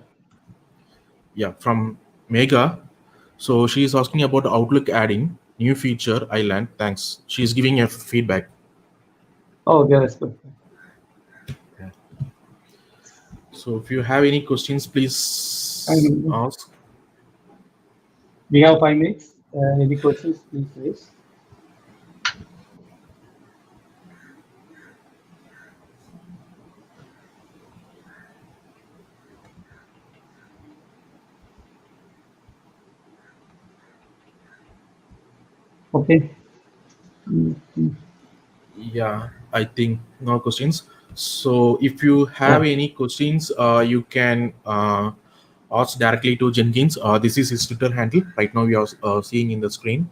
Yeah, from Mega. So she is asking about Outlook adding new feature Island. Thanks. She is giving a feedback. Oh, okay, that's good. Yeah. So if you have any questions, please And ask. we have 5 minutes. Any questions, please raise. Okay. Mm. Yeah, I think no questions. So if you have Yeah. any questions, you can ask directly to Jenkins. This is his Twitter handle. Right now, we are seeing in the screen.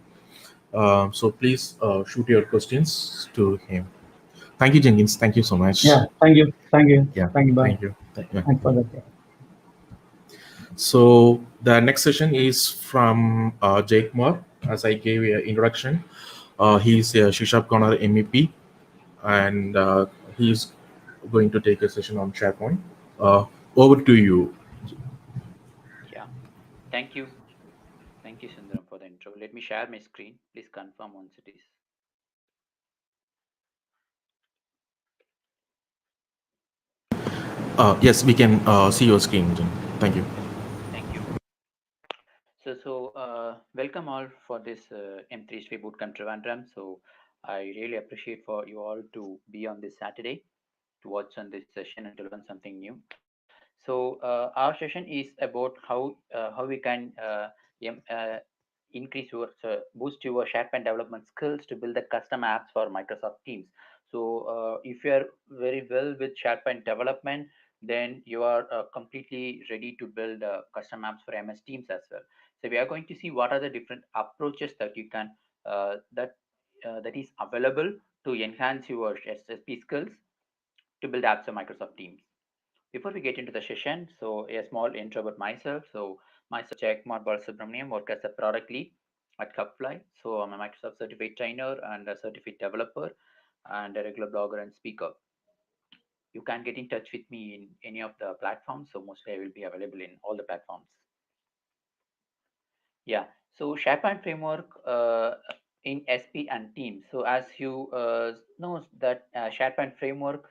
So please shoot your questions to him. Thank you, Jenkins. Thank you so much. Yeah. Thank you. Thank you. Yeah, Thank you. Bye. thank you. Yeah, Thanks for bye. that. Yeah. So the next session is from Jayakumar, as I gave an introduction. He's a Shishap Corner MEP, and he's going to take a session on SharePoint. Uh, Over to you. Yeah, thank you. Thank you, Sundaram, for the intro. Let me share my screen. Please confirm once it is. Yes, we can see your screen, Jim. Thank you. Thank you. Welcome all for this M3 Bootcamp Trivandrum. So, I really appreciate for you all to be on this Saturday to watch on this session and to learn something new. So, our session is about how we can increase your boost your SharePoint development skills to build the custom apps for Microsoft Teams. So if you are very well with SharePoint development, then you are completely ready to build custom apps for MS Teams as well. So we are going to see what are the different approaches that you can that is available to enhance your SSP skills to build apps for Microsoft Teams. Before we get into the session, so a small intro about myself. So myself, Jayakumar Balasubramaniam, work as a product lead at Cupfly. So I'm a Microsoft certified trainer and a certified developer and a regular blogger and speaker. You can get in touch with me in any of the platforms. So mostly I will be available in all the platforms. Yeah. So SharePoint framework in SP and Teams. So as you know that the SharePoint framework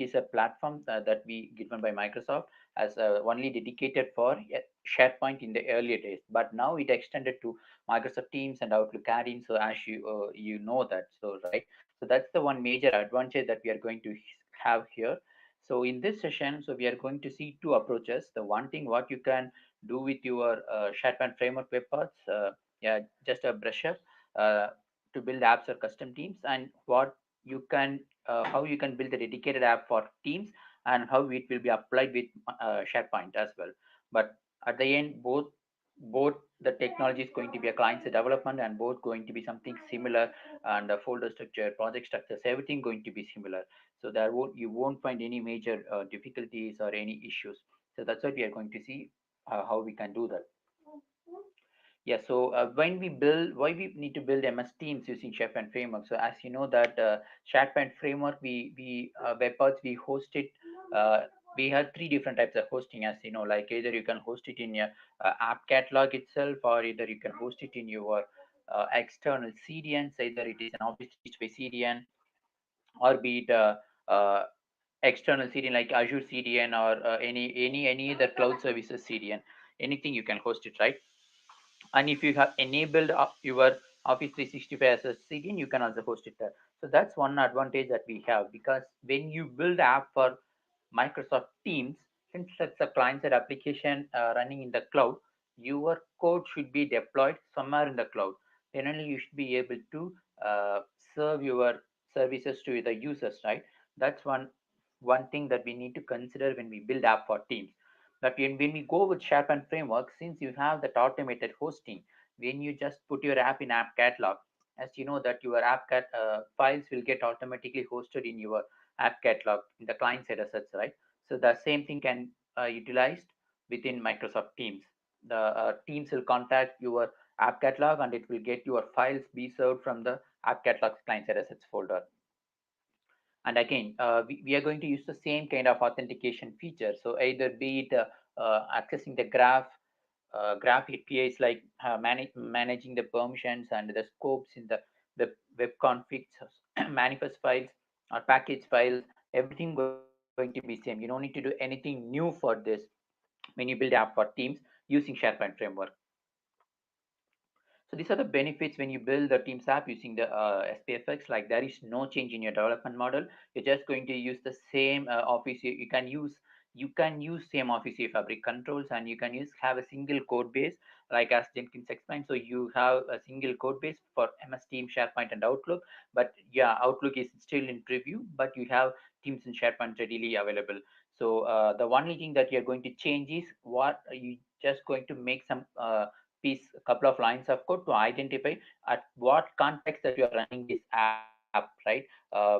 is a platform that we given by Microsoft as only dedicated for SharePoint in the earlier days. But now it extended to Microsoft Teams and Outlook add-in. So as you know that, so right. So that's the one major advantage that we are going to have here. So in this session, so we are going to see two approaches. The one thing what you can do with your SharePoint framework web parts. Yeah, just a brush up uh, to build apps or custom teams, and what you can, how you can build a dedicated app for teams, and how it will be applied with SharePoint as well. But at the end, both the technology is going to be a client side development, and both going to be something similar, and the folder structure, project structures, everything going to be similar. So there won't you won't find any major difficulties or any issues. So that's what we are going to see how we can do that. Yeah, so when we build, why we need to build MS Teams using SharePoint Framework? So as you know that SharePoint Framework, we web parts we host it uh, we have three different types of hosting, as you know, like either you can host it in your app catalog itself, or either you can host it in your external CDNs, either it is an Office 365 CDN, or be it external CDN like Azure CDN, or any other cloud services CDN, anything you can host it, right? And if you have enabled your Office 365 as a CDN, you can also host it there. So that's one advantage that we have, because when you build app for Microsoft Teams, since it's a client-side application running in the cloud, your code should be deployed somewhere in the cloud. Then only you should be able to uh, serve your services to the users, right? That's one thing that we need to consider when we build app for Teams. But when we go with SharePoint Framework, since you have that automated hosting, when you just put your app in app catalog, as you know that your files will get automatically hosted in your app catalog in the client side assets, right? So the same thing can utilized within Microsoft Teams. The Teams will contact your app catalog, and it will get your files be served from the app catalog's client side assets folder. And again, we are going to use the same kind of authentication feature. So either be it accessing the graph APIs, like managing the permissions and the scopes in the web configs, manifest files or package files, everything going to be same. You don't need to do anything new for this when you build app for Teams using SharePoint Framework. So these are the benefits when you build the Teams app using the SPFx. Like, there is no change in your development model. You're just going to use the same Office. You can use same Office Fabric controls, and you can have a single code base, like as Jenkins explained. So you have a single code base for MS Teams, SharePoint, and Outlook. But yeah, Outlook is still in preview, but you have Teams and SharePoint readily available. So the only thing that you're going to change is what you just going to make some piece, a couple of lines of code to identify at what context that you are running this app, right?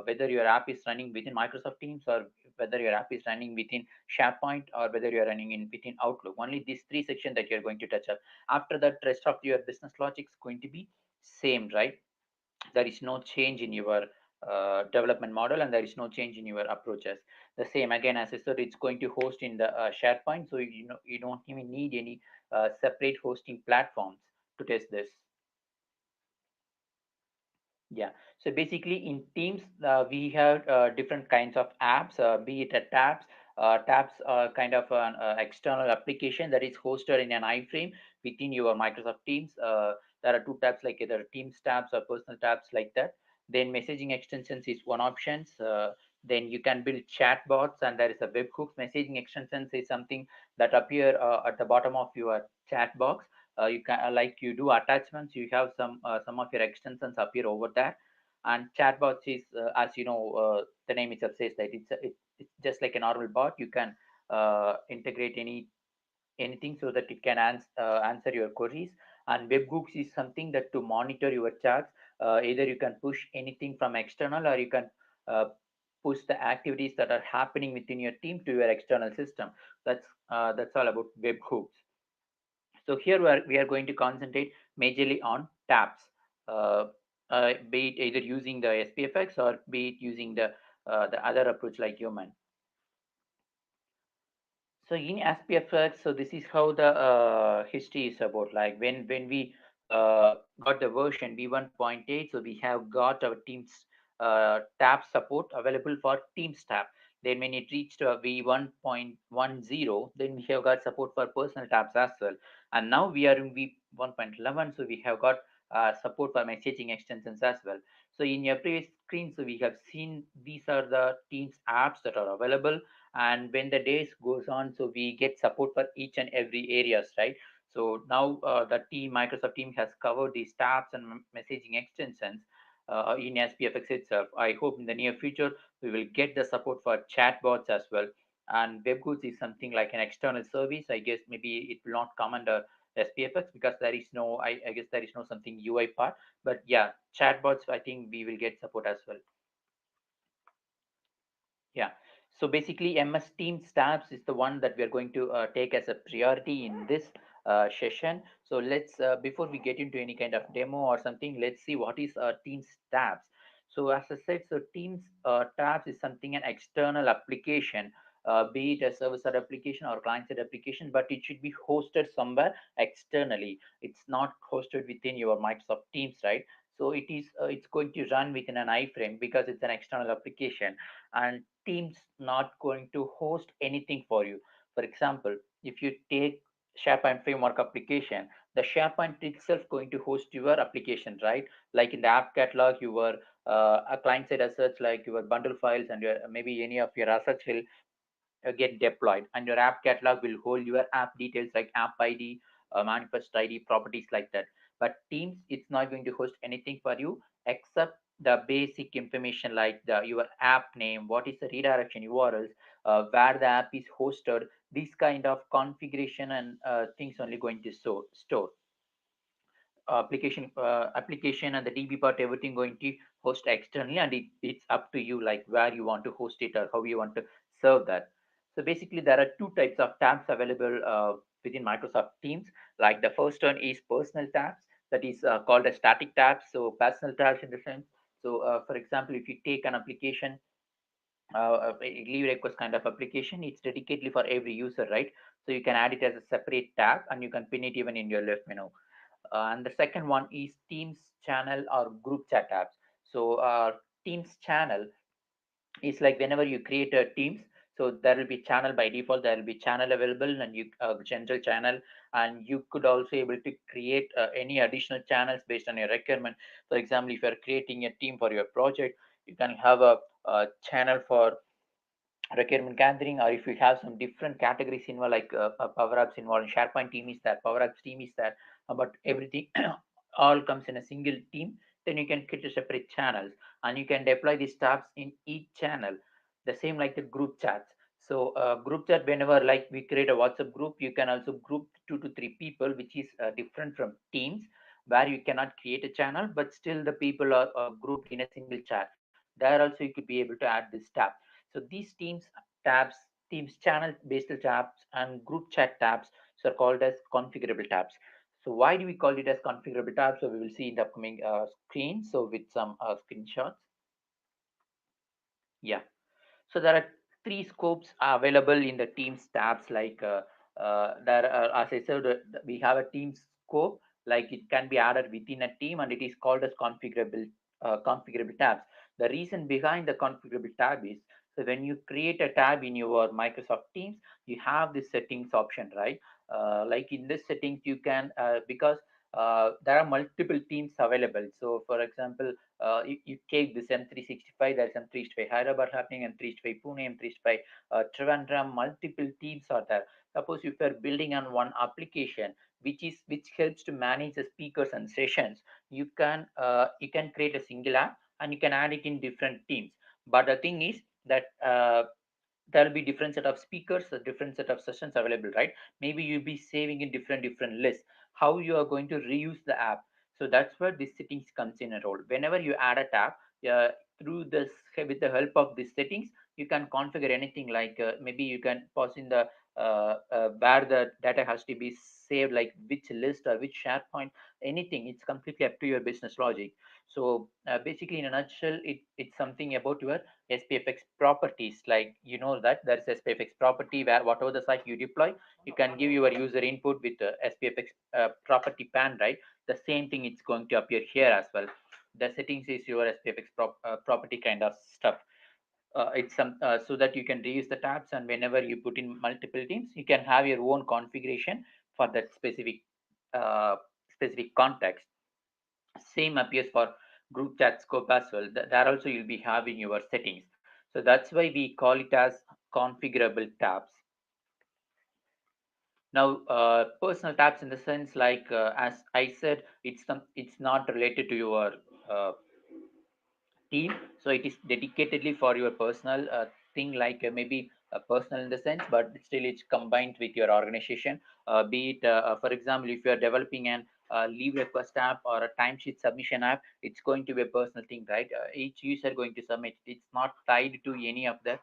Whether your app is running within Microsoft Teams, or whether your app is running within SharePoint, or whether you are running in within Outlook. Only these three sections that you're going to touch up. After that, rest of your business logic is going to be same, right? There is no change in your development model, and there is no change in your approaches. The same again, as I said, it's going to host in the SharePoint, so you don't even need any separate hosting platforms to test this. Yeah. So basically, in Teams, we have different kinds of apps, be it a tabs. Tabs are kind of an external application that is hosted in an iframe within your Microsoft Teams. There are two tabs, like either Teams tabs or personal tabs, like that. Then messaging extensions is one option. Then you can build chatbots, and there is a webhooks. Messaging extensions is something that appear at the bottom of your chat box. You can, like you do attachments, you have some of your extensions appear over there. And chatbots is, as you know, the name itself says that it's just like a normal bot. You can integrate anything so that it can answer your queries. And webhooks is something that to monitor your chats. Either you can push anything from external, or you can uh, push the activities that are happening within your team to your external system. That's all about webhooks. So here we are going to concentrate majorly on tabs, uh, be it either using the SPFX, or be it using the other approach like human. So in SPFX, so this is how the history is about. Like when we got the version v1.8, so we have got our Teams tab support available for Teams tab. Then when it reached v1.10, then we have got support for personal tabs as well. And now we are in v1.11, so we have got support for messaging extensions as well. So in your previous screen, so we have seen these are the Teams apps that are available. And when the days goes on, so we get support for each and every areas, right? So now the Microsoft team has covered these tabs and messaging extensions in SPFX itself. I hope in the near future we will get the support for chatbots as well. And webhooks is something like an external service. I guess maybe it will not come under SPFX, because there is no, I guess there is no something UI part. But yeah, chatbots, I think we will get support as well. Yeah. So basically, MS Teams tabs is the one that we are going to take as a priority in this session. So let's, before we get into any kind of demo or something, let's see what is Teams tabs. So as I said, so Teams tabs is something, an external application be it a server-side application or client-side application, but it should be hosted somewhere externally. It's not hosted within your Microsoft Teams, right? So it's going to run within an iframe because it's an external application, and Teams not going to host anything for you. For example, if you take SharePoint Framework application, the SharePoint itself going to host your application, right? Like in the app catalog, your a client side assets like your bundle files and your maybe any of your assets will get deployed, and your app catalog will hold your app details like app id, manifest id, properties like that. But Teams, it's not going to host anything for you except the basic information like your app name, what is the redirection urls, where the app is hosted. This kind of configuration and things only going to store application and the DB part, everything going to host externally, and it's up to you like where you want to host it or how you want to serve that. So basically, there are two types of tabs available within Microsoft Teams. Like the first one is personal tabs, that is called as static tabs. So personal tabs in the sense. So for example, if you take an application, a leave request kind of application, it's dedicated for every user, right? So you can add it as a separate tab and you can pin it even in your left menu. And the second one is Teams channel or group chat apps. So Teams channel is like whenever you create a Teams, so there will be channel by default. There will be channel available, and you general channel, and you could also able to create any additional channels based on your requirement. For example, if you are creating a team for your project, you can have a channel for requirement gathering, or if you have some different categories involved like power apps involved in SharePoint team is that, power apps team is that, but everything all comes in a single team, then you can create a separate channels and you can deploy these tabs in each channel. The same like the group chats. So group chat, whenever like we create a WhatsApp group, you can also group 2 to 3 people, which is different from teams, where you cannot create a channel but still the people are grouped in a single chat. There also you could be able to add this tab. So these Teams tabs, Teams channel based tabs and group chat tabs, so are called as configurable tabs. So why do we call it as configurable tabs? So we will see in the upcoming screen. So with some screenshots. Yeah. So there are three scopes available in the Teams tabs. Like there, are, as I said, we have a Teams scope. Like it can be added within a team, and it is called as configurable tabs. The reason behind the configurable tab is, so when you create a tab in your Microsoft Teams, you have this settings option, right? Like in this settings, you can because there are multiple teams available. So for example, you take this M365, there's M365 Hyderabad happening, M365 Pune, M365 Trivandrum, multiple teams are there. Suppose if you're building on one application, which helps to manage the speakers and sessions, you can create a single app and you can add it in different teams. But the thing is that there will be different set of speakers, a different set of sessions available, right? Maybe you'll be saving in different lists. How you are going to reuse the app? So that's where this settings comes in a role. Whenever you add a tab, uh, through this with the help of these settings, you can configure anything like maybe you can pass in the where the data has to be saved, like which list or which SharePoint, anything. It's completely up to your business logic. So basically, in a nutshell, it's something about your SPFx properties. Like you know that there's SPFx property where whatever the site you deploy, you can give your user input with SPFx property pan, right? The same thing it's going to appear here as well. The settings is your SPFx property kind of stuff. It's some so that you can reuse the tabs, and whenever you put in multiple teams, you can have your own configuration for that uh, specific context. Same appears for group chat scope as well. There also you'll be having your settings. So that's why we call it as configurable tabs. Now, personal tabs in the sense like as I said, it's not related to your uh, team, so it is dedicatedly for your personal thing, like maybe personal in the sense, but still it's combined with your organization. Be it for example, if you are developing an leave request app or a timesheet submission app, it's going to be a personal thing, right? Each user going to submit, it's not tied to any of the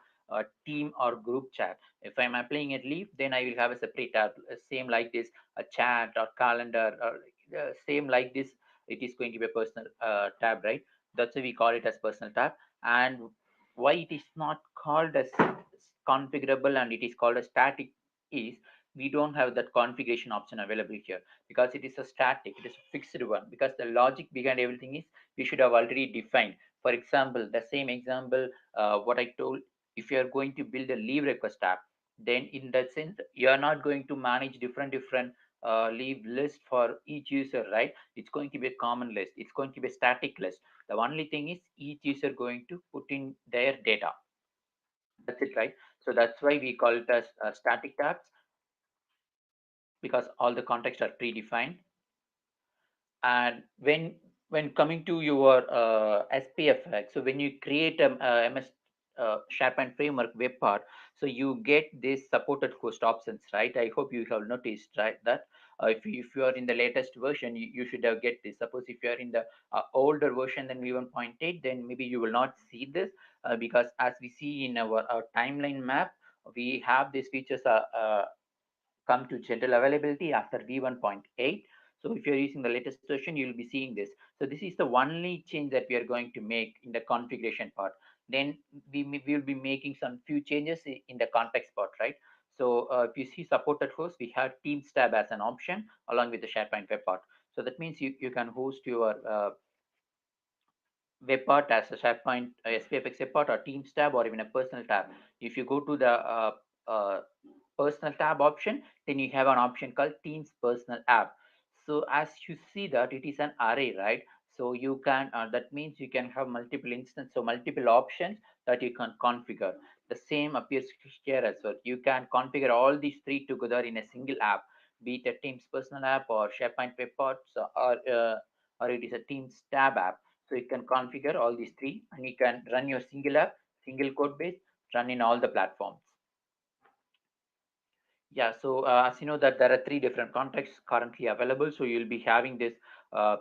team or group chat. If I'm applying a leave, then I will have a separate tab, same like this, a chat or calendar, or same like this, it is going to be a personal tab, right? That's why we call it as personal tab. And why it is not called as configurable and it is called a static is we don't have that configuration option available here because it is a static, it is a fixed one, because the logic behind everything is we should have already defined. For example, the same example, what I told, if you are going to build a leave request app, then in that sense you are not going to manage different leave list for each user, right? It's going to be a common list, it's going to be a static list. The only thing is each user going to put in their data. That's it, right? So that's why we call it as static tabs, because all the contexts are predefined. And when coming to your SPFx, so when you create a MS SharePoint Framework web part, so you get this supported host options, right? I hope you have noticed, right, that if you are in the latest version, you should have get this. Suppose if you are in the older version than v1.8, then maybe you will not see this, because as we see in our timeline map, we have these features come to general availability after v1.8. So if you're using the latest version, you'll be seeing this. So this is the only change that we are going to make in the configuration part. Then we will be making some few changes in the context part, right? So if you see supported host, we have Teams tab as an option along with the SharePoint web part. So that means you can host your web part as a SharePoint SPFx web part or Teams tab or even a personal tab. If you go to the uh, personal tab option, then you have an option called Teams personal app. So as you see that it is an array, right? So you can that means you can have multiple instances, so multiple options that you can configure. The same appears here as well. You can configure all these three together in a single app, be it a Teams personal app or SharePoint web parts, or it is a Teams tab app. So you can configure all these three and you can run your single app, single code base, run in all the platforms. Yeah, so as you know that there are three different contexts currently available. So you'll be having this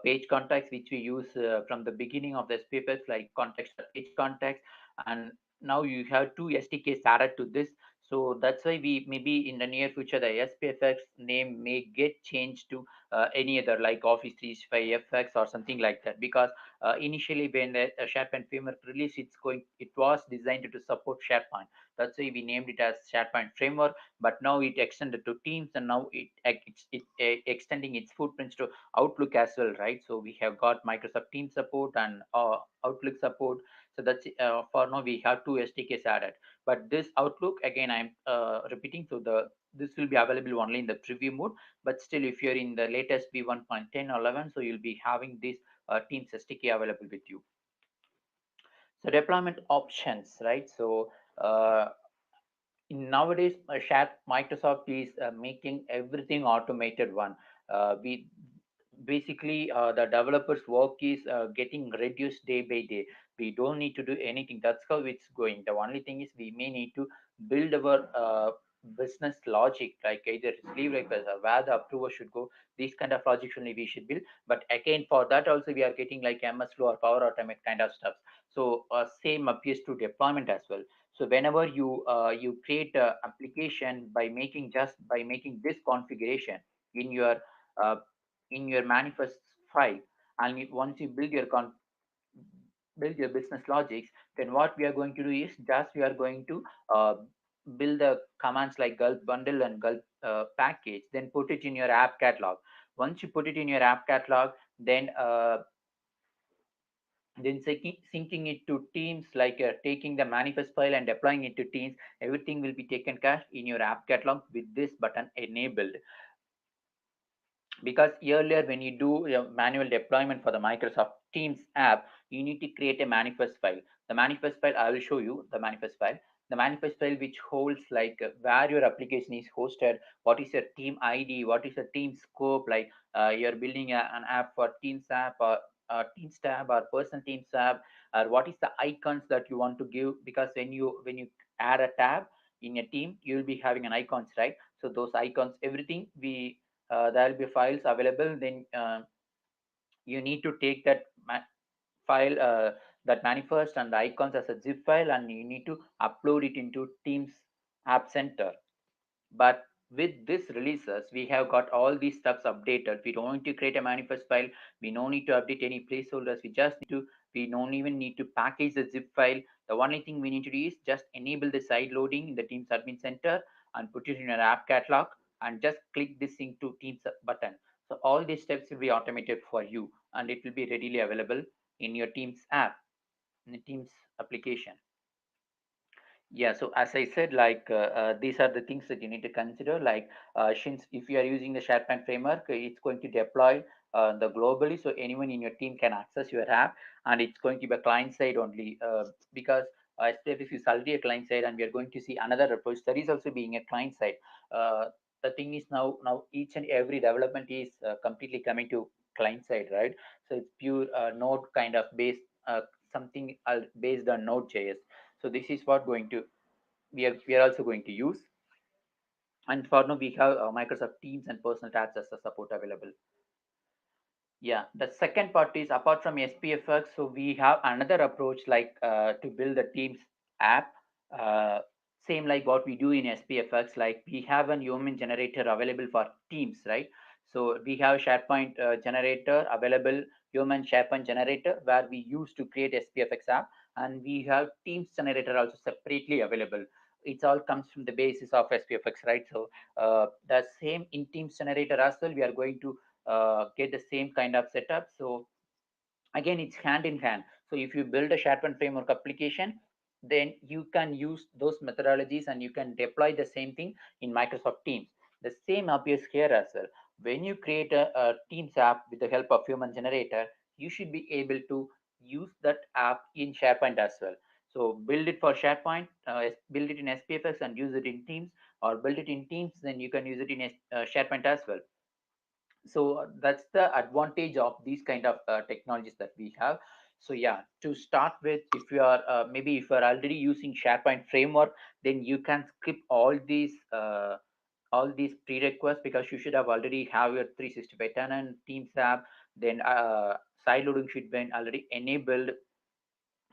page context, which we use from the beginning of the SPFX, like context.page context. And now you have two SDKs added to this. So that's why we maybe in the near future, the SPFX name may get changed to any other like Office 365 FX or something like that. Because initially when the SharePoint framework released, it was designed to support SharePoint. That's why we named it as SharePoint framework, but now it extended to Teams and now it's extending its footprints to Outlook as well, right? So we have got Microsoft Teams support and Outlook support. So that's for now we have two SDKs added. But this Outlook again, I'm repeating, so this will be available only in the preview mode. But still, if you're in the latest v1.10 or 11, so you'll be having this Teams SDK available with you. So deployment options, right? So nowadays Microsoft is making everything automated one. We basically the developers work is getting reduced day by day. We don't need to do anything. That's how it's going. The only thing is we may need to build our business logic, like either sleeve request or where the approval should go. These kind of logic only we should build. But again, for that also we are getting like MS Flow or Power Automate kind of stuff. So same appears to deployment as well. So whenever you create a application by making this configuration in your uh, manifest file, and once you build your business logics, then what we are going to do is just we are going to uh, build the commands like gulp bundle and gulp package, then put it in your app catalog. Once you put it in your app catalog, then syncing it to Teams, like taking the manifest file and deploying it to Teams, everything will be taken care in your app catalog with this button enabled. Because earlier when you do manual deployment for the Microsoft Teams app, you need to create a manifest file. The manifest file, I will show you the manifest file which holds like where your application is hosted, what is your team ID, what is the team scope, like you're building an app for Teams app or Teams tab or personal Teams tab, or what is the icons that you want to give. Because when you add a tab in a team, you will be having an icons, right? So those icons, everything there will be files available. Then you need to take that file, that manifest and the icons as a zip file, and you need to upload it into Teams App Center. But with this releases, we have got all these steps updated. We don't need to create a manifest file, we don't need to update any placeholders, we just need to We don't even need to package the zip file. The only thing we need to do is just enable the side loading in the Teams Admin Center and put it in your app catalog and just click this sync to Teams button. So all these steps will be automated for you and it will be readily available in your Teams app, in the Teams application. Yeah, so as I said, these are the things that you need to consider. Since if you are using the SharePoint framework, it's going to deploy the globally, so anyone in your team can access your app, and it's going to be a client side only because SPFx is already a client side, and we are going to see another approach that is also being a client side. The thing is now each and every development is completely coming to client side, right? So it's pure Node kind of based something based on Node.js. So this is what going to we are also going to use. And for now, we have Microsoft Teams and personal tabs as a support available. Yeah, the second part is apart from SPFX, so we have another approach to build the Teams app. Uh, Same like what we do in SPFX, like we have an human generator available for Teams, right? So we have SharePoint generator available, human SharePoint generator where we use to create SPFX app, and we have Teams generator also separately available. It all comes from the basis of SPFX, right? So the same in Teams generator as well, we are going to get the same kind of setup. So again, it's hand in hand. So if you build a SharePoint framework application, then you can use those methodologies and you can deploy the same thing in Microsoft Teams. The same appears here as well. When you create a Teams app with the help of human generator, you should be able to use that app in SharePoint as well. So build it for SharePoint, build it in SPFX and use it in Teams, or build it in Teams, then you can use it in SharePoint as well. So that's the advantage of these kind of technologies that we have. So yeah, to start with, if you are maybe if you are already using SharePoint framework, then you can skip all these prerequisites because you should have already have your 365 tenant Teams app. Then side loading should be already enabled.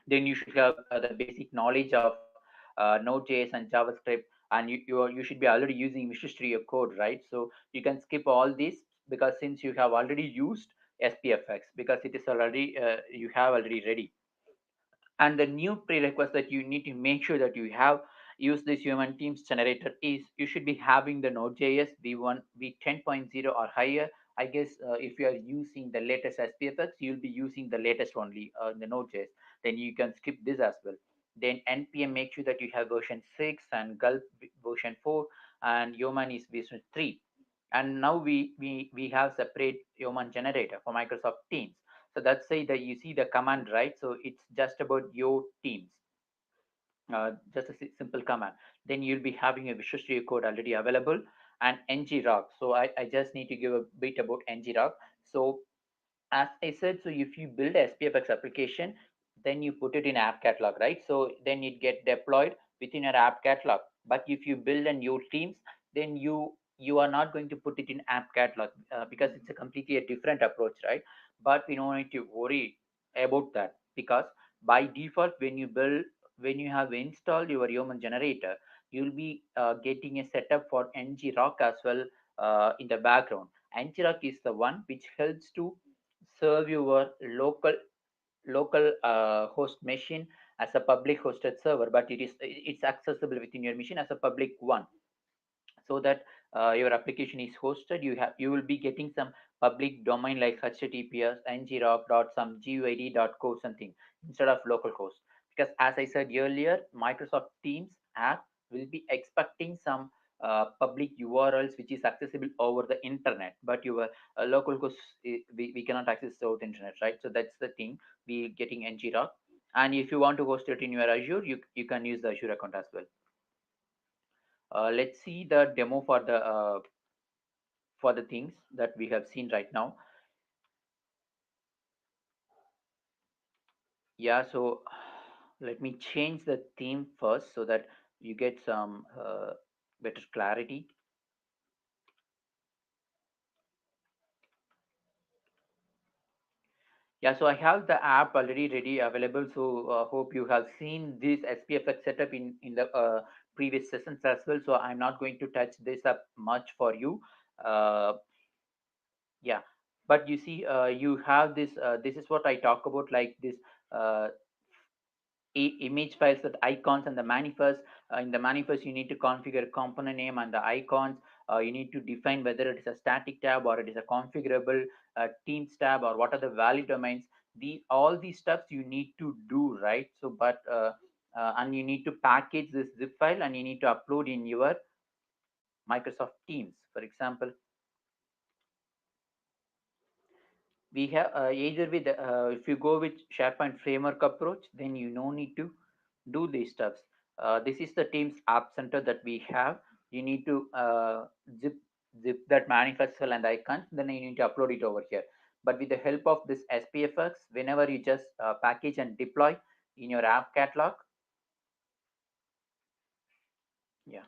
Then you should have the basic knowledge of Node.js and JavaScript, and you should be already using Visual Studio Code, right? So you can skip all this because since you have already used SPFX, because it is already you have already ready. And the new prerequisite that you need to make sure that you have used this human teams generator is you should be having the Node.js v1 v10.0 or higher. I guess if you are using the latest SPFX, you'll be using the latest only in the Node.js. Then you can skip this as well. Then npm, make sure that you have version 6 and gulp version 4 and human is version 3. And now we have separate human generator for Microsoft Teams. So that's say that you see the command, right? So it's just about your teams, just a simple command. Then you'll be having a Visual Studio Code already available and ngrok. So I just need to give a bit about ngrok. So as I said, so if you build a SPFX application, then you put it in app catalog, right? So then it get deployed within your app catalog. But if you build a new teams, then you are not going to put it in app catalog because it's a completely a different approach, right? But we don't need to worry about that because by default, when you have installed your human generator, you'll be getting a setup for ngrok as well in the background. Ngrok is the one which helps to serve your local host machine as a public hosted server, but it's accessible within your machine as a public one, so that your application is hosted. You will be getting some public domain like https ngrok dot some guid dot co something instead of local host, because as I said earlier, Microsoft Teams app will be expecting some public urls which is accessible over the internet, but your local host we cannot access over the internet, right? So that's the thing, we getting ngrok. And if you want to host it in your Azure, you can use the Azure account as well. Let's see the demo for the things that we have seen right now. Yeah, so let me change the theme first so that you get some better clarity. Yeah, so I have the app already ready available. So hope you have seen this SPFX setup in the previous sessions as well. So I'm not going to touch this up much for you. Uh, yeah, but you see, you have this. This is what I talk about, like this uh, image files with icons and the manifest. In the manifest, you need to configure component name and the icons. You need to define whether it is a static tab or it is a configurable Teams tab, or what are the valid domains. All these steps you need to do, right? So, but and you need to package this zip file and you need to upload in your Microsoft Teams. For example, we have either with if you go with SharePoint framework approach, then you no need to do these steps. This is the Teams App Center that we have. You need to zip that manifest file and icons, then you need to upload it over here. But with the help of this SPFx, whenever you just package and deploy in your app catalog, yeah,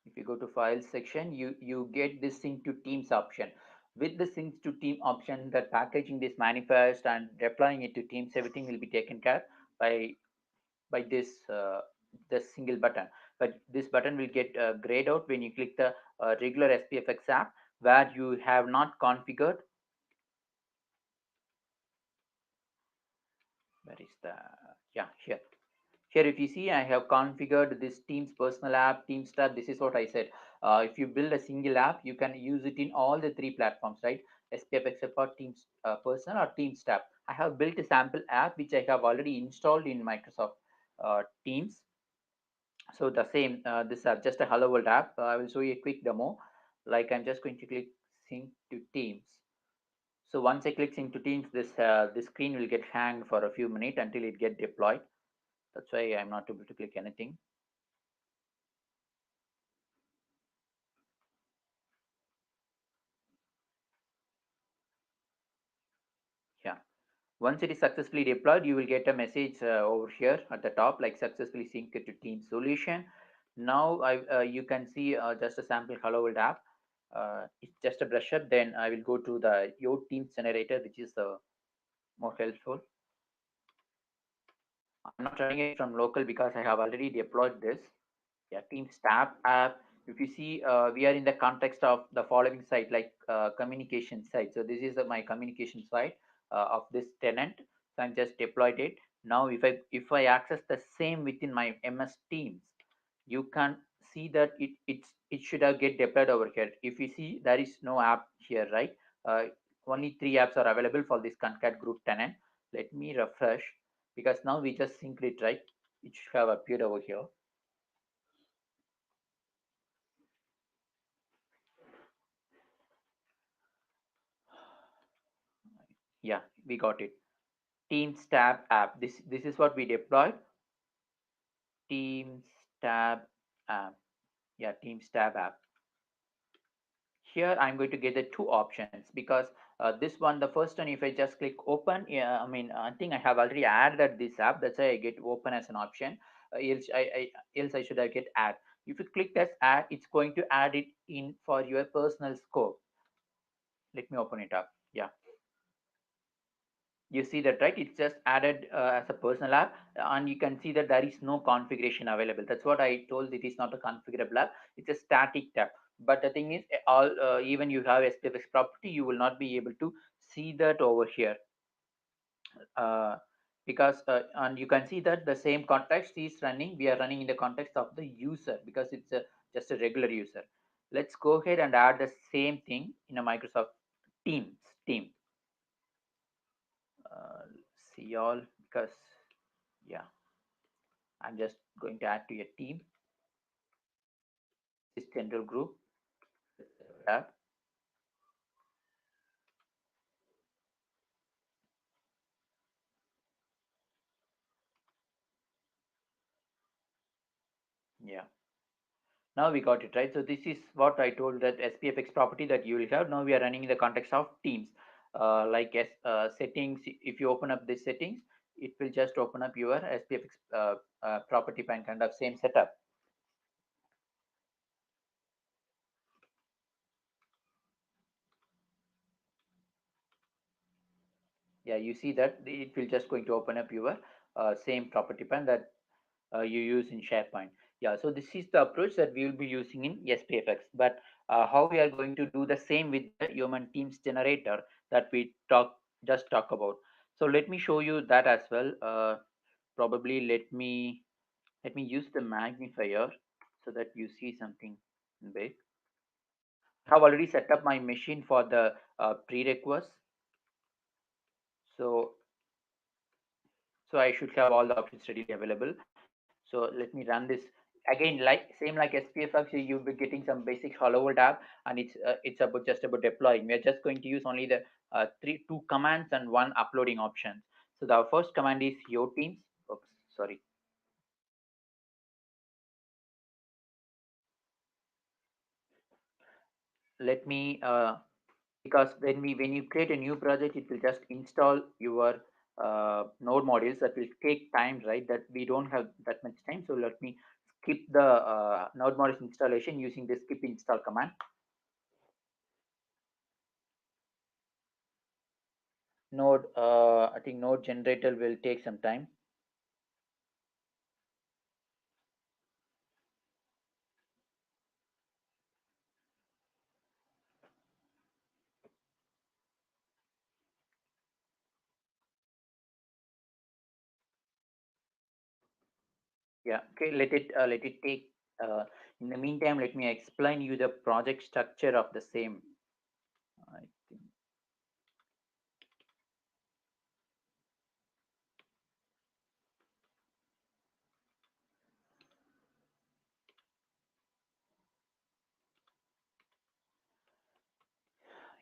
if you go to files section, you get this sync to Teams option. With the sync to team option, that packaging this manifest and deploying it to Teams, everything will be taken care by this single button. But this button will get grayed out when you click the regular SPFX app where you have not configured. Where is the, yeah, here. Here, if you see, I have configured this Teams personal app, Teams tab. This is what I said. If you build a single app, you can use it in all the three platforms, right? SPFX for Teams personal or Teams tab. I have built a sample app which I have already installed in Microsoft Teams. So the same, this is just a Hello World app. I will show you a quick demo. Like, I'm just going to click Sync to Teams. So once I click Sync to Teams, this screen will get hanged for a few minutes until it get deployed. That's why I'm not able to click anything. Yeah. Once it is successfully deployed, you will get a message over here at the top, like successfully synced to Team solution. Now you can see just a sample Hello World app. It's just a brush up. Then I will go to the your Teams generator, which is more helpful. I'm not running it from local because I have already deployed this. Yeah, Teams tab app. If you see, we are in the context of the following site, like communication site. So this is my communication site of this tenant. So I'm just deployed it. Now, if I access the same within my MS Teams, you can see that it should have get deployed over here. If you see, there is no app here, right? Uh, Only three apps are available for this concat group tenant. Let me refresh, because now we just synced it, right? It should have appeared over here. Yeah, we got it. Teams tab app. This is what we deployed. Teams tab app. Yeah, Teams tab app. Here I'm going to get the two options, because this one, the first one, if I just click open, yeah, I mean, I think I have already added this app. That's why I get open as an option. Else I should have get add. If you click this add, it's going to add it in for your personal scope. Let me open it up. Yeah, you see that, right? It's just added as a personal app, and you can see that there is no configuration available. That's what I told. It is not a configurable app. It's a static tab. But the thing is, all even you have SPFX property, you will not be able to see that over here, uh, because and you can see that the same context is running. We are running in the context of the user, because it's just a regular user. Let's go ahead and add the same thing in a Microsoft team. See all, because yeah, I'm just going to add to a team. This is general group. Tab. Yeah. Now we got it, right. So this is what I told, that SPFX property that you will have. Now we are running in the context of teams. Like settings. If you open up this settings, it will just open up your SPFX property pane, kind of same setup. Yeah, you see that it will just going to open up your same property pane that you use in SharePoint. Yeah, so this is the approach that we will be using in SPFX. But how we are going to do the same with the human teams generator that we just talk about. So let me show you that as well. Probably let me use the magnifier so that you see something big. I have already set up my machine for the prerequisites. So I should have all the options readily available. So let me run this again, like same like SPFx. You'll be getting some basic hello world app, and it's about just about deploying. We're just going to use only the two commands and one uploading option. So the first command is your teams. Oops, sorry. Let me because when you create a new project, it will just install your node modules. That will take time, right? That we don't have that much time. So let me skip the node modules installation using the skip install command. Node I think node generator will take some time. Yeah, okay, let it take in the meantime, let me explain you the project structure of the same. I think.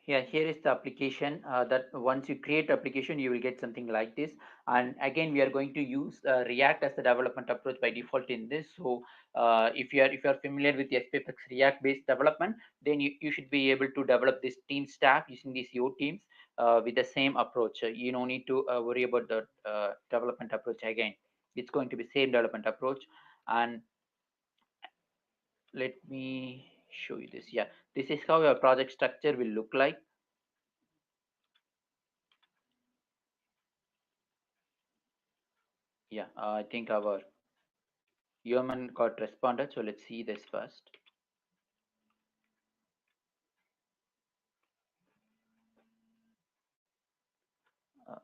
Yeah, here is the application that once you create application, you will get something like this. And again, we are going to use React as the development approach by default in this. So if you are familiar with the SPFx React based development, then you should be able to develop this team stack using these your teams with the same approach. You don't need to worry about the development approach again. It's going to be same development approach. And let me show you this. Yeah, this is how your project structure will look like. Yeah, I think our human got responded. So let's see this first. Uh,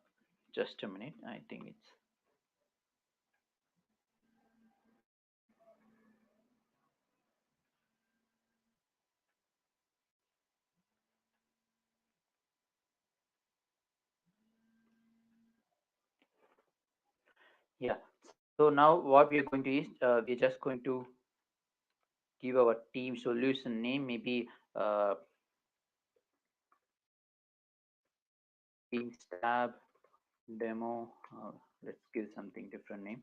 just a minute. I think it's. Yeah. So now what we are going to is we're just going to give our team solution name, maybe teams tab demo. Let's give something different name.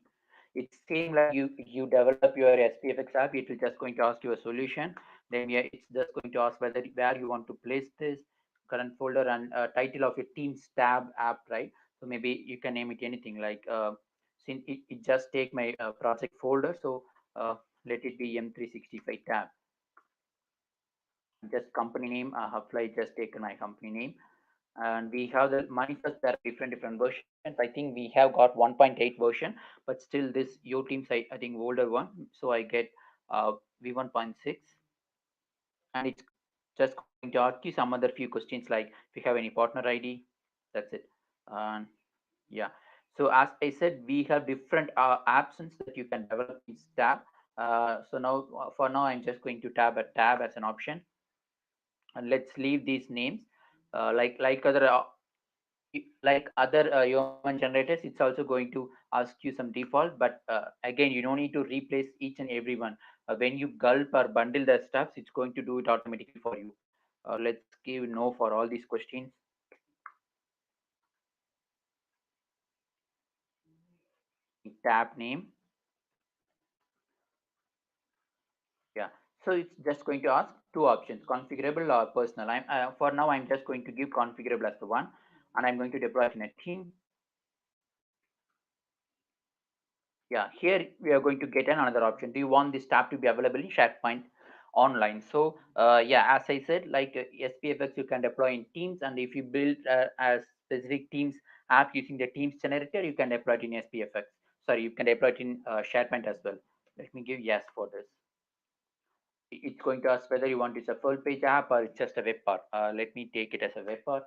It's same like you develop your SPFX app. It will just going to ask you a solution. Then yeah, it's just going to ask where you want to place this current folder and title of your teams tab app, right? So maybe you can name it anything like since it just take my project folder. So let it be M365 tab. Just company name. Apply just take my company name. And we have the manifest. There are different versions. I think we have got 1.8 version, but still this your teams I think older one. So I get v1.6, and it's just going to ask you some other few questions like if you have any partner ID. That's it. And yeah, so as I said, we have different options that you can develop in tab. So now for now I'm just going to tab as an option, and let's leave these names like other human generators. It's also going to ask you some default, but again, you don't need to replace each and every one. When you gulp or bundle the stuffs, it's going to do it automatically for you. Let's give no for all these questions. Tab name. Yeah, so it's just going to ask two options, configurable or personal. I'm for now I'm just going to give configurable as the one, and I'm going to deploy it in a team. Yeah, here we are going to get another option. Do you want this tab to be available in SharePoint online? So yeah, as I said, like SPFX you can deploy in Teams, and if you build a specific Teams app using the Teams generator, you can deploy it in SPFX. Sorry, you can deploy it in SharePoint as well. Let me give yes for this. It's going to ask whether you want it a full page app or it's just a web part. Let me take it as a web part.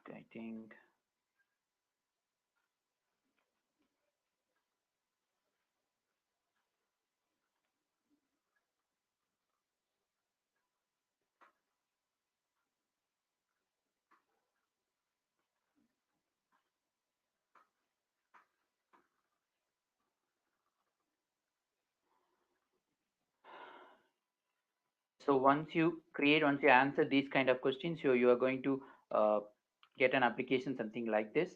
I think. So once you answer these kind of questions, you are going to uh, get an application, something like this.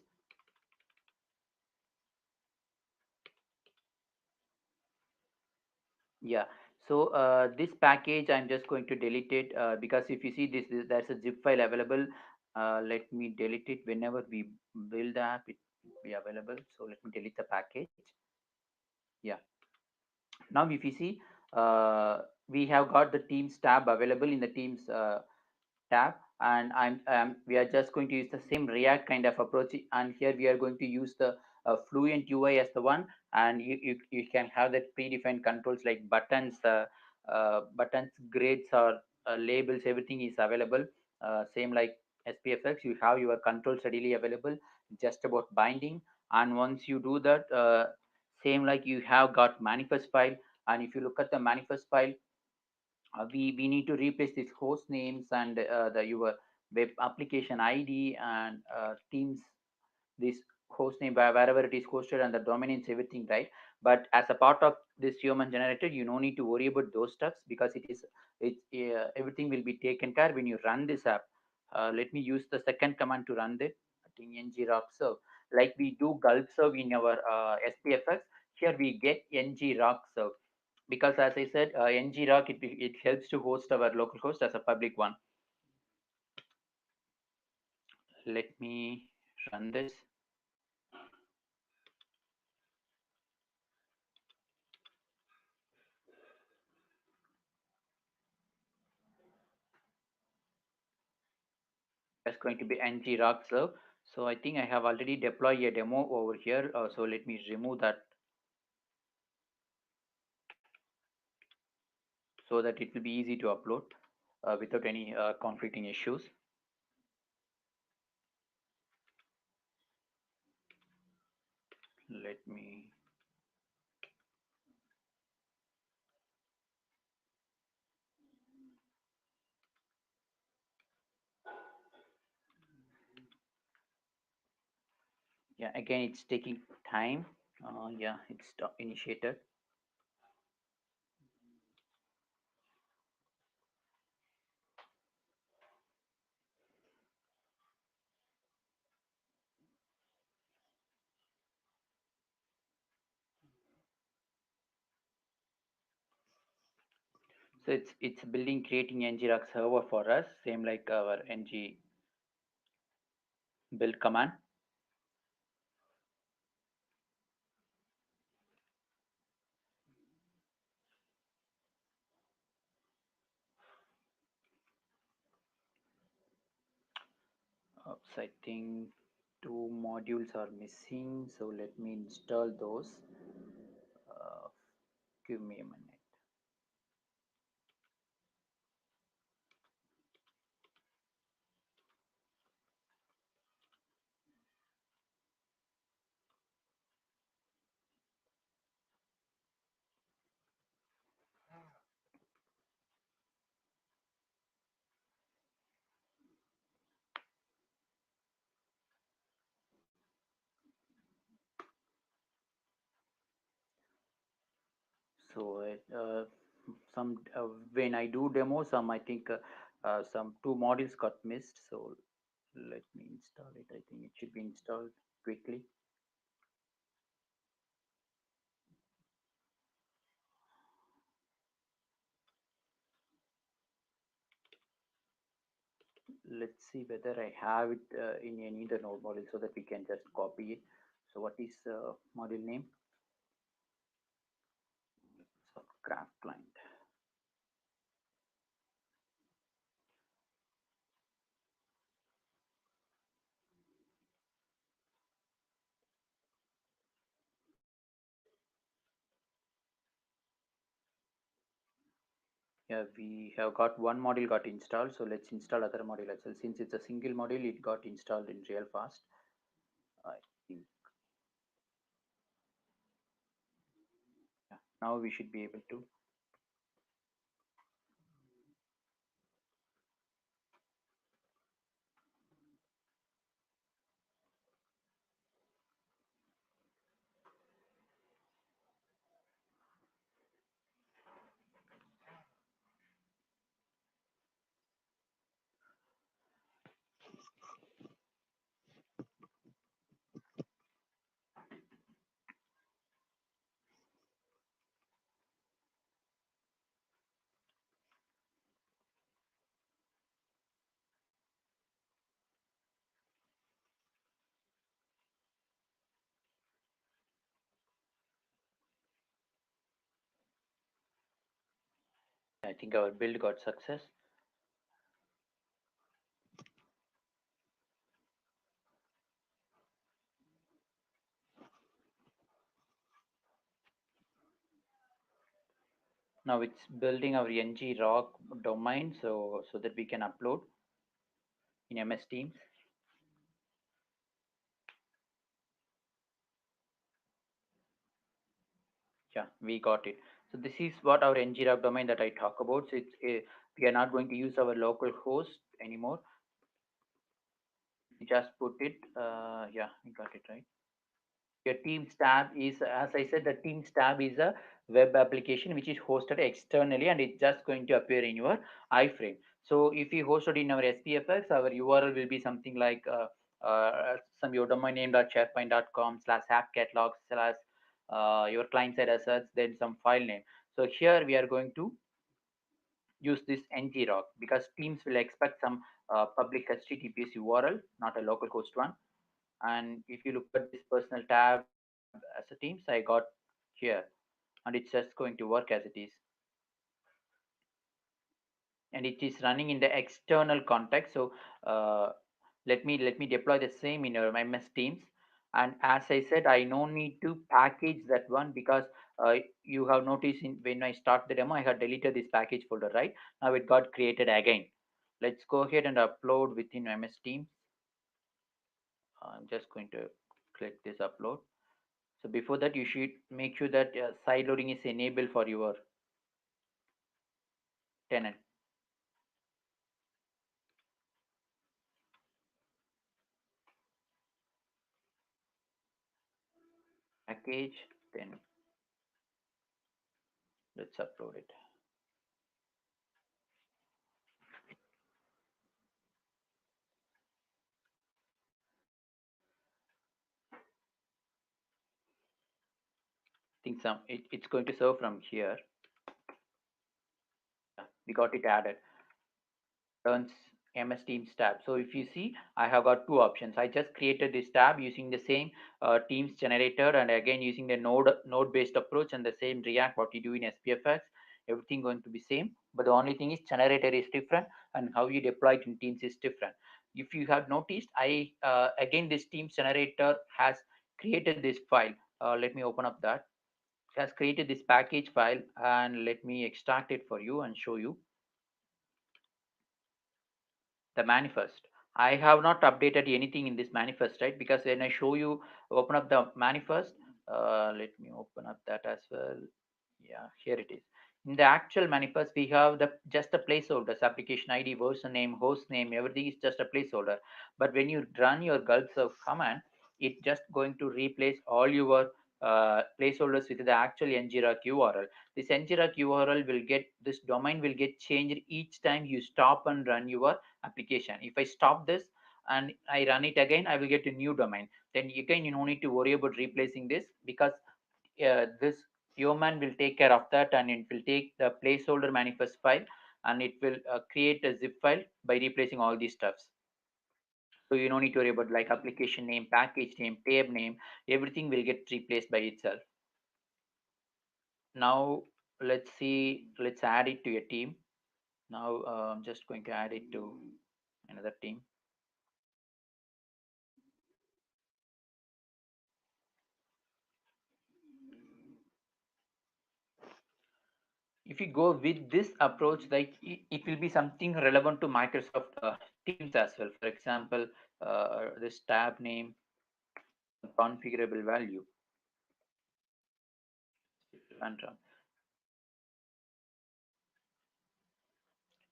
Yeah. So this package, I'm just going to delete it because if you see this, there's a zip file available. Let me delete it whenever we build the app. It will be available. So let me delete the package. Yeah. Now if you see, we have got the Teams tab available in the Teams tab, and we are just going to use the same React kind of approach, and here we are going to use the Fluent UI as the one, and you can have that predefined controls like buttons, grids, or labels. Everything is available. Same like SPFx, you have your controls readily available, just about binding. And once you do that, same like you have got manifest file, and if you look at the manifest file, we need to replace these host names and the your web application ID and Teams, this host name wherever it is hosted, and the domain names, everything, right? But as a part of this human generator, you no need to worry about those stuffs because everything will be taken care when you run this app. Let me use the second command to run it. I think ng serve, like we do gulp serve in our SPFX. Here we get ng serve because, as I said, ng it helps to host our local host as a public one. Let me run this. That's going to be ng serve. So I think I have already deployed a demo over here. So let me remove that so that it will be easy to upload without any conflicting issues. Let me. Yeah, again, it's taking time. Yeah, it's initiated. So it's building, creating ng server for us, same like our ng build command. So I think two modules are missing. So let me install those. Uh, Give me a minute. So some when I do demo, some I think some two modules got missed. So let me install it. I think it should be installed quickly. Let's see whether I have it in any other node module so that we can just copy it. So what is module name? So craft client. Yeah, we have got one module got installed, so let's install other module as well. Since it's a single module, it got installed in real fast. I think, yeah, now we should be able to. I think our build got success. Now it's building our ng rock domain, so that we can upload in MS Teams. Yeah, we got it. So this is what our ng rock domain that I talk about. So it's we are not going to use our local host anymore. We just put it. Yeah, we got it right. Your Teams tab is, as I said, the Teams tab is a web application which is hosted externally, and it's just going to appear in your iframe. So if you host it in our SPFx, our URL will be something like some your domain name.sharepoint.com/app-catalog/ your client side assets, then some file name. So here we are going to use this ngrok because Teams will expect some public HTTPS URL, not a localhost one. And if you look at this personal tab as a Teams, I got here, and it's just going to work as it is. And it is running in the external context. So uh, let me deploy the same in your MS Teams. And as I said, I no need to package that one because you have noticed when I start the demo, I had deleted this package folder, right? Now it got created again. Let's go ahead and upload within MS Teams. I'm just going to click this upload. So before that, you should make sure that side loading is enabled for your tenant. Package, then let's upload it. I think it's going to serve from here. Yeah, we got it added. Turns MS Teams tab. So if you see, I have got two options. I just created this tab using the same Teams generator, and again using the node based approach and the same React what you do in SPFX. Everything going to be same, but the only thing is generator is different and how you deploy it in Teams is different. If you have noticed, I again this Teams generator has created this file. Let me open up that. It has created this package file, and let me extract it for you and show you the manifest. I have not updated anything in this manifest, right? Because when I show you, open up the manifest, let me open up that as well. Yeah, here it is. In the actual manifest, we have the just a placeholders, application ID, version name, host name, everything is just a placeholder. But when you run your gulp serve command, it just going to replace all your placeholders with the actual ngrok URL. This ngrok URL will get, this domain will get changed each time you stop and run your application. If I stop this and I run it again, I will get a new domain. Then again, you don't need to worry about replacing this because this human will take care of that, and it will take the placeholder manifest file, and it will create a zip file by replacing all these stuffs. So you don't need to worry about like application name, package name, tab name, everything will get replaced by itself. Now let's see, let's add it to a team. Now I'm just going to add it to another team. if you go with this approach, like it will be something relevant to Microsoft Teams as well. For example, this tab name, configurable value, and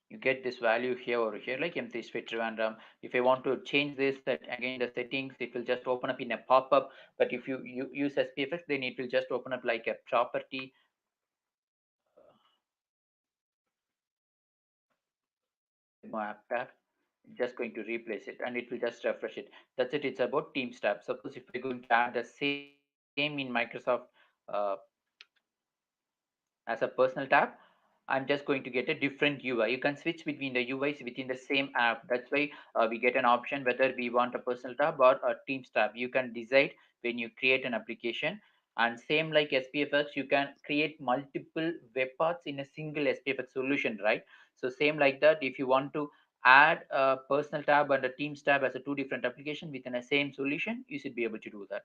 you get this value here or here, like empty fit Trivandrum. If I want to change this, that again the settings, it will just open up in a pop-up. But if you use SPFx, then it will just open up like a property. Demo app tab, just going to replace it and it will just refresh it. That's it. It's about Teams tab. Suppose if we're going to add the same in Microsoft uh, as a personal tab, I'm just going to get a different UI. You can switch between the UIs within the same app. That's why we get an option whether we want a personal tab or a Teams tab. You can decide when you create an application. And same like SPFX, you can create multiple web parts in a single SPFX solution, right? So same like that, if you want to add a personal tab and a Teams tab as a two different application within a same solution, you should be able to do that.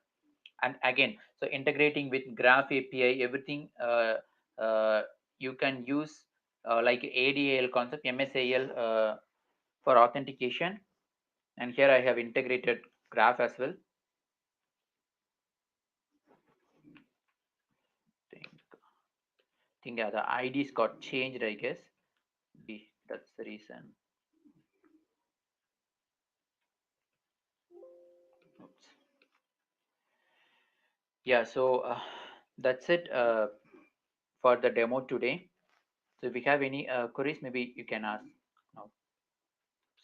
And again, so integrating with Graph API, everything uh, you can use like ADAL concept, MSAL for authentication. And here I have integrated Graph as well. Think yeah, the IDs got changed, I guess. That's the reason. Oops. Yeah, so that's it for the demo today. So if you have any queries, maybe you can ask now.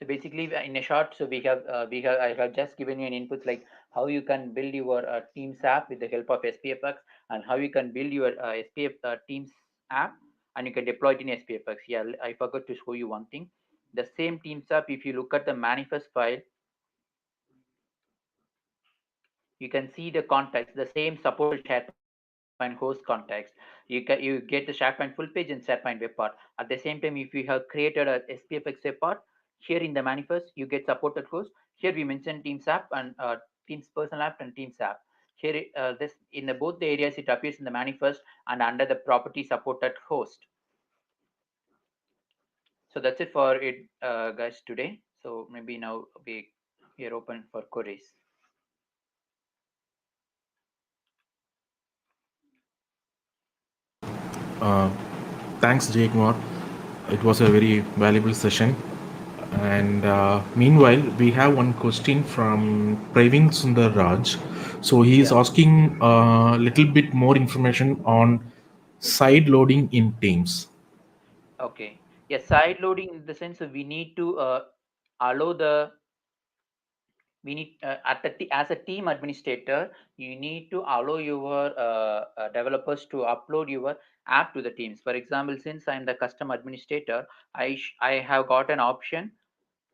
So basically, in a short, so we have I have just given you an input like how you can build your Teams app with the help of SPFX, and how you can build your SPF Teams app, and you can deploy it in SPFX. Yeah, I forgot to show you one thing. The same Teams app, if you look at the manifest file, you can see the context, the same supported SharePoint host context. You get the SharePoint full page and SharePoint web part. At the same time, if you have created a SPFX web part, here in the manifest, you get supported host. Here we mentioned Teams app and Teams personal app and Teams app. Here, this in the both the areas, it appears in the manifest and under the property supported host. So that's it for it, guys, today. So maybe now we are open for queries. Uh, Thanks, Jayakumar. It was a very valuable session. And meanwhile, we have one question from Praveen Sundar Raj. So he is Yeah. asking a little bit more information on side loading in Teams. Okay. Yeah, side loading in the sense of we need to allow the we need as a team administrator, you need to allow your developers to upload your app to the teams. For example, since I'm the custom administrator, I have got an option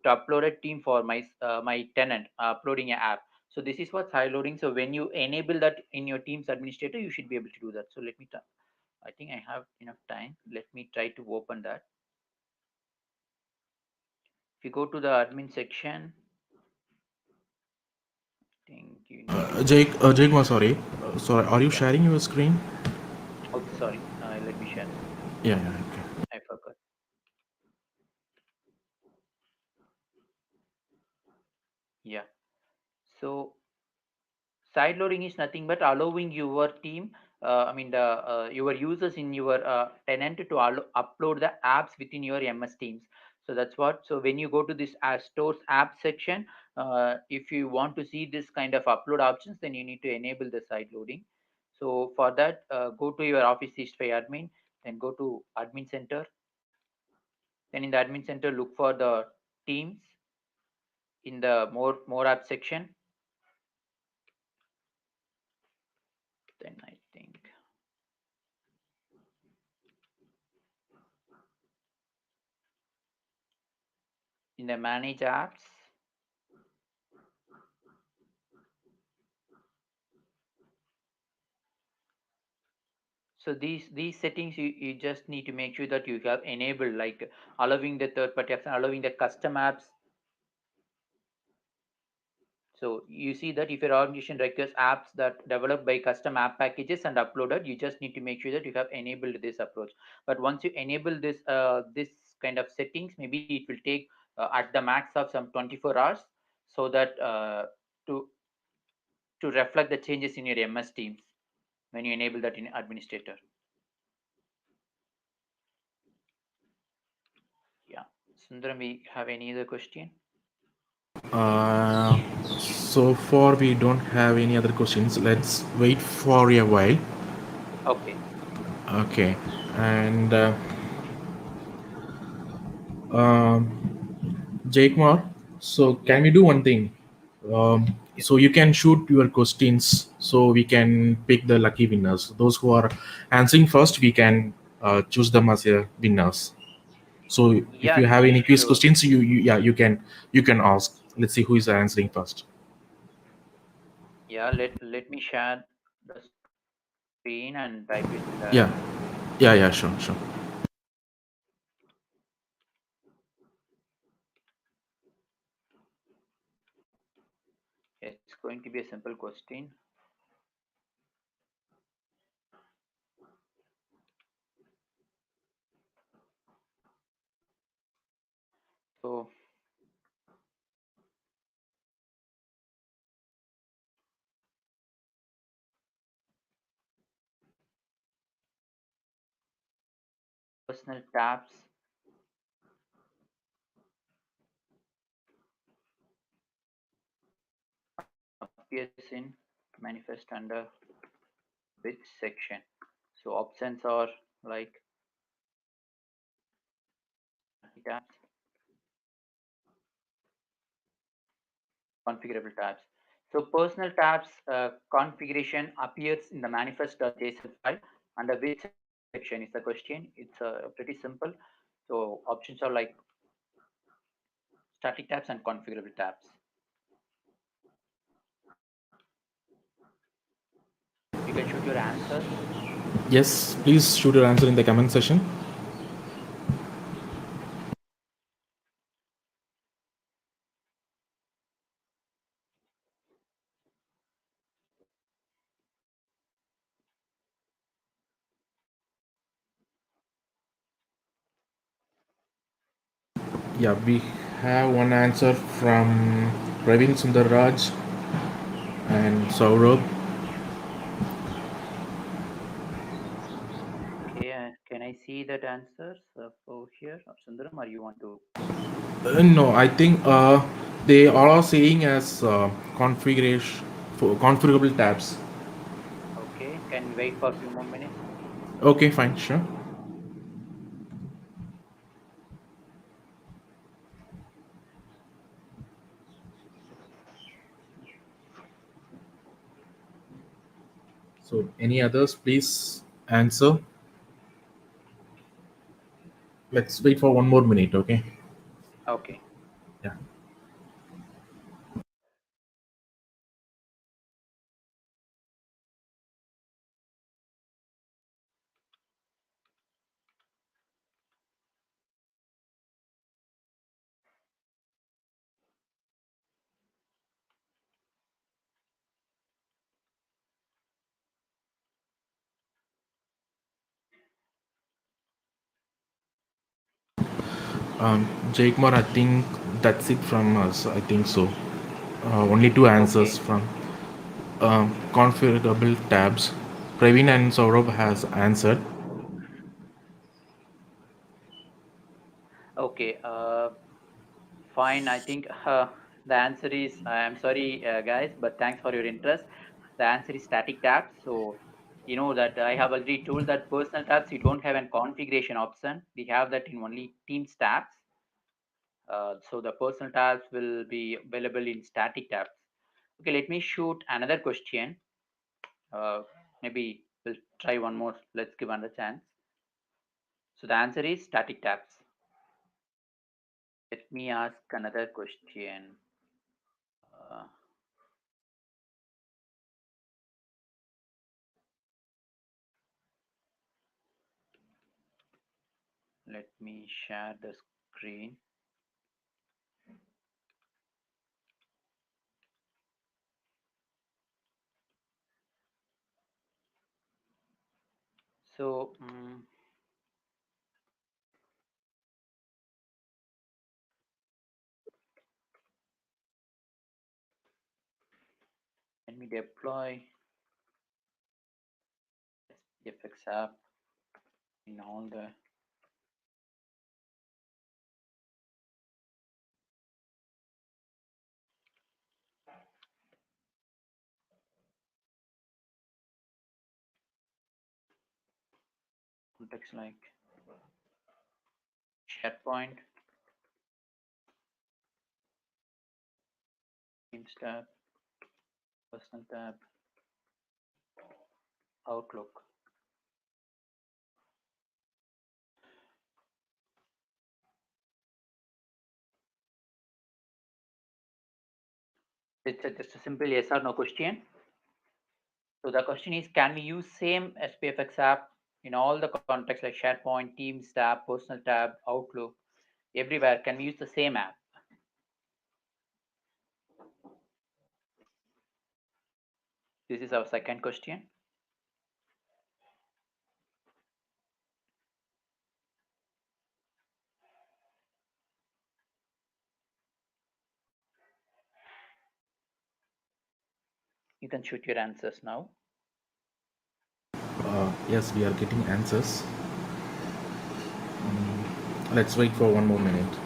to upload a team for my tenant uploading an app. So this is what side loading. So when you enable that in your team's administrator, you should be able to do that. So let me I think I have enough time. Let me try to open that. If you go to the admin section, I think you need to go. Jayakumar, sorry. Sorry, are you Yeah. sharing your screen? Oh, sorry. Let me share the screen. Yeah, yeah, okay. I forgot. Yeah. So side loading is nothing but allowing your team, I mean the your users in your tenant to upload the apps within your MS Teams. So that's what. So when you go to this stores app section, if you want to see this kind of upload options, then you need to enable the side loading. So for that, go to your Office 365 admin, then go to admin center. Then in the admin center, look for the teams in the more app section. Then I think in the manage apps. So these settings, you just need to make sure that you have enabled, like allowing the third party apps, allowing the custom apps. So you see that if your organization requires apps that developed by custom app packages and uploaded, you just need to make sure that you have enabled this approach. But once you enable this kind of settings, maybe it will take at the max of some 24 hours, so that to to reflect the changes in your MS Teams when you enable that in administrator. Yeah. Sundaram, we have any other question? Uh, so far, we don't have any other questions. Let's wait for a while. Okay. Okay. And um, Jayakumar, so Yeah. can we do one thing? Yeah. So you can shoot your questions so we can pick the lucky winners. Those who are answering first, we can choose them as a winners. So if Yeah, you have any quiz sure. questions, yeah, you can ask. Let's see who is answering first. Yeah, let me share the screen and type it in the. Yeah, yeah, sure, sure. It's going to be a simple question. So personal tabs appears in manifest under which section? So options are like tabs, configurable tabs. So personal tabs configuration appears in the manifest.json file. Under which section is the question? It's pretty simple. So options are like static tabs and configurable tabs. You can shoot your answers. Yes, please shoot your answer in the comment section. Yeah, we have one answer from Praveen Sundarraj and Saurabh. Okay, can I see that answers over here, Sundaram, or you want to? No, I think they are saying as configuration for configurable tabs. Okay, can we wait for a few more minutes? Okay, fine, sure. So, any others, please answer. Let's wait for one more minute, okay? Okay. Yeah. Jayakumar, I think that's it from us. I think so. Only two answers Okay. from configurable tabs. Praveen and Saurabh has answered. Okay. Fine. I think the answer is. I'm sorry, guys, but thanks for your interest. The answer is static tabs. So you know that I have already told that personal tabs you don't have a configuration option. We have that in only Teams tabs. So the personal tabs will be available in static tabs. Okay. Let me shoot another question. Uh, Maybe we'll try one more. Let's give another chance. So the answer is static tabs. Let me ask another question. Uh, Let me share the screen. So let me deploy SPFx app in all the context like SharePoint, Teams tab, Personal tab, Outlook. It's just a simple yes or no question. So the question is, can we use same SPFX app in all the contexts like SharePoint, Teams tab, Personal tab, Outlook, everywhere? Can we use the same app? This is our second question. You can shoot your answers now. Yes, we are getting answers. Let's wait for 1 more minute.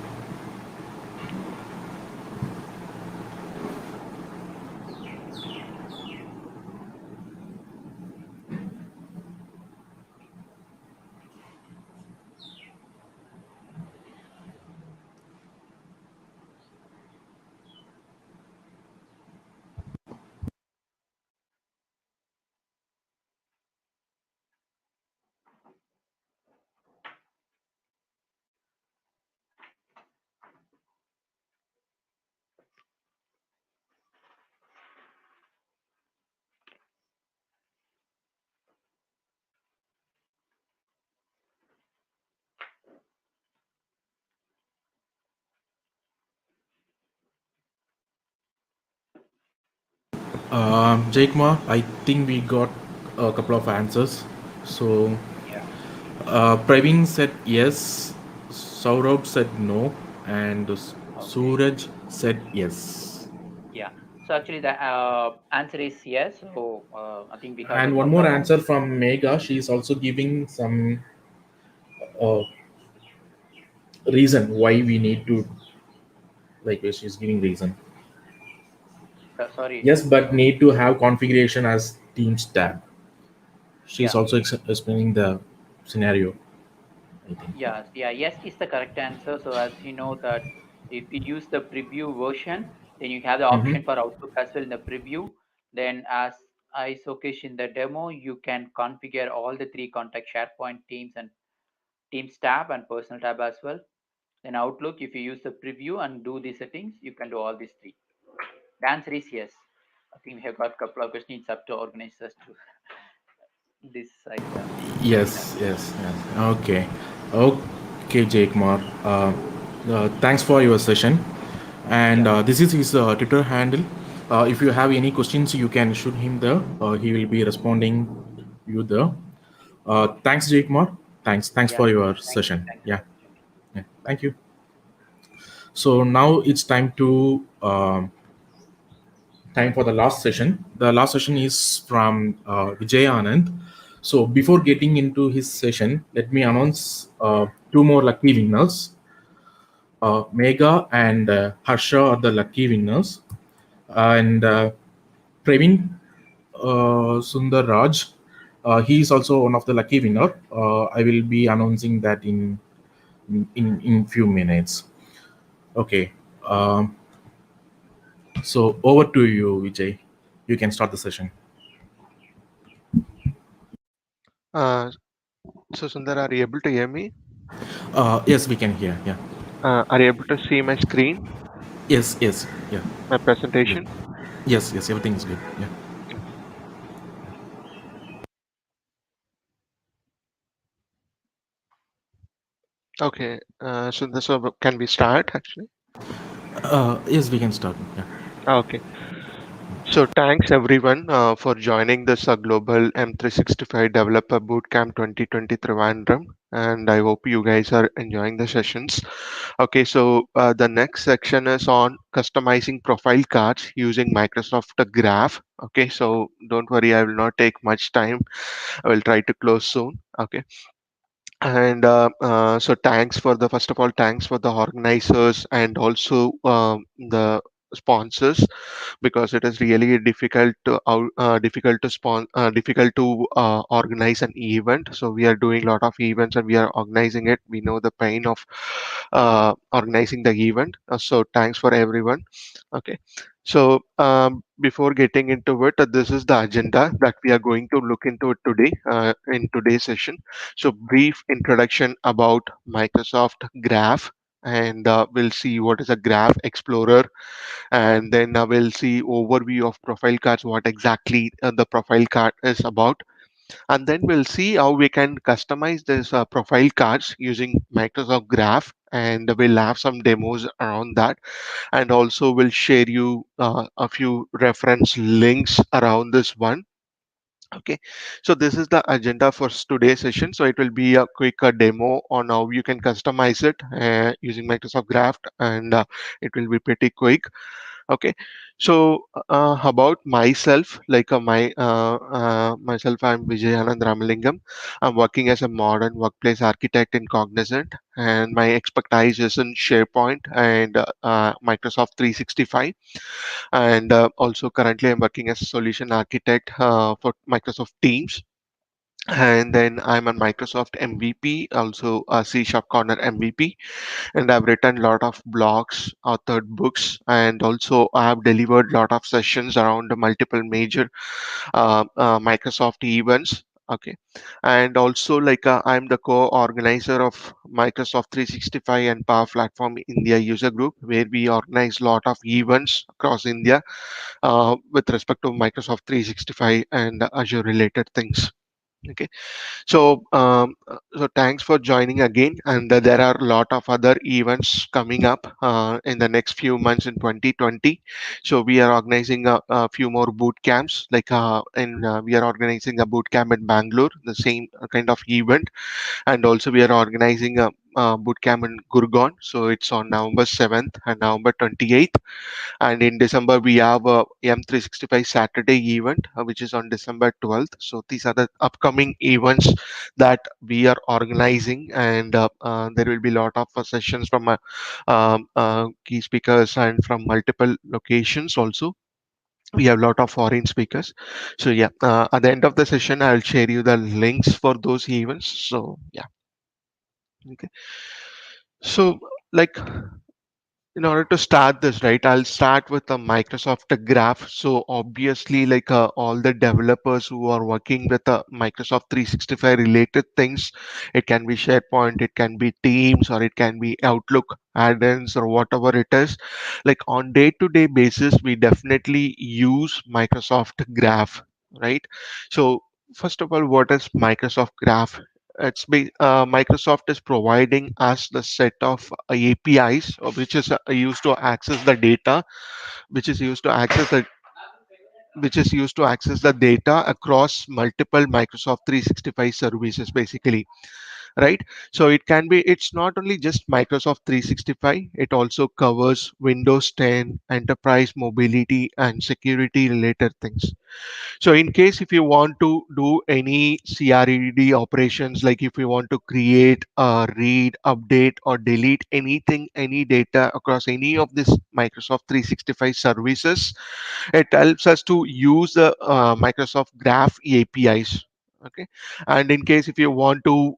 Jayakumar, I think we got a couple of answers. So, Praveen said yes, Saurabh said no, and Suraj said yes. Yeah. So actually the answer is yes. So I think we have a And one couple more of answer from Mega. She is also giving some uh, reason why we need to, like, she's giving reason. sorry. Yes, but need to have configuration as Teams tab. She's Yeah. also explaining the scenario, I think. Yeah. Yes is the correct answer. So as you know that if you use the preview version, then you have the Mm-hmm. option for Outlook as well in the preview. Then as I showcase in the demo, you can configure all the three contact SharePoint, Teams, and Teams tab and Personal tab as well. Then Outlook, if you use the preview and do these settings, you can do all these three. The answer is yes. I think we have got a couple of questions. It's up to organizers to decide the right Yes, answer. yes, yes. Okay. Okay, Jayakumar. Thanks for your session. And Yeah. this is his Twitter handle. If you have any questions, you can shoot him there. He will be responding you there. Thanks, Jayakumar. Thanks Yeah. for your Thank you. session. Thanks for Yeah, the opportunity. yeah. Bye. Thank you. So now it's time for the last session. The last session is from Vijay Anand. So before getting into his session, let me announce two more lucky winners. Mega and Harsha are the lucky winners, and Praveen Sundar Raj, he is also one of the lucky winner. I will be announcing that in few minutes. Okay. So over to you, Vijay. You can start the session. Uh, so Sundar, are you able to hear me? Yes, we can hear. Yeah. Are you able to see my screen, Yes. Yes. Yeah. my Good. presentation? Yes. Yes. Everything is good. Yeah. Okay. Sundar, so can we start actually? Yes, we can start. Yeah. Okay. So thanks everyone for joining this Global M365 Developer Bootcamp 2020 Trivandrum, and I hope you guys are enjoying the sessions. Okay, so the next section is on customizing profile cards using Microsoft Graph. Okay, so don't worry, I will not take much time. I will try to close soon. Okay, and so thanks for the first of all, thanks for the organizers and also the sponsors, because it is really difficult to organize an event. So we are doing a lot of events and we are organizing it. We know the pain of organizing the event. So thanks for everyone. Okay, so before getting into it, this is the agenda that we are going to look into it today in today's session. So brief introduction about Microsoft Graph, and we'll see what is a Graph Explorer, and then we'll see overview of profile cards, what exactly the profile card is about, and then we'll see how we can customize this profile cards using Microsoft Graph, and we'll have some demos around that, and also we'll share you a few reference links around this one. Okay, so this is the agenda for today's session. So it will be a quick demo on how you can customize it using Microsoft Graph, and it will be pretty quick. Okay, so about myself, like myself, I'm Vijay Anand Ramalingam. I'm working as a modern workplace architect in Cognizant, and my expertise is in SharePoint and Microsoft 365. And also currently, I'm working as a solution architect for Microsoft Teams. And then I'm a Microsoft MVP, also a C Sharp Corner MVP, and I've written a lot of blogs, authored books, and also I have delivered a lot of sessions around the multiple major Microsoft events. Okay, and also I'm the co-organizer of Microsoft 365 and Power Platform India user group, where we organize a lot of events across India with respect to Microsoft 365 and Azure related things. Okay, so thanks for joining again. And there are a lot of other events coming up in the next few months in 2020. So we are organizing a few more boot camps. We are organizing a boot camp in Bangalore, the same kind of event, and also we are organizing a boot camp in Gurgaon. So it's on November 7th and November 28th, and in December we have a M365 Saturday event, which is on December 12th. So these are the upcoming events that we are organizing, and there will be a lot of sessions from key speakers and from multiple locations also. We have a lot of foreign speakers. So yeah, at the end of the session I'll share you the links for those events. So yeah. Okay, so like in order to start this, right, I'll start with a Microsoft Graph. So obviously, all the developers who are working with Microsoft 365 related things, it can be SharePoint, it can be Teams, or it can be Outlook add-ins or whatever it is. Like on day-to-day basis, we definitely use Microsoft Graph, right? So first of all, what is Microsoft Graph? Microsoft is providing us the set of APIs, which is used to access the data, which is used to access the data across multiple Microsoft 365 services, basically, right? So it's not only just Microsoft 365, it also covers Windows 10, enterprise mobility, and security related things. So in case if you want to do any CRED operations, like if you want to create, read, update, or delete anything, any data across any of this Microsoft 365 services, it helps us to use the Microsoft Graph APIs. Okay, and in case if you want to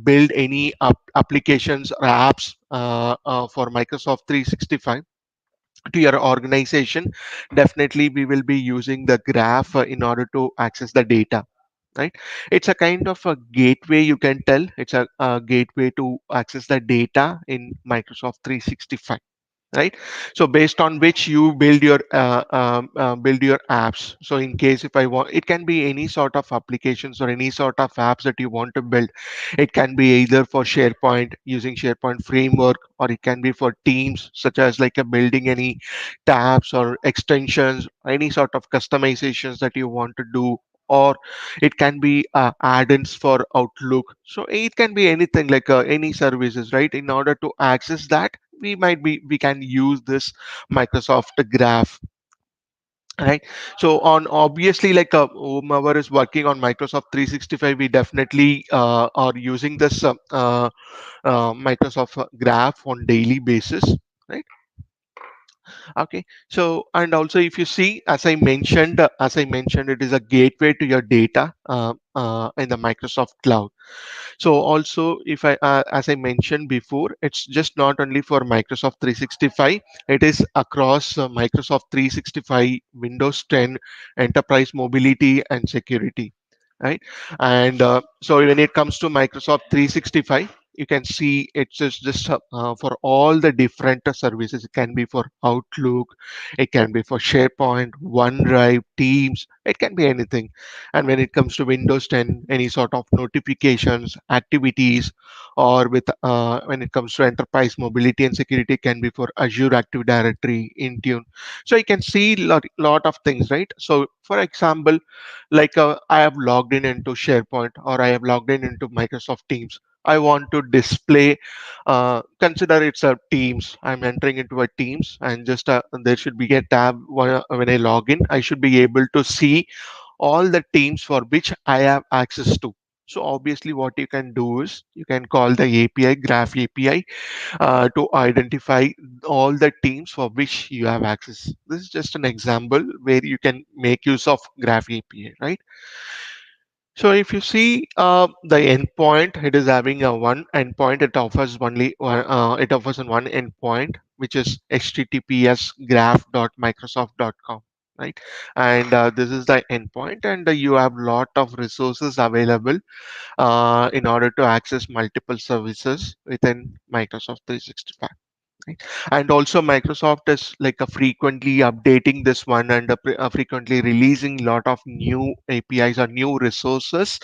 build any applications or apps for Microsoft 365 to your organization, definitely we will be using the graph in order to access the data, right? It's a kind of a gateway, you can tell. It's a gateway to access the data in Microsoft 365. right? So based on which you build your apps. So in case if I want, it can be any sort of applications or any sort of apps that you want to build. It can be either for SharePoint using SharePoint framework, or it can be for teams, such as like a building any tabs or extensions, any sort of customizations that you want to do, or it can be add-ins for Outlook. So it can be anything, like any services, right? In order to access that, we can use this Microsoft Graph, right? So on, obviously, like whomever is working on Microsoft 365, we definitely are using this Microsoft Graph on daily basis, right? Okay. So, and also, if you see, as I mentioned, it is a gateway to your data in the Microsoft cloud. So also, if I as I mentioned before, it's just not only for Microsoft 365, it is across Microsoft 365, Windows 10, enterprise mobility and security, right? And so when it comes to Microsoft 365, you can see it's just for all the different services. It can be for Outlook, it can be for SharePoint, OneDrive, Teams, it can be anything. And when it comes to Windows 10, any sort of notifications, activities, or with when it comes to enterprise mobility and security, can be for Azure Active Directory, Intune. So you can see lot of things, right? So for example, like I have logged in into SharePoint, or I have logged in into Microsoft Teams. I want to display, consider it's a Teams. I'm entering into a Teams, and just there should be a tab when I log in. I should be able to see all the teams for which I have access to. So obviously, what you can do is you can call the API, Graph API, to identify all the teams for which you have access. This is just an example where you can make use of Graph API, right? So if you see the endpoint, it is having a one endpoint. It offers only it offers one endpoint, which is https graph.microsoft.com, right? And this is the endpoint, and you have lot of resources available in order to access multiple services within Microsoft 365. Right? And also Microsoft is like a frequently updating this one, and frequently releasing lot of new APIs or new resources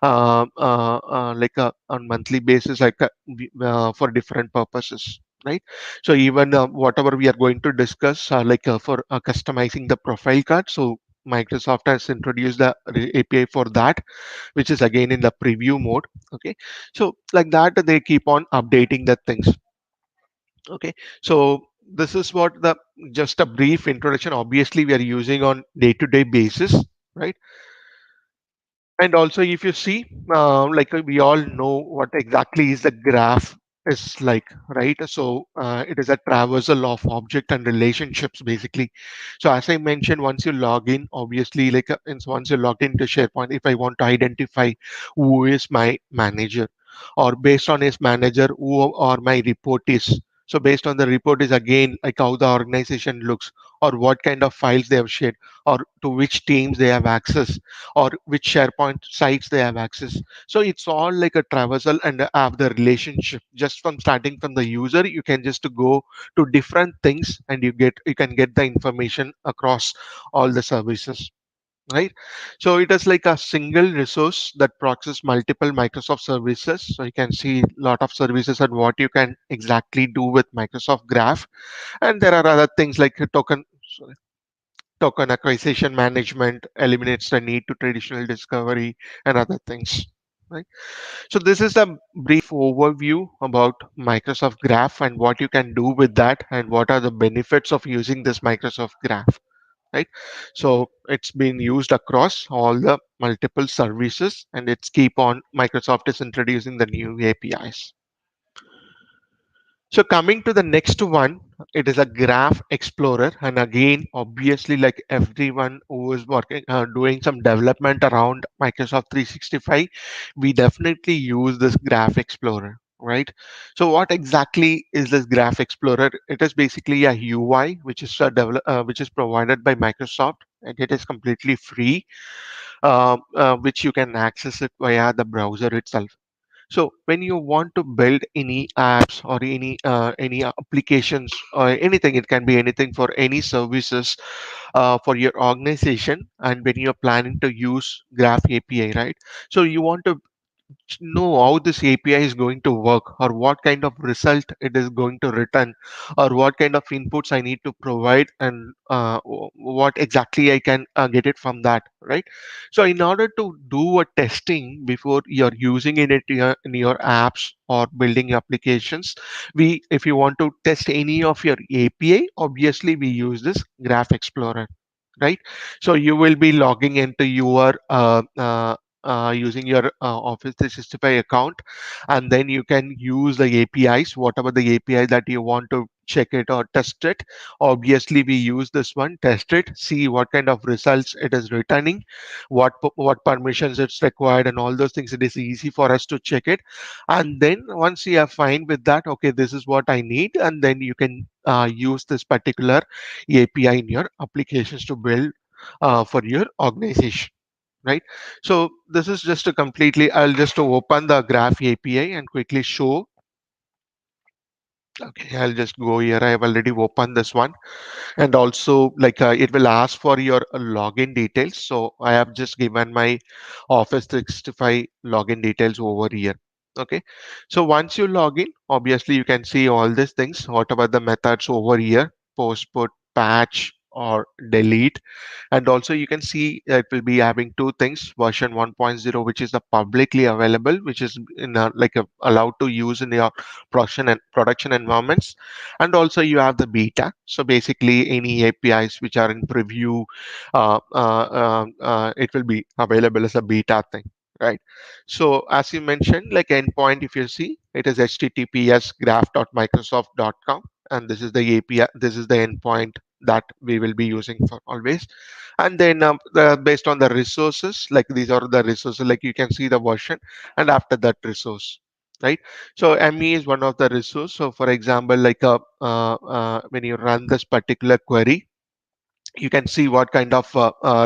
like on monthly basis, like for different purposes, right? So even whatever we are going to discuss, like for customizing the profile card, so Microsoft has introduced the API for that, which is again in the preview mode. Okay, so like that they keep on updating the things. Okay, so this is what the just a brief introduction. Obviously, we are using on day-to-day basis, right? And also, if you see, like we all know what exactly is the graph is like, right? So it is a traversal of object and relationships, basically. So as I mentioned, once you log in, obviously, like once you logged into SharePoint, if I want to identify who is my manager, or based on his manager, who or my report is. So based on the report is again like how the organization looks, or what kind of files they have shared, or to which teams they have access, or which SharePoint sites they have access. So it's all like a traversal and have the relationship. Just from starting from the user, you can just go to different things, and you can get the information across all the services. Right, so it is like a single resource that processes multiple Microsoft services. So you can see a lot of services and what you can exactly do with Microsoft Graph. And there are other things like token acquisition management, eliminates the need to traditional discovery and other things, right? So this is a brief overview about Microsoft Graph and what you can do with that, and what are the benefits of using this Microsoft Graph, right? So it's been used across all the multiple services, and it's keep on Microsoft is introducing the new APIs. So coming to the next one, it is a Graph Explorer, and again, obviously, like everyone who is working, doing some development around Microsoft 365, we definitely use this Graph Explorer, right? So what exactly is this Graph Explorer? It is basically a UI which is provided by Microsoft, and it is completely free, which you can access it via the browser itself. So when you want to build any apps or any applications or anything, it can be anything for any services for your organization, and when you're planning to use Graph API, right? So you want to know how this API is going to work, or what kind of result it is going to return, or what kind of inputs I need to provide, and what exactly I can get it from that, right? So in order to do a testing before you're using it in your apps or building applications, if you want to test any of your API, obviously we use this Graph Explorer, right? So you will be logging into your using your Office 365 account, and then you can use the APIs, whatever the API that you want to check it or test it. Obviously, we use this one, test it, see what kind of results it is returning, what permissions it's required, and all those things. It is easy for us to check it, and then once you are fine with that, okay, this is what I need, and then you can use this particular API in your applications to build for your organization, right? So this is just a completely, I'll just open the Graph API and quickly show. Okay, I'll just go here. I have already opened this one, and also like it will ask for your login details. So I have just given my Office 365 login details over here. Okay, so once you log in, obviously you can see all these things, whatever the methods over here: post, put, patch, or delete. And also you can see it will be having two things: version 1.0, which is the publicly available, which is in allowed to use in your production environments, and also you have the beta. So basically any APIs which are in preview, it will be available as a beta thing, right? So as you mentioned, like endpoint, if you see, it is https graph.microsoft.com, and this is the API, this is the endpoint that we will be using for always. And then based on the resources, like these are the resources, like you can see the version, and after that resource, right? So ME is one of the resource. So for example, like when you run this particular query, you can see what kind of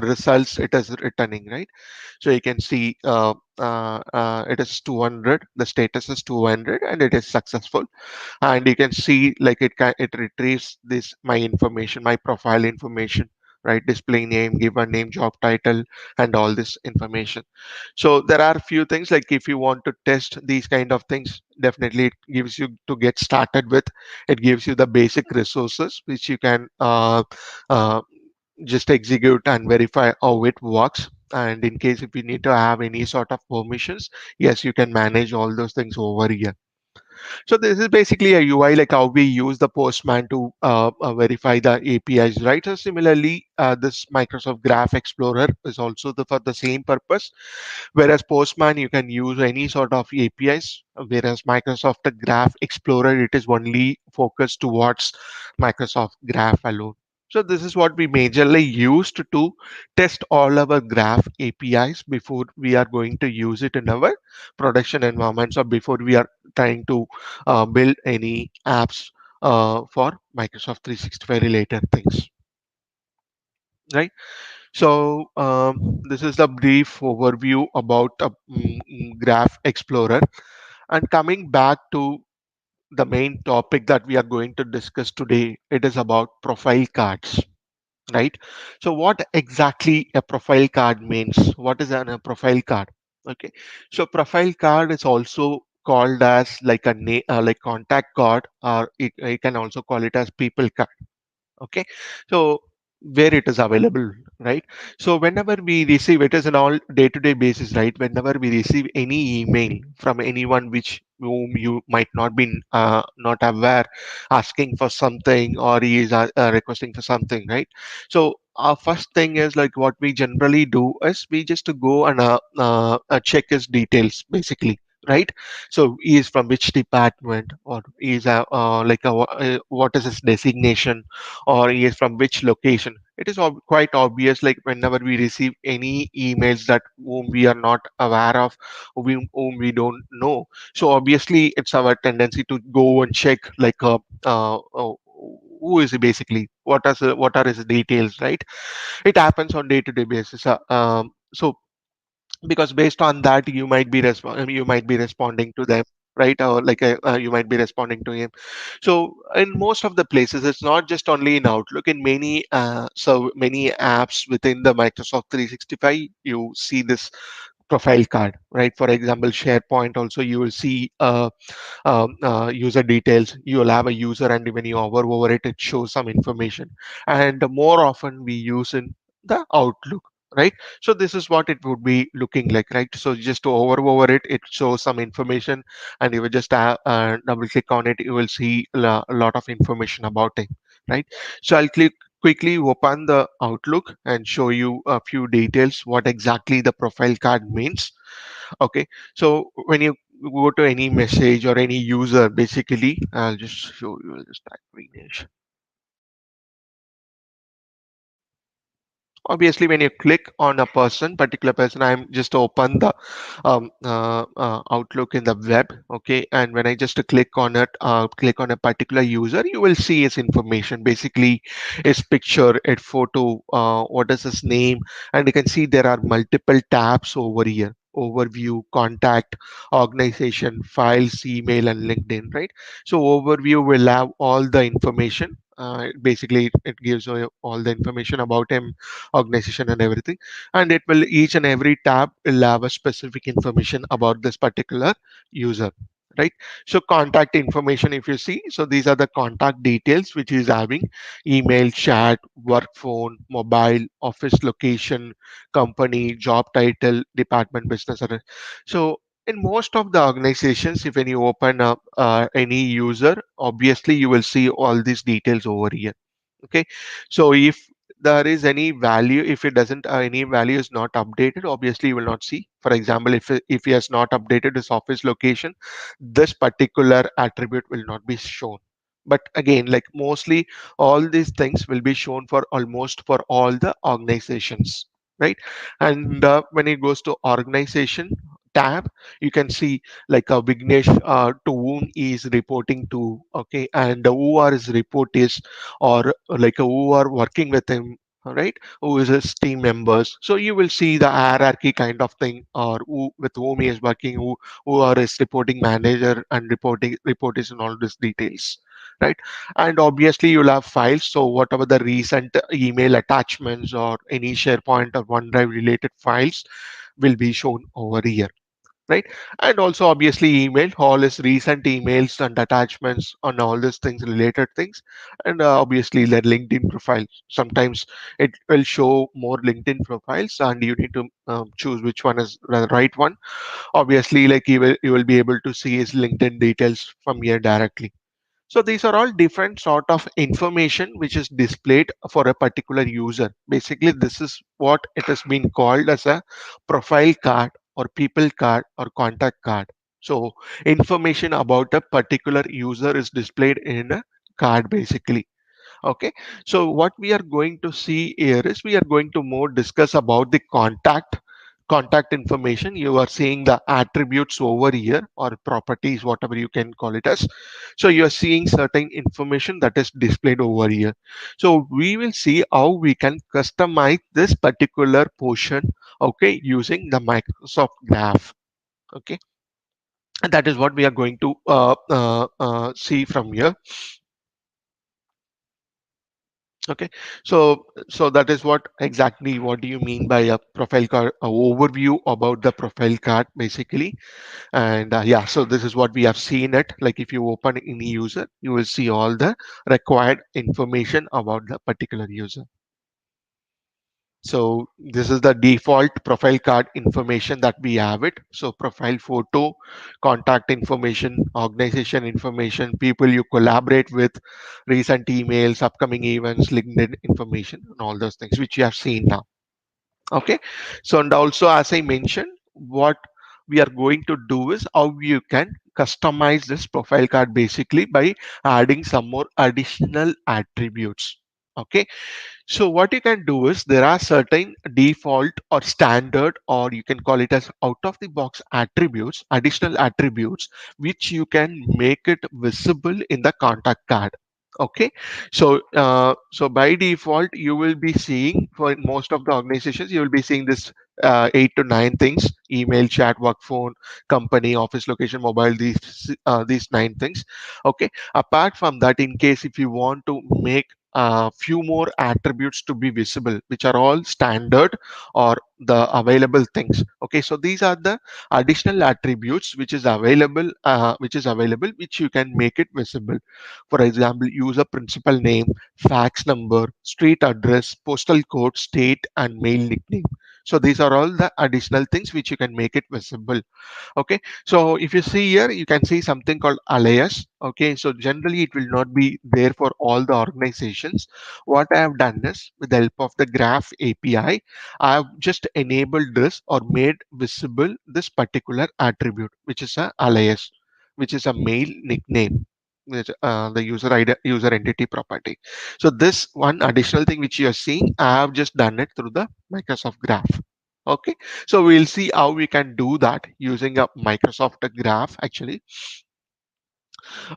results it is returning, right? So you can see it is 200, the status is 200, and it is successful. And you can see like it retrieves this my information, my profile information, right? Display name, given name, job title, and all this information. So there are few things, like if you want to test these kind of things, definitely it gives you to get started with. It gives you the basic resources which you can uh, just execute and verify how it works. And in case if you need to have any sort of permissions, yes, you can manage all those things over here. So this is basically a UI, like how we use the Postman to verify the APIs, right? So similarly, this Microsoft Graph Explorer is also for the same purpose. Whereas Postman, you can use any sort of APIs, whereas Microsoft Graph Explorer, it is only focused towards Microsoft Graph alone. So this is what we majorly used to test all our Graph APIs before we are going to use it in our production environments, or before we are trying to build any apps for Microsoft 365 related things, right? So this is the brief overview about Graph Explorer. And coming back to the main topic that we are going to discuss today, it is about profile cards, right? So what exactly a profile card means? What is a profile card? Okay, so profile card is also called as like like contact card, or you can also call it as people card. Okay, so where it is available, right? So whenever we receive, it is an all day-to-day basis, right? Whenever we receive any email from anyone which whom you might not be not aware, asking for something, or he is requesting for something, right? So our first thing is, like, what we generally do is we just to go and check his details, basically, right? So he is from which department, or he is what is his designation, or he is from which location. It is quite obvious, like whenever we receive any emails that whom we are not aware of, whom we don't know. So obviously it's our tendency to go and check, like who is he, basically, what are his details, right? It happens on day-to-day basis. So because based on that you might be responding to them, right? Or like you might be responding to him. So in most of the places, it's not just only in Outlook. In many many apps within the Microsoft 365, you see this profile card, right? For example, SharePoint also, you will see user details. You will have a user, and when you hover over it, it shows some information. And more often we use in the Outlook, right? So this is what it would be looking like, right? So just to hover over it, it shows some information, and you will just double click on it, you will see a lot of information about it, right? So I'll click quickly open the Outlook and show you a few details what exactly the profile card means. Okay, so when you go to any message or any user, basically, I'll just show you. I'll just type Vignesh. Obviously, when you click on a particular person, I'm just open the Outlook in the web. Okay, and when I just click on it, click on a particular user, you will see his information. Basically, his picture, his photo, what is his name, and you can see there are multiple tabs over here: overview, contact, organization, files, email, and LinkedIn, right? So overview will have all the information. Basically, it gives you all the information about him, organization, and everything. And it will, each and every tab will have a specific information about this particular user, right? So contact information, if you see, so these are the contact details which is having: email, chat, work phone, mobile, office location, company, job title, department, business. So in most of the organizations, if when you open up any user, obviously you will see all these details over here. Okay, so if there is any value, if it doesn't any value is not updated, obviously you will not see. For example, if he has not updated his office location, this particular attribute will not be shown. But again, like mostly all these things will be shown for almost for all the organizations, right? And when it goes to organization tab, you can see like a Vignesh, to whom he is reporting to, okay, and who are his report is, or like who are working with him, right? Who is his team members. So you will see the hierarchy kind of thing, or who with whom he is working, who are his reporting manager and reporting reporters and all these details, right? And obviously you'll have files. So whatever the recent email attachments or any SharePoint or OneDrive related files will be shown over here, right? And also obviously email, all his recent emails and attachments on all these things, related things. And obviously the LinkedIn profile, sometimes it will show more LinkedIn profiles, and you need to choose which one is the right one. Obviously, like you will be able to see his LinkedIn details from here directly. So these are all different sort of information which is displayed for a particular user. Basically, this is what it has been called as a profile card or people card or contact card. So information about a particular user is displayed in a card basically. Okay, so what we are going to see here is we are going to more discuss about the contact information. You are seeing the attributes over here, or properties, whatever you can call it as. So you are seeing certain information that is displayed over here. So we will see how we can customize this particular portion, okay, using the Microsoft Graph. Okay, and that is what we are going to see from here. Okay, so that is what exactly, what do you mean by a profile card, a overview about the profile card basically. And yeah, so this is what we have seen it. Like if you open any user, you will see all the required information about the particular user. So this is the default profile card information that we have it. So profile photo, contact information, organization information, people you collaborate with, recent emails, upcoming events, LinkedIn information, and all those things which you have seen now. Okay, so and also as I mentioned, what we are going to do is how you can customize this profile card basically by adding some more additional attributes. Okay, so what you can do is there are certain default or standard, or you can call it as out of the box attributes, additional attributes, which you can make it visible in the contact card. Okay, so by default you will be seeing, for most of the organizations you will be seeing this eight to nine things: email, chat, work phone, company, office location, mobile, these nine things. Okay, apart from that, in case if you want to make a few more attributes to be visible, which are all standard or the available things. Okay, so these are the additional attributes which is available, which you can make it visible. For example, user principal name, fax number, street address, postal code, state, and mail nickname. So these are all the additional things which you can make it visible. Okay, so if you see here, you can see something called alias. Okay, so generally it will not be there for all the organizations. What I have done is, with the help of the graph API, I have just enabled this or made visible this particular attribute, which is a alias, which is a mail nickname, the user entity property. So this one additional thing which you are seeing, I have just done it through the Microsoft Graph. Okay, so we'll see how we can do that using a Microsoft Graph actually.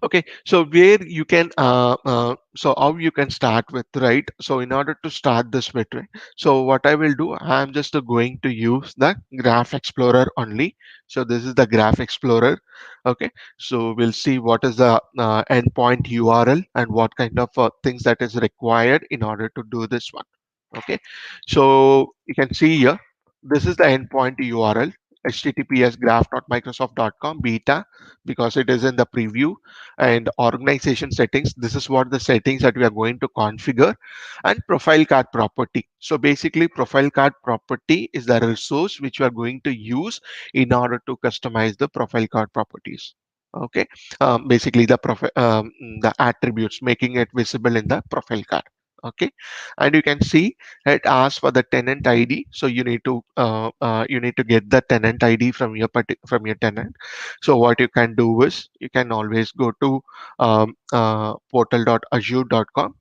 Okay, so where you can so how you can start with, right? So in order to start this with, right, so what I will do, I'm just going to use the Graph Explorer only. So this is the Graph Explorer. Okay, so we'll see what is the endpoint URL and what kind of things that is required in order to do this one. Okay, so you can see here, this is the endpoint URL: https graph.microsoft.com beta, because it is in the preview. And organization settings, this is what the settings that we are going to configure. And profile card property, so basically profile card property is the resource which we are going to use in order to customize the profile card properties. Okay, basically the attributes, making it visible in the profile card. Okay, and you can see it asks for the tenant ID, so you need to get the tenant ID from your tenant. So what you can do is, you can always go to portal.azure.com.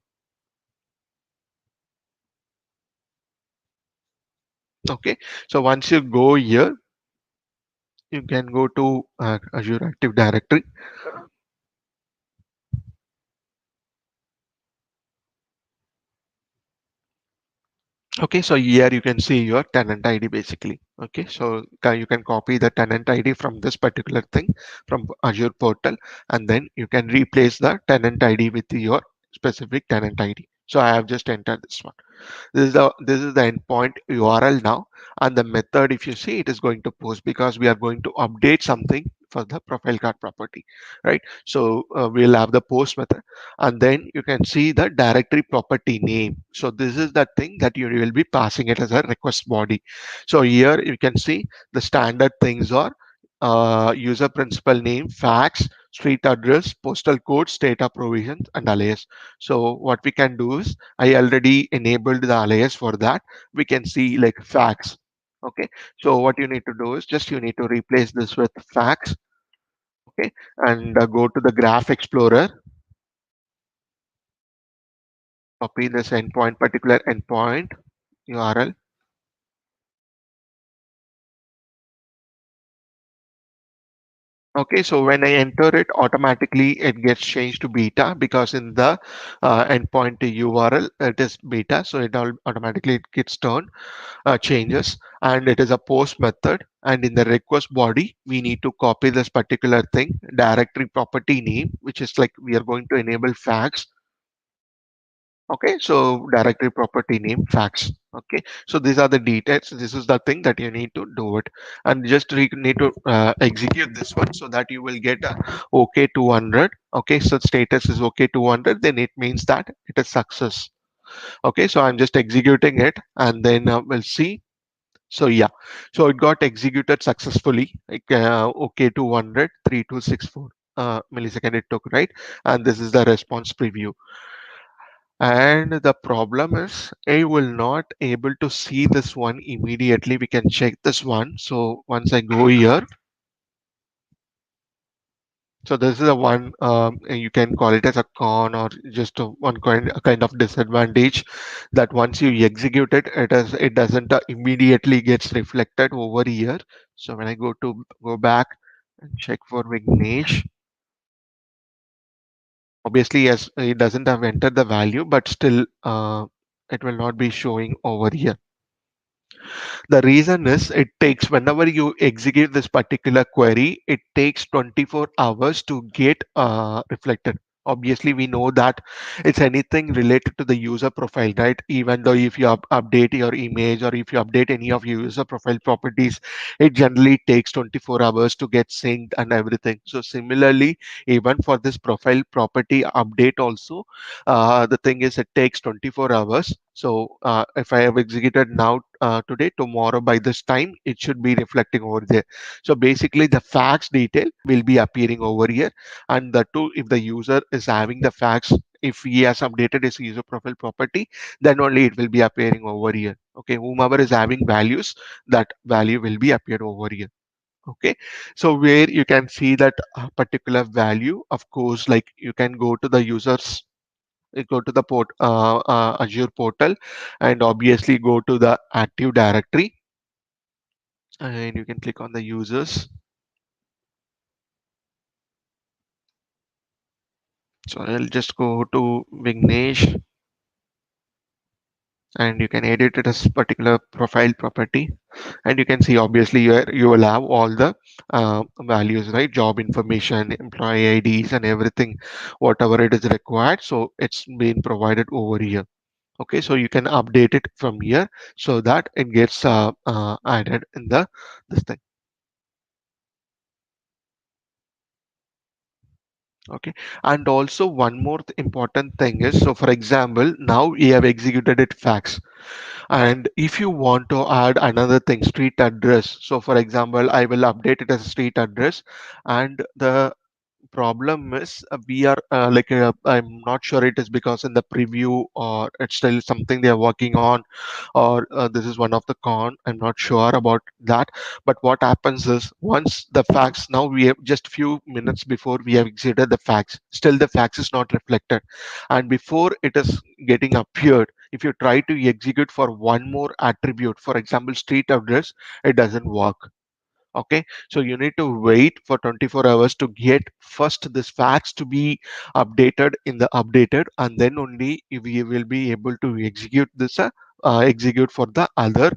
Okay, so once you go here, you can go to Azure Active Directory. Okay, so here you can see your tenant ID basically. Okay, so you can copy the tenant ID from this particular thing from Azure portal, and then you can replace the tenant ID with your specific tenant ID. So I have just entered this one. This is the endpoint URL now, and the method, if you see, it is going to post because we are going to update something for the profile card property, right? So we'll have the post method, and then you can see the directory property name. So this is the thing that you will be passing it as a request body. So here you can see the standard things are user principal name, fax, street address, postal code, state of provision, and alias. So what we can do is, I already enabled the alias for that. We can see like fax. Okay, so what you need to do is, just you need to replace this with fax. Okay, and go to the Graph Explorer, copy this particular endpoint URL. Okay, so when I enter it, automatically it gets changed to beta, because in the endpoint URL it is beta, so it automatically it gets turned changes, and it is a post method. And in the request body, we need to copy this particular thing, directory property name, which is like we are going to enable fax. Okay, so directory property name fax. Okay, so these are the details. This is the thing that you need to do it, and just need to execute this one, so that you will get a OK 200. Okay, so status is OK 200, then it means that it is success. Okay, so I'm just executing it, and then we'll see. So yeah, so it got executed successfully. Like OK 200 3264 millisecond it took, right? And this is the response preview. And the problem is, I will not able to see this one immediately. We can check this one. So once I go here, so this is a one, you can call it as a con, or just a kind of disadvantage, that once you execute it, it doesn't immediately gets reflected over here. So when I go back and check for Vignesh, obviously, yes, it doesn't have entered the value, but still it will not be showing over here. The reason is it takes, whenever you execute this particular query, it takes 24 hours to get reflected. Obviously, we know that it's anything related to the user profile, right? Even though if you update your image or if you update any of your user profile properties, it generally takes 24 hours to get synced and everything. So similarly, even for this profile property update also, the thing is it takes 24 hours. So if I have executed now today, tomorrow by this time it should be reflecting over there. So basically the facts detail will be appearing over here, and the two, if the user is having the facts, if he has updated his user profile property, then only it will be appearing over here. Okay, whomever is having values, that value will be appeared over here. Okay, so where you can see that particular value, of course, like you can go to the users, go to the Azure portal, and obviously go to the Active Directory, and you can click on the users. So I'll just go to Vignesh, and you can edit it as particular profile property, and you can see obviously you will have all the values, right? Job information, employee IDs, and everything, whatever it is required. So it's been provided over here. Okay, so you can update it from here so that it gets added in the this thing. Okay, and also one more important thing is, so for example, now we have executed it facts, and if you want to add another thing, street address, so for example I will update it as a street address, and the problem is we are I'm not sure it is because in the preview or it's still something they are working on, or this is one of the con, I'm not sure about that. But what happens is, once the facts, now we have just few minutes before we have exited the facts, still the facts is not reflected, and before it is getting appeared, if you try to execute for one more attribute, for example street address, it doesn't work. Okay, so you need to wait for 24 hours to get first this facts to be updated in the updated, and then only we will be able to execute this execute for the other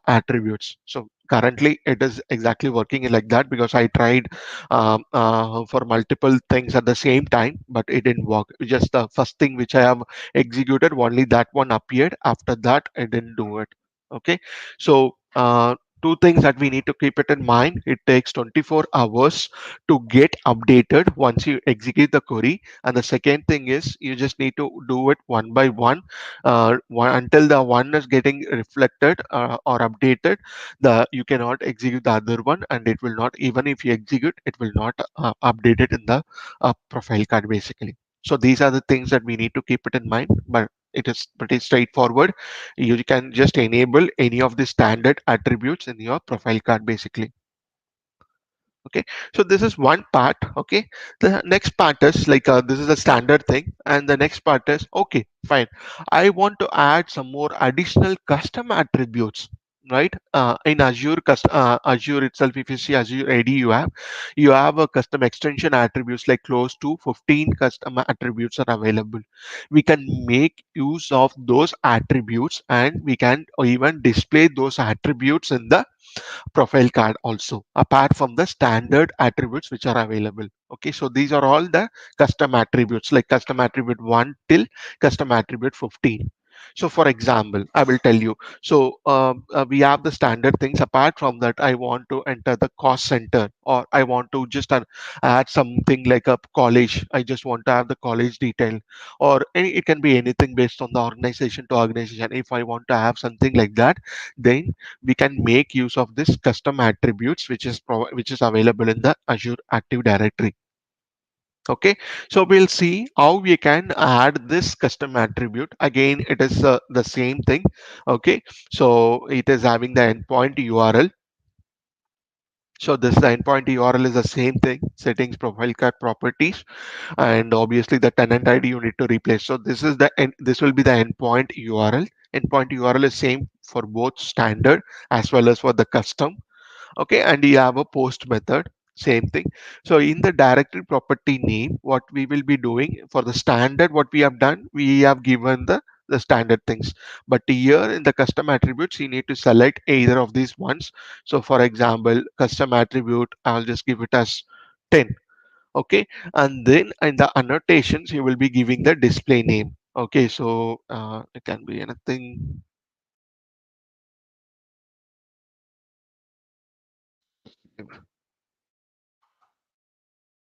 attributes. So currently it is exactly working like that, because I tried for multiple things at the same time, but it didn't work. Just the first thing which I have executed, only that one appeared, after that I didn't do it. Okay, so two things that we need to keep it in mind: it takes 24 hours to get updated once you execute the query, and the second thing is you just need to do it one by one, until the one is getting reflected or updated. The You cannot execute the other one, and it will not, even if you execute, it will not update it in the profile card basically. So these are the things that we need to keep it in mind, but it is pretty straightforward. You can just enable any of the standard attributes in your profile card basically. Okay, so this is one part. Okay, the next part is like this is a standard thing, and the next part is, okay, fine, I want to add some more additional custom attributes, right? In Azure Azure itself, if you see Azure AD, you have a custom extension attributes, like close to 15 custom attributes are available. We can make use of those attributes, and we can even display those attributes in the profile card also, apart from the standard attributes which are available. Okay, so these are all the custom attributes, like custom attribute 1 till custom attribute 15. So for example, I will tell you, so we have the standard things. Apart from that, I want to enter the cost center, or I want to just add something like a college. I just want to have the college detail, or it can be anything based on the organization to organization. If I want to have something like that, then we can make use of this custom attributes, which is available in the Azure Active Directory. Okay, so we'll see how we can add this custom attribute. Again, it is the same thing. Okay, so it is having the endpoint URL. So this the endpoint URL is the same thing: settings, profile card, properties, and obviously the tenant ID you need to replace. So this will be the endpoint URL. Endpoint URL is same for both standard as well as for the custom. Okay, and you have a post method, same thing. So in the directory property name, what we will be doing for the standard, what we have done, we have given the the standard things. But here in the custom attributes, you need to select either of these ones. So for example, custom attribute, I'll just give it as 10. Okay, and then in the annotations you will be giving the display name. Okay, so it can be anything.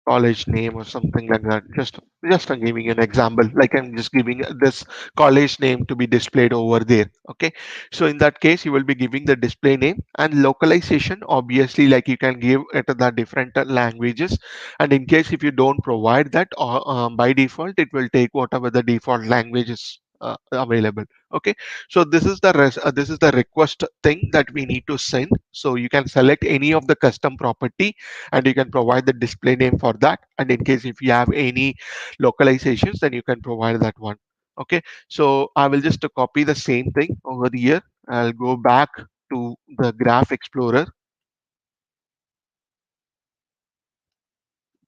College name or something like that. Just I'm giving an example, like I'm just giving this college name to be displayed over there. Okay, so in that case you will be giving the display name, and localization obviously, like you can give it to the different languages. And in case if you don't provide that, or by default it will take whatever the default languages available. Okay, so this is the request thing that we need to send. So you can select any of the custom property, and you can provide the display name for that. And in case if you have any localizations, then you can provide that one. Okay, so I will just copy the same thing over here. I'll go back to the Graph Explorer.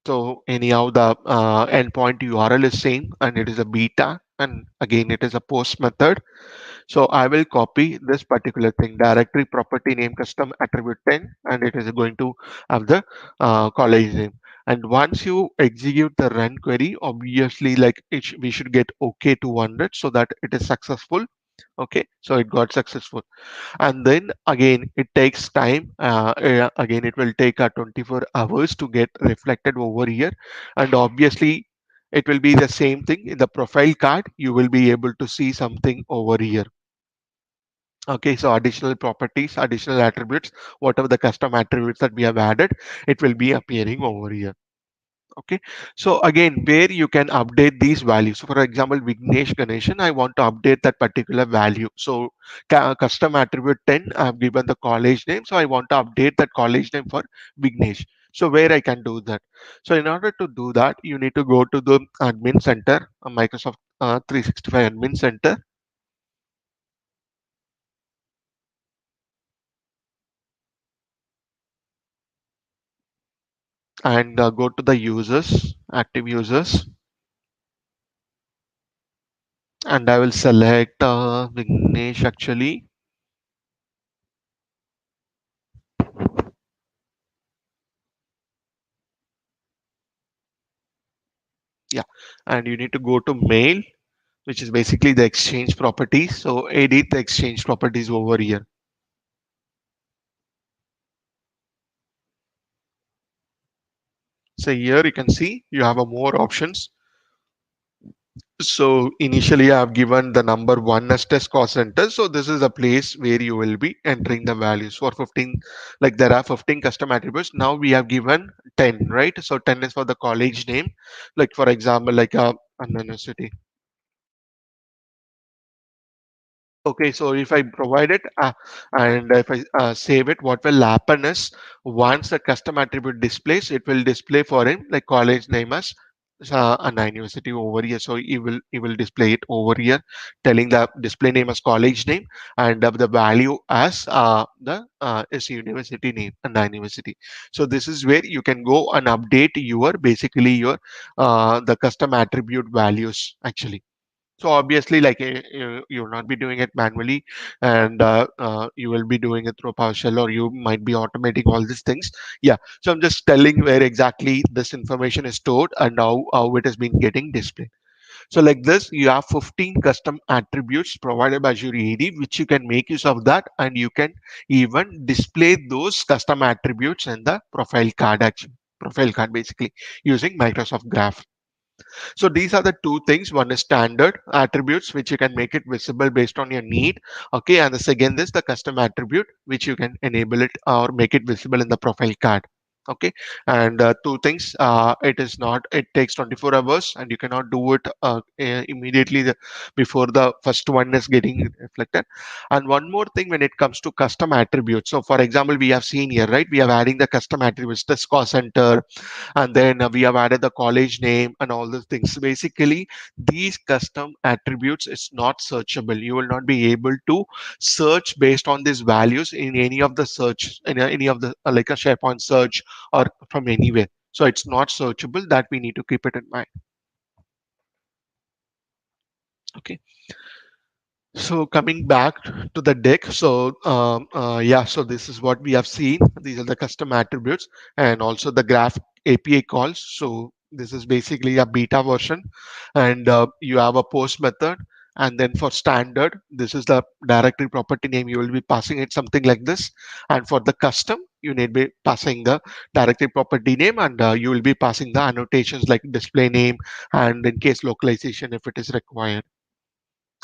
So anyhow, the endpoint URL is same, and it is a beta, and again it is a post method. So I will copy this particular thing, directory property name custom attribute 10, and it is going to have the college name. And once you execute the run query, obviously, like we should get OK 200 so that it is successful. Okay, so it got successful. And then again it takes time, again it will take 24 hours to get reflected over here. And obviously it will be the same thing in the profile card. You will be able to see something over here. Okay, so additional properties, additional attributes, whatever the custom attributes that we have added, it will be appearing over here. Okay, so again, where you can update these values. So for example, Vignesh Ganesan, I want to update that particular value. So custom attribute 10, I've given the college name. So I want to update that college name for Vignesh. So where I can do that. So in order to do that, you need to go to the admin center, Microsoft 365 admin center, and go to the users, active users, and I will select Vignesh actually. Yeah, and you need to go to mail, which is basically the exchange properties. So edit the exchange properties over here. So here you can see you have a more options. So initially I have given the number one as test cost center. So this is a place where you will be entering the values for 15. Like there are 15 custom attributes. Now we have given 10, right? So 10 is for the college name. Like for example, like a university. Okay, so if I provide it and if I save it, what will happen is once the custom attribute displays, it will display for him like college name as an university over here. So he will display it over here, telling the display name as college name, and the value as the is university name and university. So this is where you can go and update your basically your the custom attribute values actually. So obviously, like you will not be doing it manually, and you will be doing it through PowerShell, or you might be automating all these things. Yeah. So I'm just telling where exactly this information is stored and how it has been getting displayed. So like this, you have 15 custom attributes provided by Azure AD, which you can make use of that, and you can even display those custom attributes in the profile card action. Profile card basically using Microsoft Graph. So these are the two things. One is standard attributes, which you can make it visible based on your need. Okay, and the second is the custom attribute, which you can enable it or make it visible in the profile card. Okay, and two things. It is not. It takes 24 hours, and you cannot do it immediately before the first one is getting reflected. And one more thing, when it comes to custom attributes. So, for example, we have seen here, right? We are adding the custom attributes, the cost center, and then we have added the college name and all those things. Basically these custom attributes is not searchable. You will not be able to search based on these values in any of the search, in any of the like a SharePoint search or from anywhere. So it's not searchable. That we need to keep it in mind. Okay, So coming back to the deck, so yeah, so this is what we have seen. These are the custom attributes and also the graph API calls. So this is basically a beta version, and you have a post method. And then for standard, this is the directory property name. You will be passing it something like this. And for the custom, you need be passing the directory property name, and you will be passing the annotations like display name and in case localization if it is required.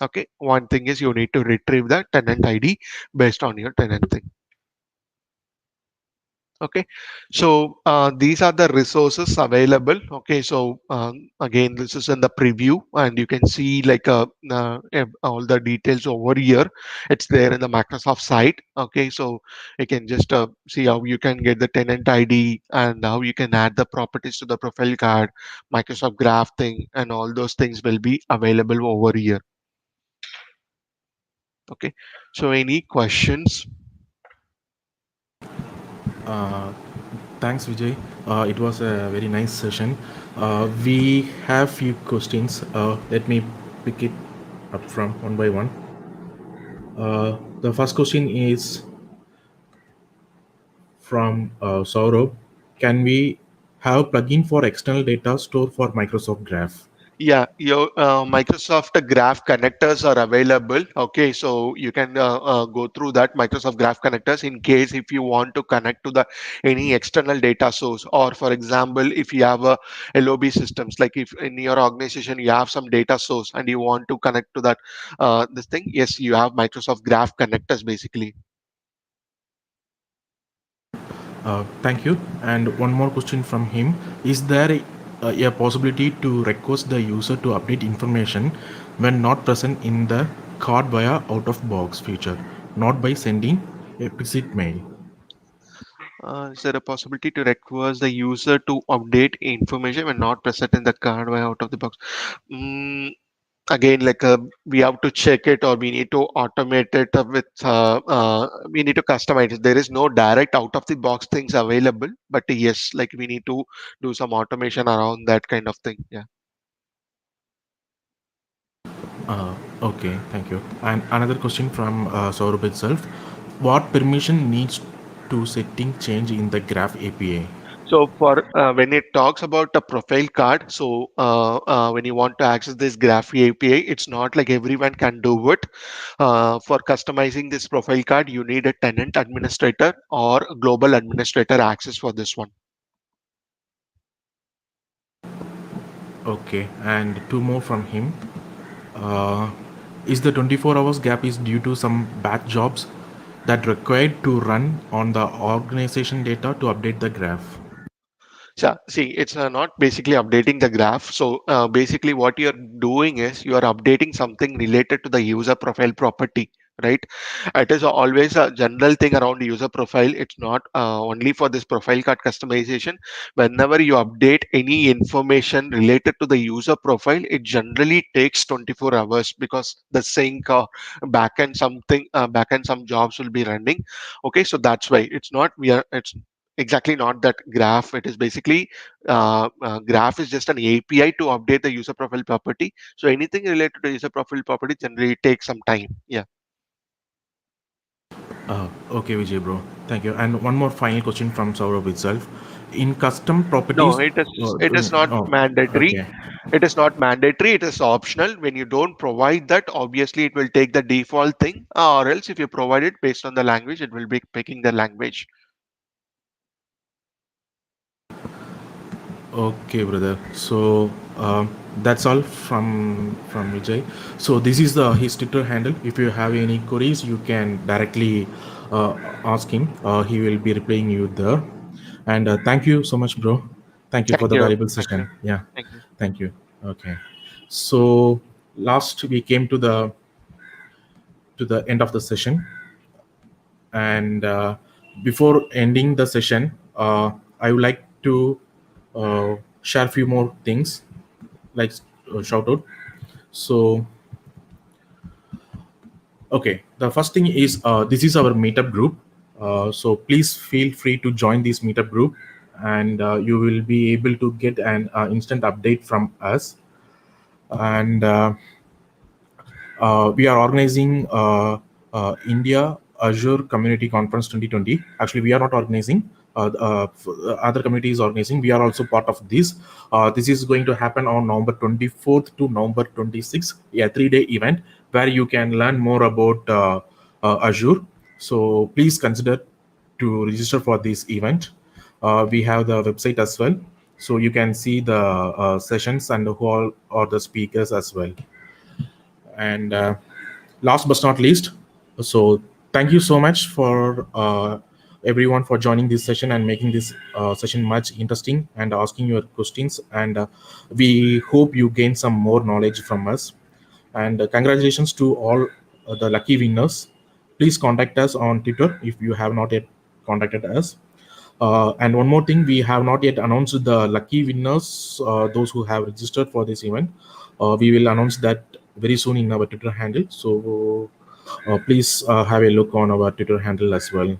Okay, one thing is you need to retrieve the tenant ID based on your tenant thing. Okay, so these are the resources available. Okay, so again, this is in the preview, and you can see like all the details over here. It's there in the Microsoft site. Okay, so you can just see how you can get the tenant ID and how you can add the properties to the profile card, Microsoft Graph thing, and all those things will be available over here. Okay, so any questions? Uh, Thanks, Vijay. It was a very nice session. We have few questions. Let me pick it up from one by one. The first question is from Saurabh. Can we have plugin for external data store for Microsoft Graph? Yeah, your Microsoft Graph connectors are available. Okay, so you can go through that Microsoft Graph connectors in case if you want to connect to the any external data source, or for example, if you have a LOB systems, like if in your organization you have some data source and you want to connect to that this thing, yes, you have Microsoft Graph connectors basically. Thank you. And one more question from him. Is there a possibility to request the user to update information when not present in the card via out of box feature, not by sending explicit mail? Is there a possibility to request the user to update information when not present in the card by out of the box? Mm, Again, like we have to check it, or we need to automate it with we need to customize it. There is no direct out of the box things available, but yes, like we need to do some automation around that kind of thing. Yeah. Okay, thank you. And another question from Saurabh itself. What permission needs to setting change in the Graph API? So for when it talks about a profile card, so when you want to access this Graph API, it's not like everyone can do it. For customizing this profile card, you need a tenant administrator or a global administrator access for this one. Okay, and two more from him. Uh, is the 24 hours gap is due to some batch jobs that required to run on the organization data to update the graph? So, see, it's not basically updating the graph. So, basically, what you're doing is you are updating something related to the user profile property, right? It is always a general thing around user profile. It's not only for this profile card customization. Whenever you update any information related to the user profile, it generally takes 24 hours because the sync backend something backend some jobs will be running. Okay, so that's why it's not we are it's exactly not that graph. It is basically graph is just an API to update the user profile property. So anything related to user profile property generally takes some time. Yeah. Okay, Vijay bro. Thank you. And one more final question from Saurabh itself. In custom No, properties, it is not oh, mandatory. okay. It is not mandatory. It is optional. When you don't provide that, obviously it will take the default thing, or else if you provide it based on the language, it will be picking the language. Okay, brother. So that's all from Vijay. So this is the his Twitter handle. If you have any queries, you can directly ask him. He will be replying you there. And thank you so much, bro. Thank you for Thank the you. valuable Thank you. session. Yeah, Thank you. thank you. Okay. So last we came to the end of the session, and before ending the session, I would like to share a few more things like shout out. So okay, the first thing is this is our meetup group. So please feel free to join this meetup group, and you will be able to get an instant update from us. And We are organizing India Azure Community Conference 2020. Actually, we are not organizing. Other community is organizing. We are also part of this. This is going to happen on November 24th to November 26th, a 3-day event where you can learn more about Azure. So please consider to register for this event. We have the website as well, so you can see the sessions and who all are the speakers as well. And last but not least, so thank you so much for everyone for joining this session and making this session much interesting and asking your questions. And we hope you gain some more knowledge from us. And congratulations to all the lucky winners. Please contact us on Twitter if you have not yet contacted us. And one more thing, we have not yet announced the lucky winners, those who have registered for this event. We will announce that very soon in our Twitter handle. So please have a look on our Twitter handle as well.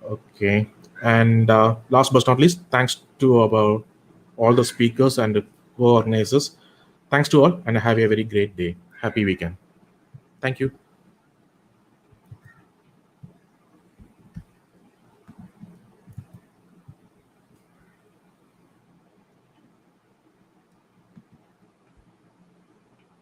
Okay. And last but not least, thanks to our all the speakers and co-organizers. Thanks to all, and have a very great day. Happy weekend. Thank you.